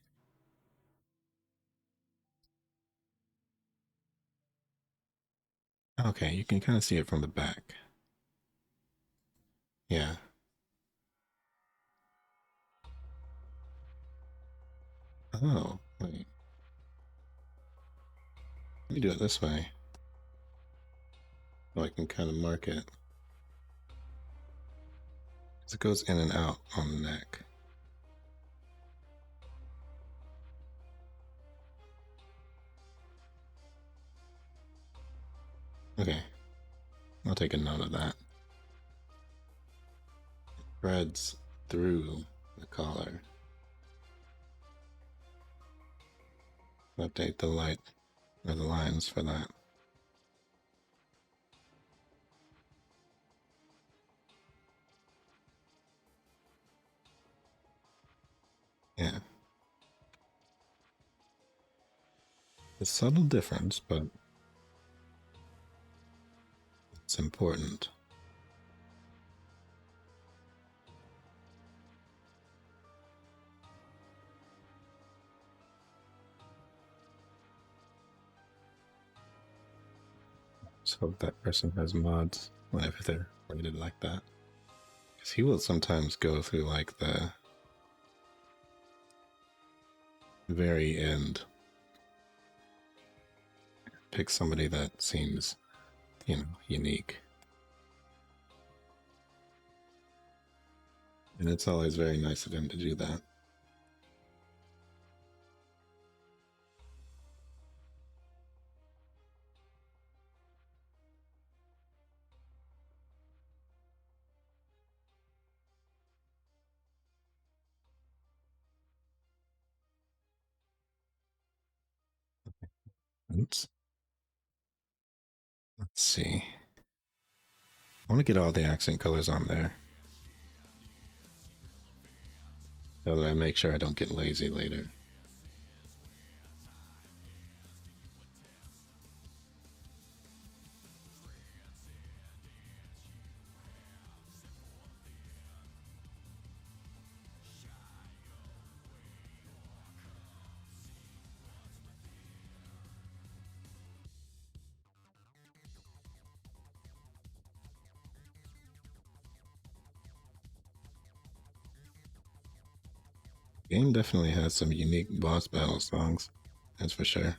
Okay, you can kind of see it from the back. Yeah. Oh, wait. Let me do it this way. So I can kind of mark it. It goes in and out on the neck. Okay, I'll take a note of that. It threads through the collar. Update the light or the lines for that. Yeah. A subtle difference, but it's important. Let's hope that person has mods whenever they're rated like that. Because he will sometimes go through like the very end. Pick somebody that seems, unique. And it's always very nice of him to do that. Oops. Let's see. I want to get all the accent colors on there. So that I make sure I don't get lazy later. Game definitely has some unique boss battle songs, that's for sure.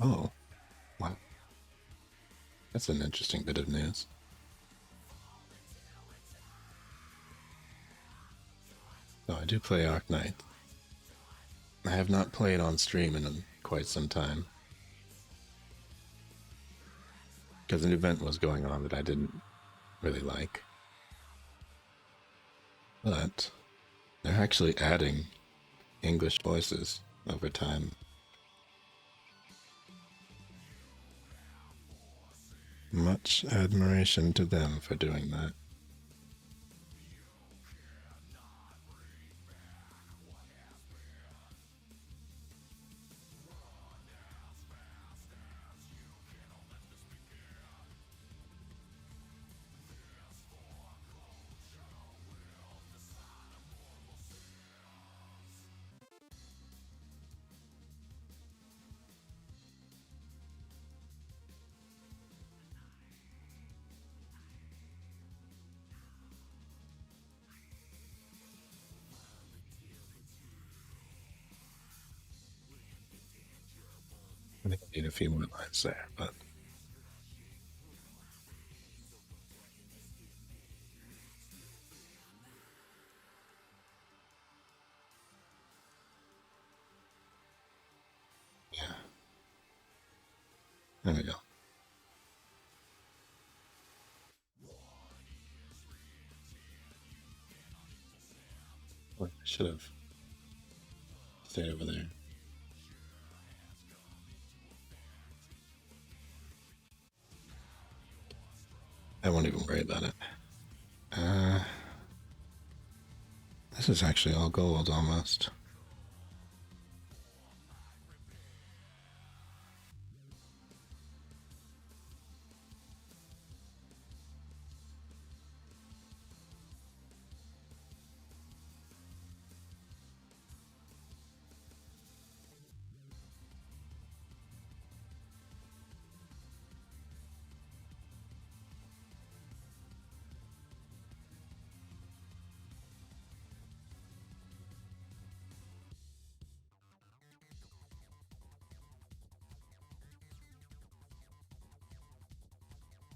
Oh, wow. That's an interesting bit of news. So I do play Arc Knight. I have not played on stream in quite some time. Because an event was going on that I didn't really like. But they're actually adding English voices over time. Much admiration to them for doing that. I think I need a few more lines there, but yeah. There we go. I should have stayed over there. I won't even worry about it. Uh, this is actually all gold almost.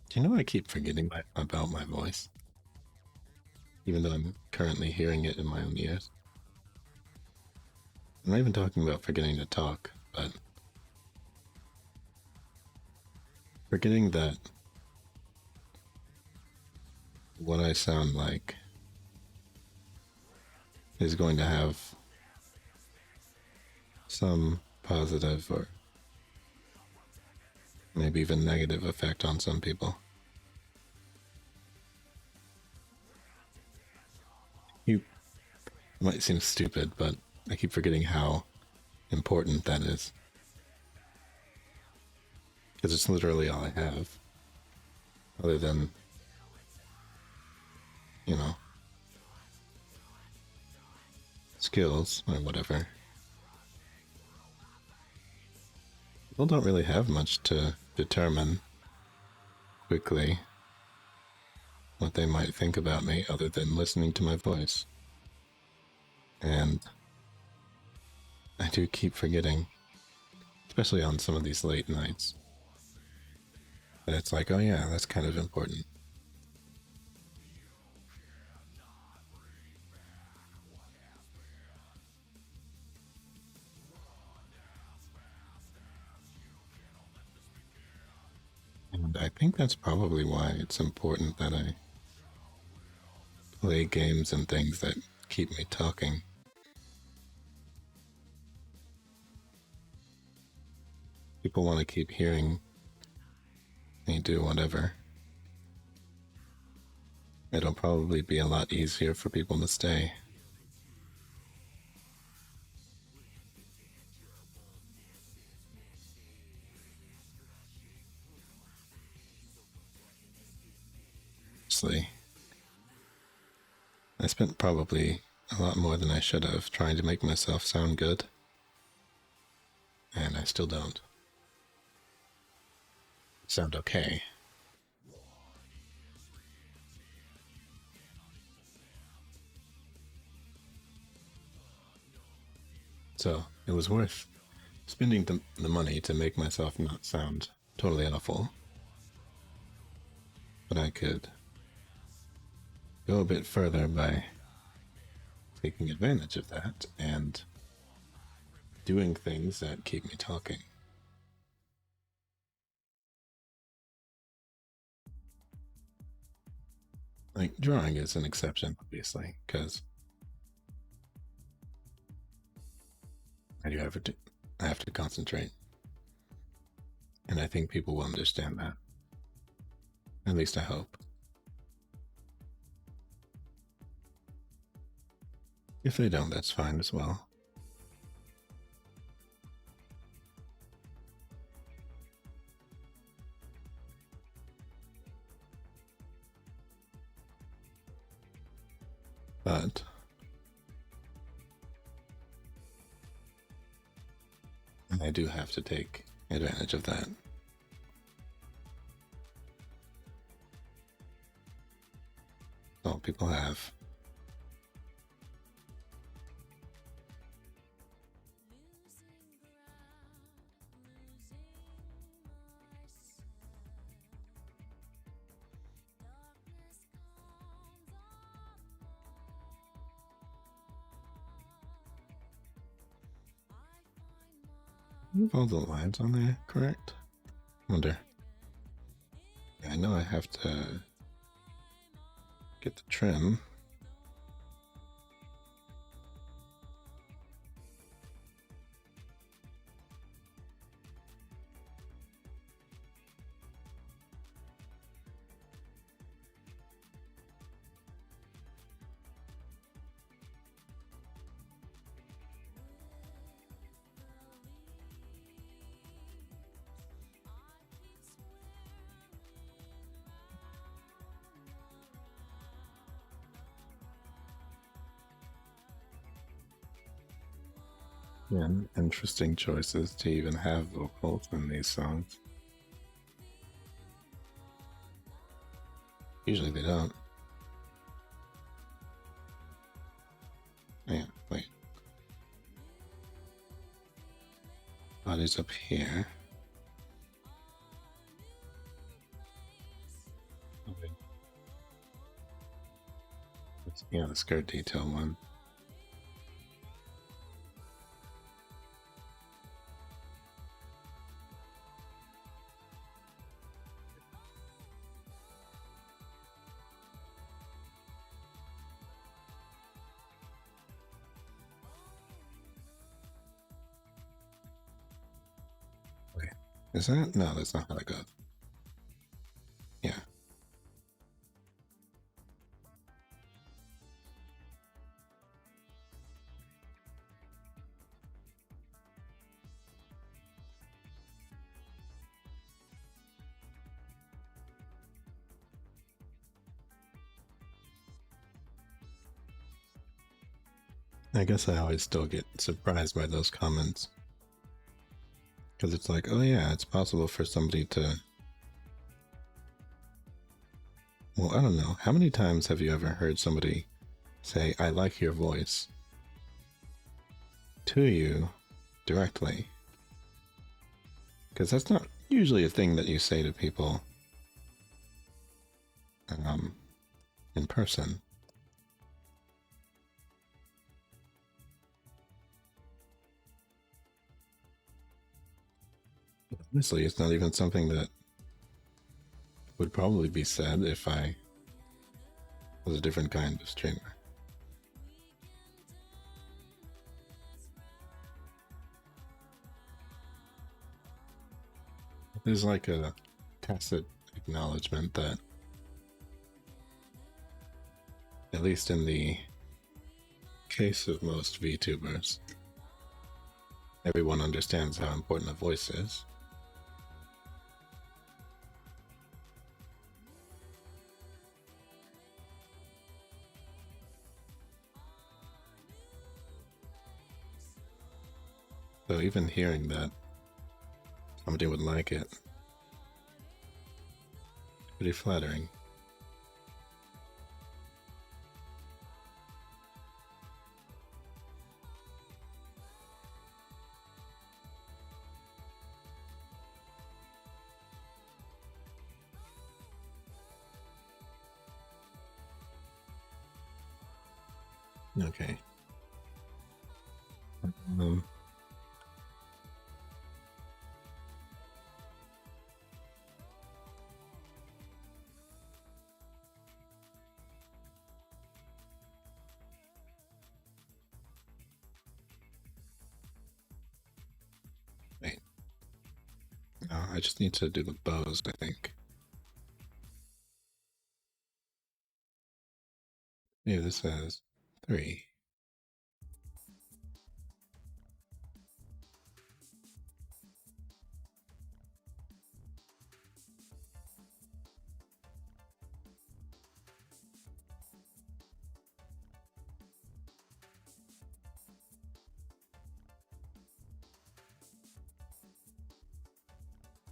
Do you know I keep forgetting about my voice? Even though I'm currently hearing it in my own ears. I'm not even talking about forgetting to talk, but forgetting that what I sound like is going to have some positive or maybe even negative effect on some people. You might seem stupid, but I keep forgetting how important that is. Because it's literally all I have. Other than, you know, skills or whatever. People don't really have much to determine quickly what they might think about me other than listening to my voice. And I do keep forgetting, especially on some of these late nights, that it's like, oh yeah, that's kind of important. And I think that's probably why it's important that I play games and things that keep me talking. People want to keep hearing me do whatever. It'll probably be a lot easier for people to stay. Honestly, I spent probably a lot more than I should have trying to make myself sound good, and I still don't. Sound okay. So it was worth spending the money to make myself not sound totally awful. But I could go a bit further by taking advantage of that and doing things that keep me talking. Like drawing is an exception, obviously, because I do I have to concentrate. And I think people will understand that. At least I hope. If they don't, that's fine as well. But I do have to take advantage of that. All people have. Move all the lines on there, correct? Wonder. Yeah, I know I have to get the trim. Yeah, interesting choices to even have vocals in these songs. Usually they don't. Yeah, wait. Body's up here. Yeah, the skirt detail one. Wait, is that? No, that's not how that goes. Yeah. I guess I always still get surprised by those comments. Because it's like, oh yeah, it's possible for somebody to... Well, I don't know. How many times have you ever heard somebody say, I like your voice to you directly? Because that's not usually a thing that you say to people in person. Honestly, it's not even something that would probably be said if I was a different kind of streamer. There's like a tacit acknowledgement that, at least in the case of most VTubers, everyone understands how important a voice is. So even hearing that somebody would like it, pretty flattering. Okay. Wait. No, I just need to do the bows, I think. Yeah, this says 3.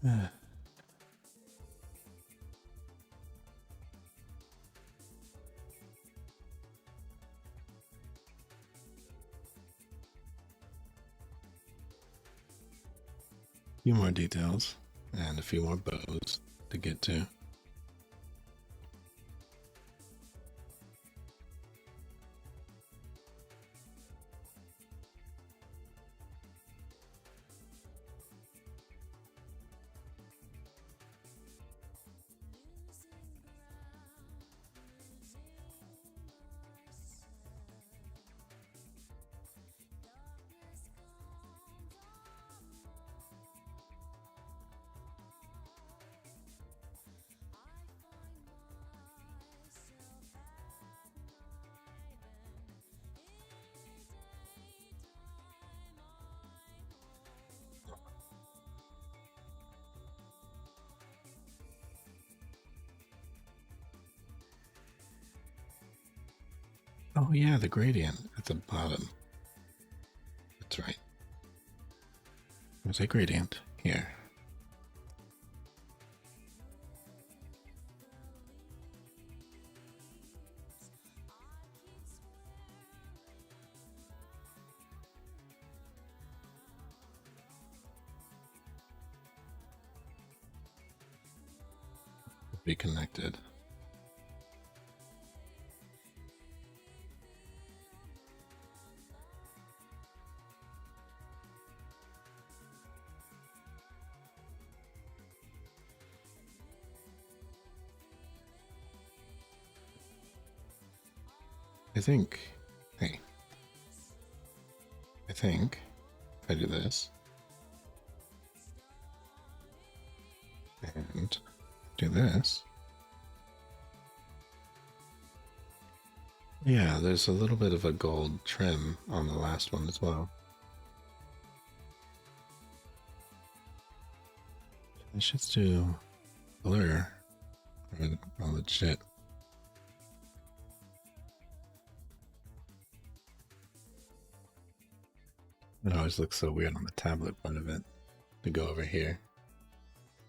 A few more details and a few more bows to get to. Oh yeah, the gradient at the bottom. That's right. There's a gradient here. Be connected. I think, hey, I think if I do this and do this, yeah, there's a little bit of a gold trim on the last one as well. Let's just do blur or all the shit. It always looks so weird on the tablet part of it to go over here.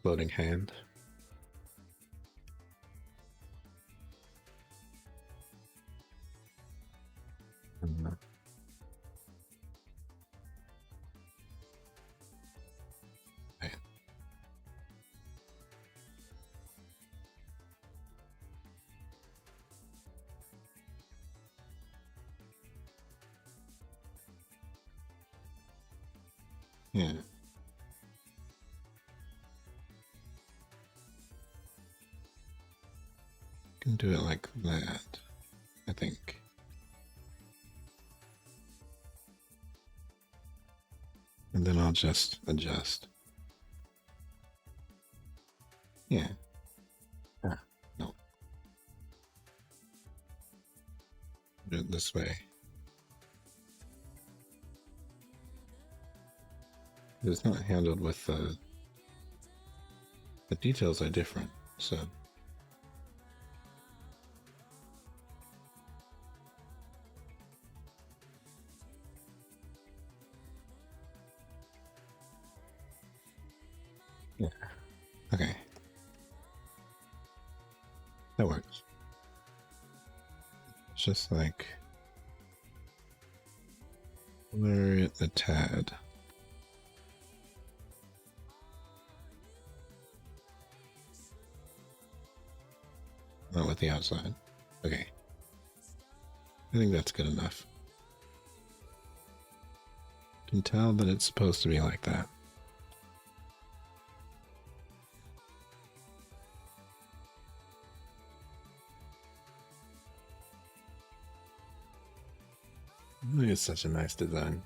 Floating hand. Right. Yeah. Can do it like that, I think. And then I'll just adjust. Yeah. Ah, no. Do it this way. It's not handled with the details are different, so yeah. Okay. That works. It's just like blur it a tad. Not with the outside. Okay. I think that's good enough. You can tell that it's supposed to be like that. It's such a nice design.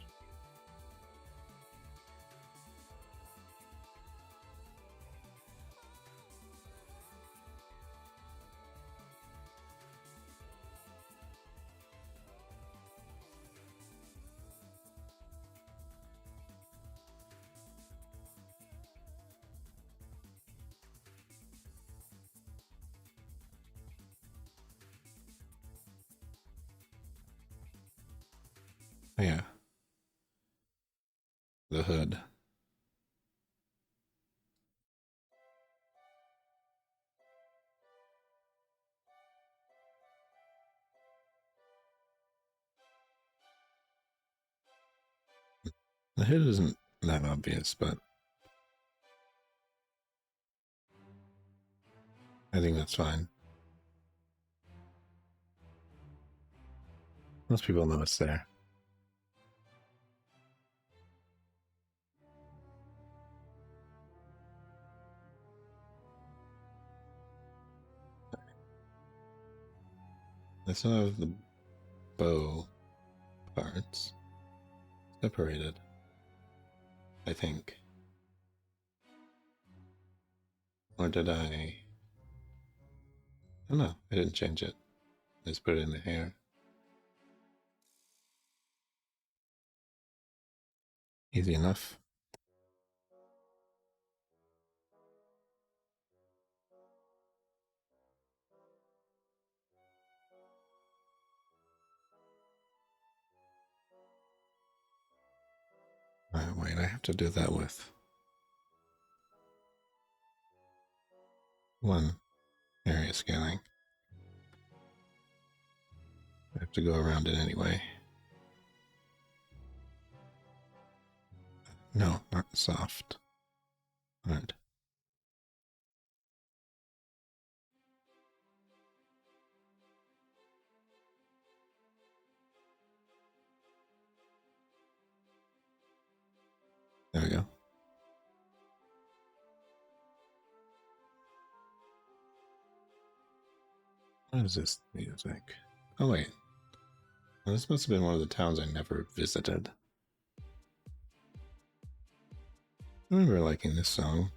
Oh, yeah. The hood. The hood isn't that obvious, but I think that's fine. Most people know it's there. I still have the bow parts separated, I think. Or did I? Oh no, I didn't change it. I just put it in the hair. Easy enough. Wait, I have to do that with one area scaling. I have to go around it anyway. No, not soft. Hard. There we go. What is this music? Oh wait, Well, this must have been one of the towns I never visited. I remember liking this song.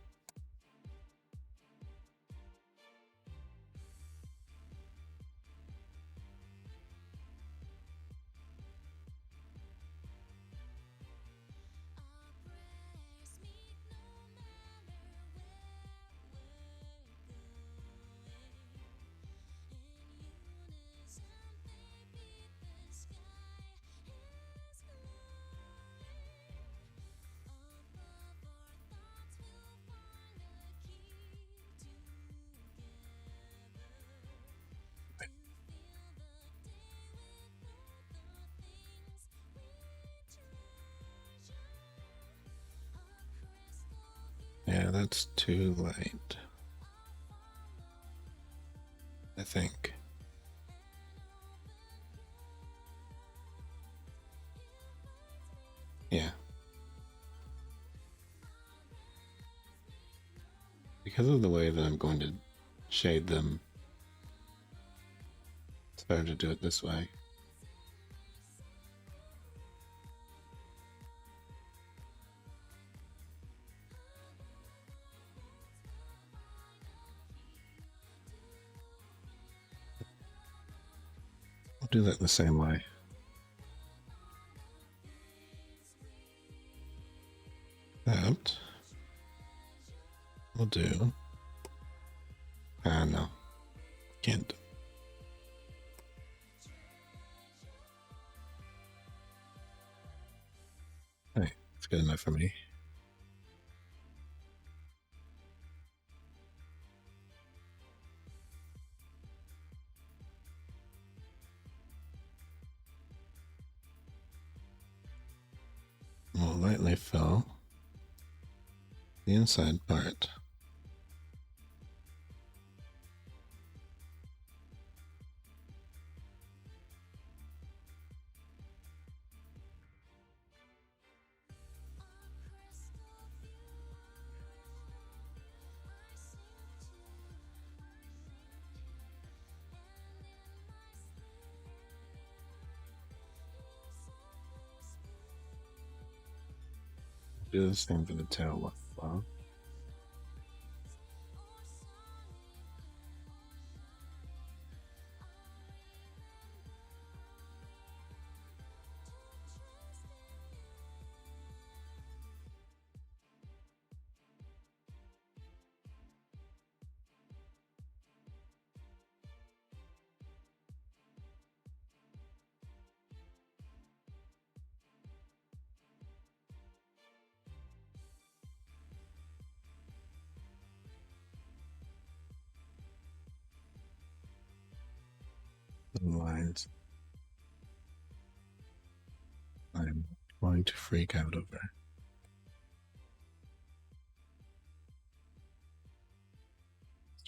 Yeah, that's too late. I think. Yeah. Because of the way that I'm going to shade them, it's better to do it this way. I'll do that the same way. That will do. Ah, no. Can't. Hey, it's good enough for me. We'll lightly fill the inside part. Do the same for the tail well. The lines I'm going to freak out over.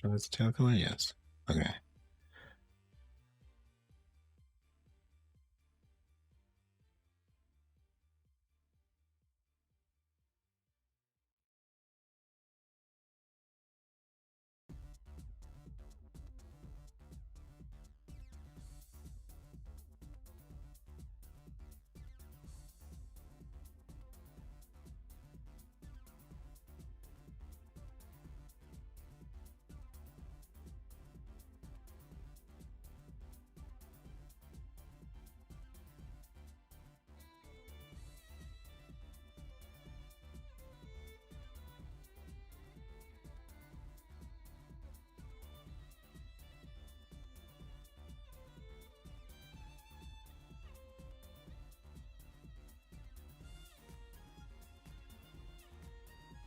So that's the tail color? Yes. Okay.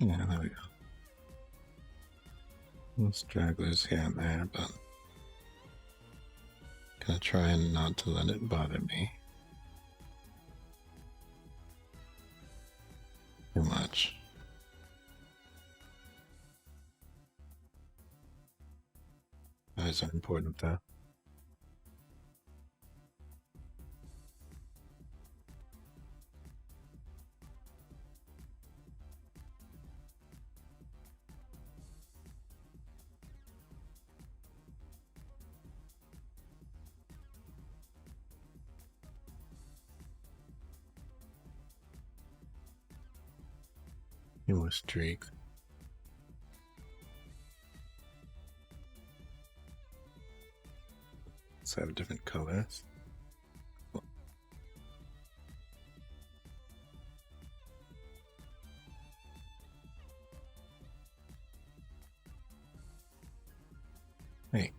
Yeah, there we go. Little stragglers here and there, but gonna try and not to let it bother me too much. Eyes are important though. few more streaks. Let's have different colors. Hey.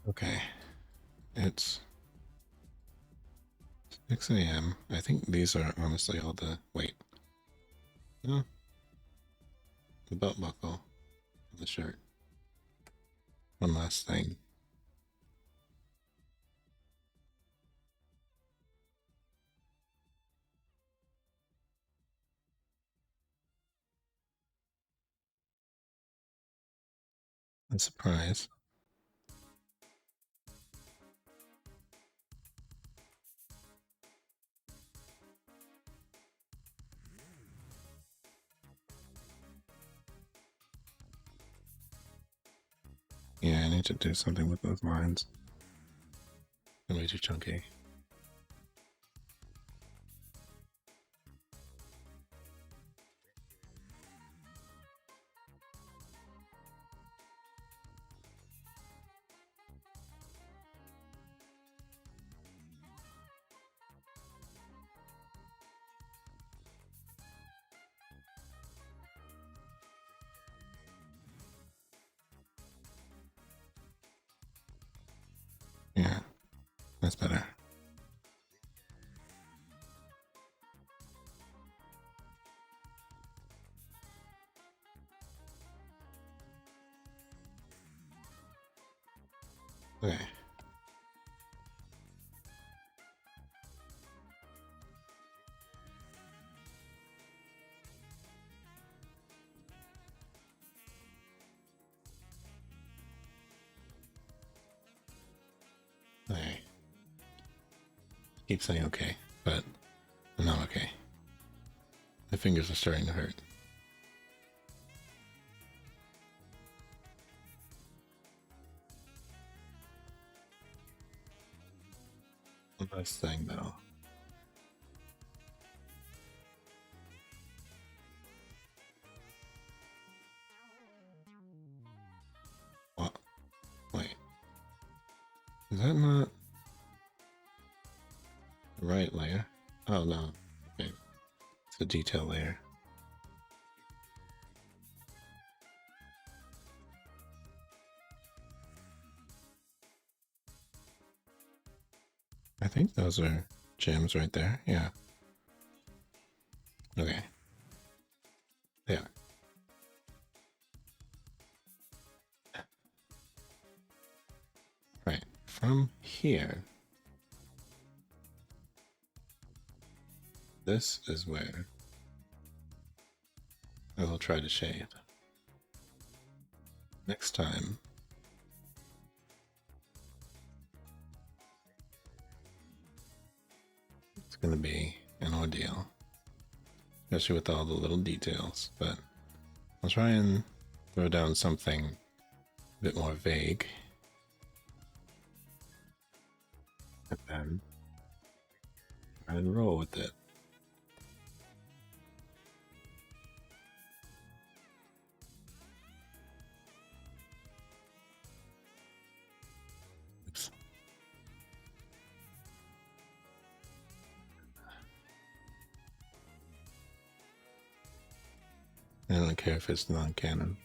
Okay, it's 6 a.m. I think these are honestly all the. Wait. No. The belt buckle on the shirt. One last thing. A surprise. Yeah, I need to do something with those lines. They're way too chunky. Yeah, that's better. Okay. Okay. Keep saying okay, but I'm not okay. My fingers are starting to hurt. One last thing though. What? Wait. Is that not the right layer? Oh no. Okay. It's the detail layer. I think those are gems right there. Yeah. Okay. They are. Right. From here, this is where I will try to shade. Next time, it's going to be an ordeal, especially with all the little details, but I'll try and throw down something a bit more vague. And then try and roll with it. I don't care if it's non-canon.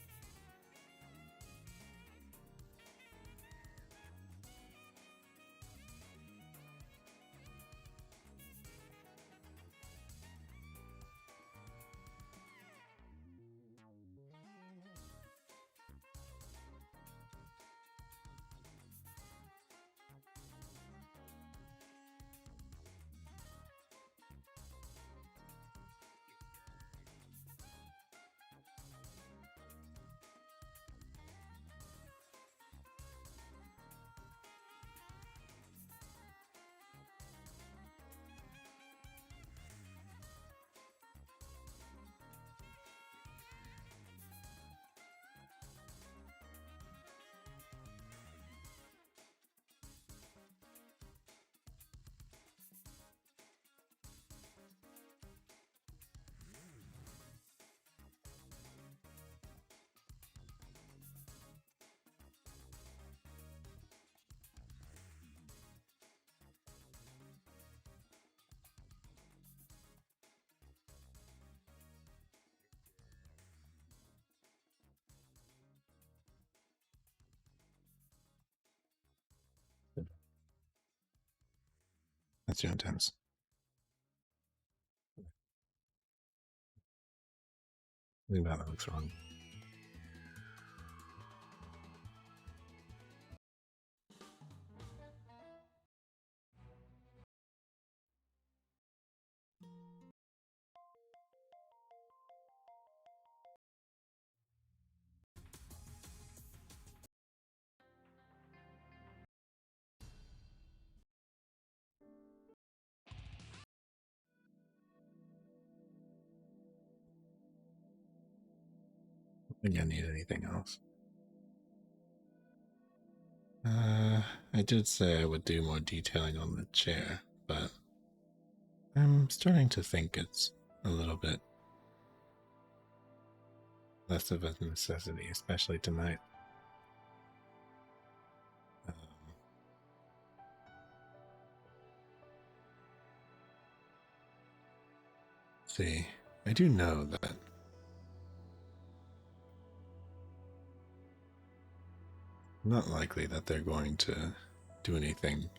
That's your intense. I think that looks wrong. I don't think I need anything else. I did say I would do more detailing on the chair, but I'm starting to think it's a little bit less of a necessity, especially tonight. Um, see, I do know that not likely that they're going to do anything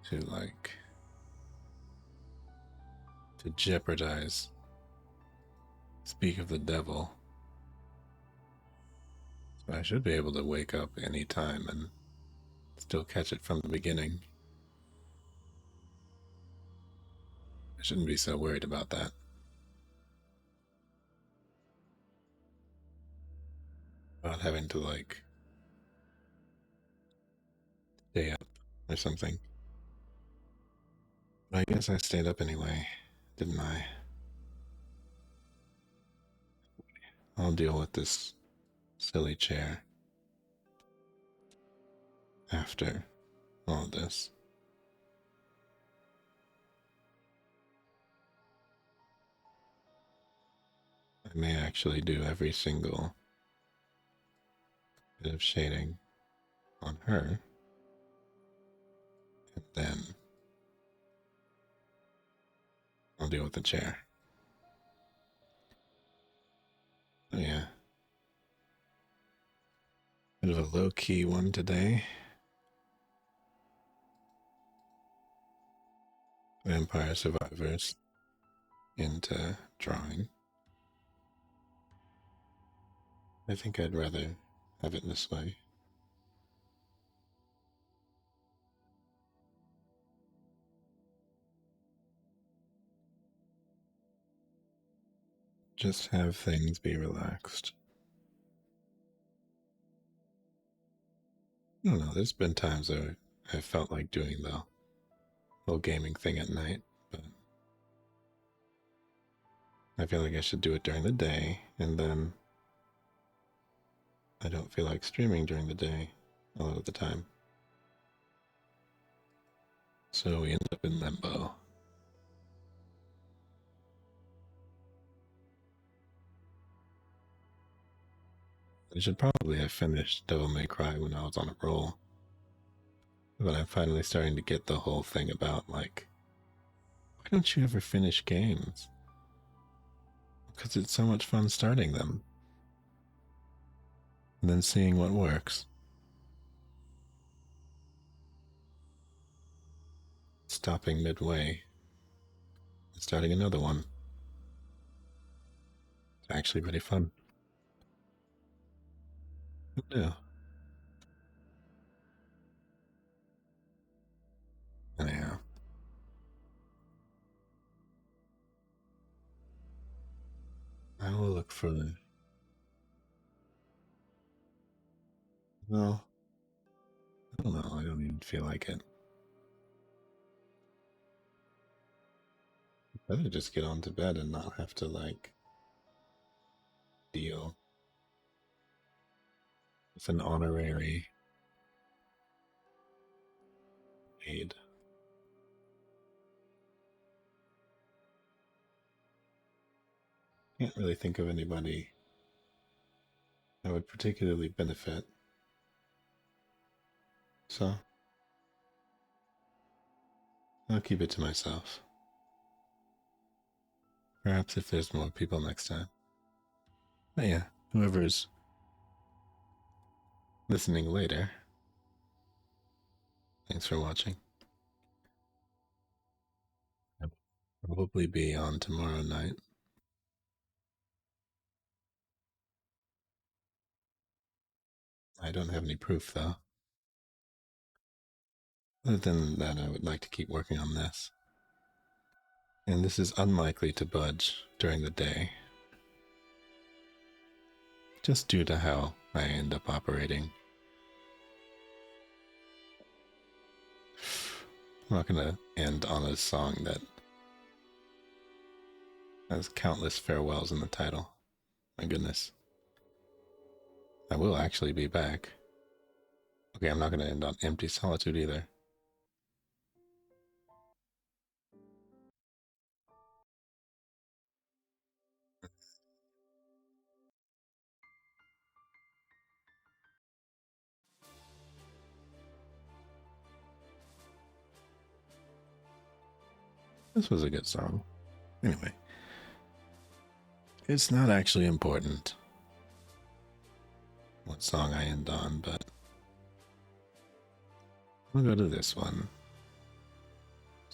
to to jeopardize Speak of the Devil. So I should be able to wake up any time and still catch it from the beginning. I shouldn't be so worried about that. About having to stay up or something. But I guess I stayed up anyway, didn't I? I'll deal with this silly chair after all this. I may actually do every single bit of shading on her, and then I'll deal with the chair. Oh yeah. Bit of a low-key one today. Vampire Survivors into drawing. I think I'd rather have it this way. Just have things be relaxed. I don't know, there's been times where I felt like doing the whole gaming thing at night, but I feel like I should do it during the day, and then I don't feel like streaming during the day a lot of the time. So we end up in limbo. I should probably have finished Devil May Cry when I was on a roll. But I'm finally starting to get the whole thing about don't you ever finish games? Because it's so much fun starting them and then seeing what works. Stopping midway and starting another one. It's actually really fun. Yeah. Anyhow, I will look for the. Well, I don't know. I don't even feel like it. Better just get on to bed and not have to, like, deal with an honorary aid. Can't really think of anybody that would particularly benefit. So, I'll keep it to myself. Perhaps if there's more people next time. But yeah, whoever's listening later, thanks for watching. I'll probably be on tomorrow night. I don't have any proof though. Other than that, I would like to keep working on this. And this is unlikely to budge during the day, just due to how I end up operating. I'm not gonna end on a song that has countless farewells in the title. My goodness. I will actually be back. Okay, I'm not gonna end on Empty Solitude either. This was a good song. Anyway, it's not actually important what song I end on, but I'll go to this one.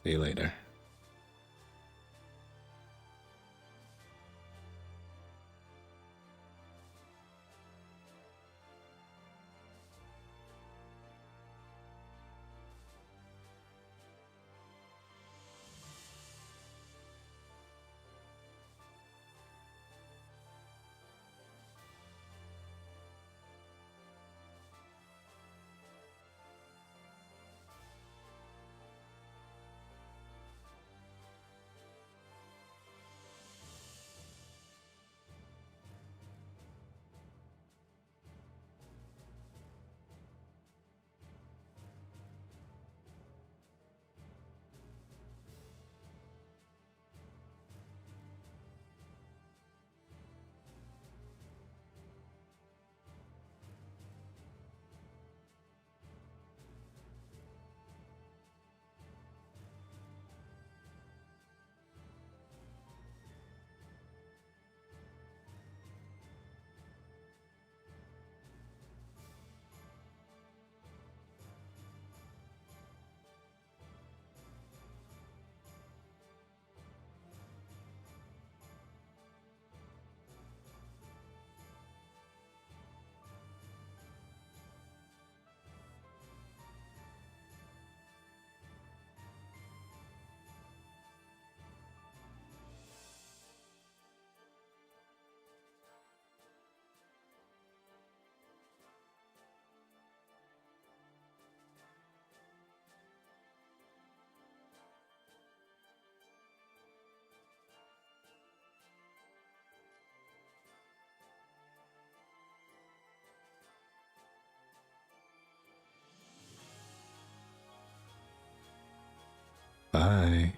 See you later. Bye.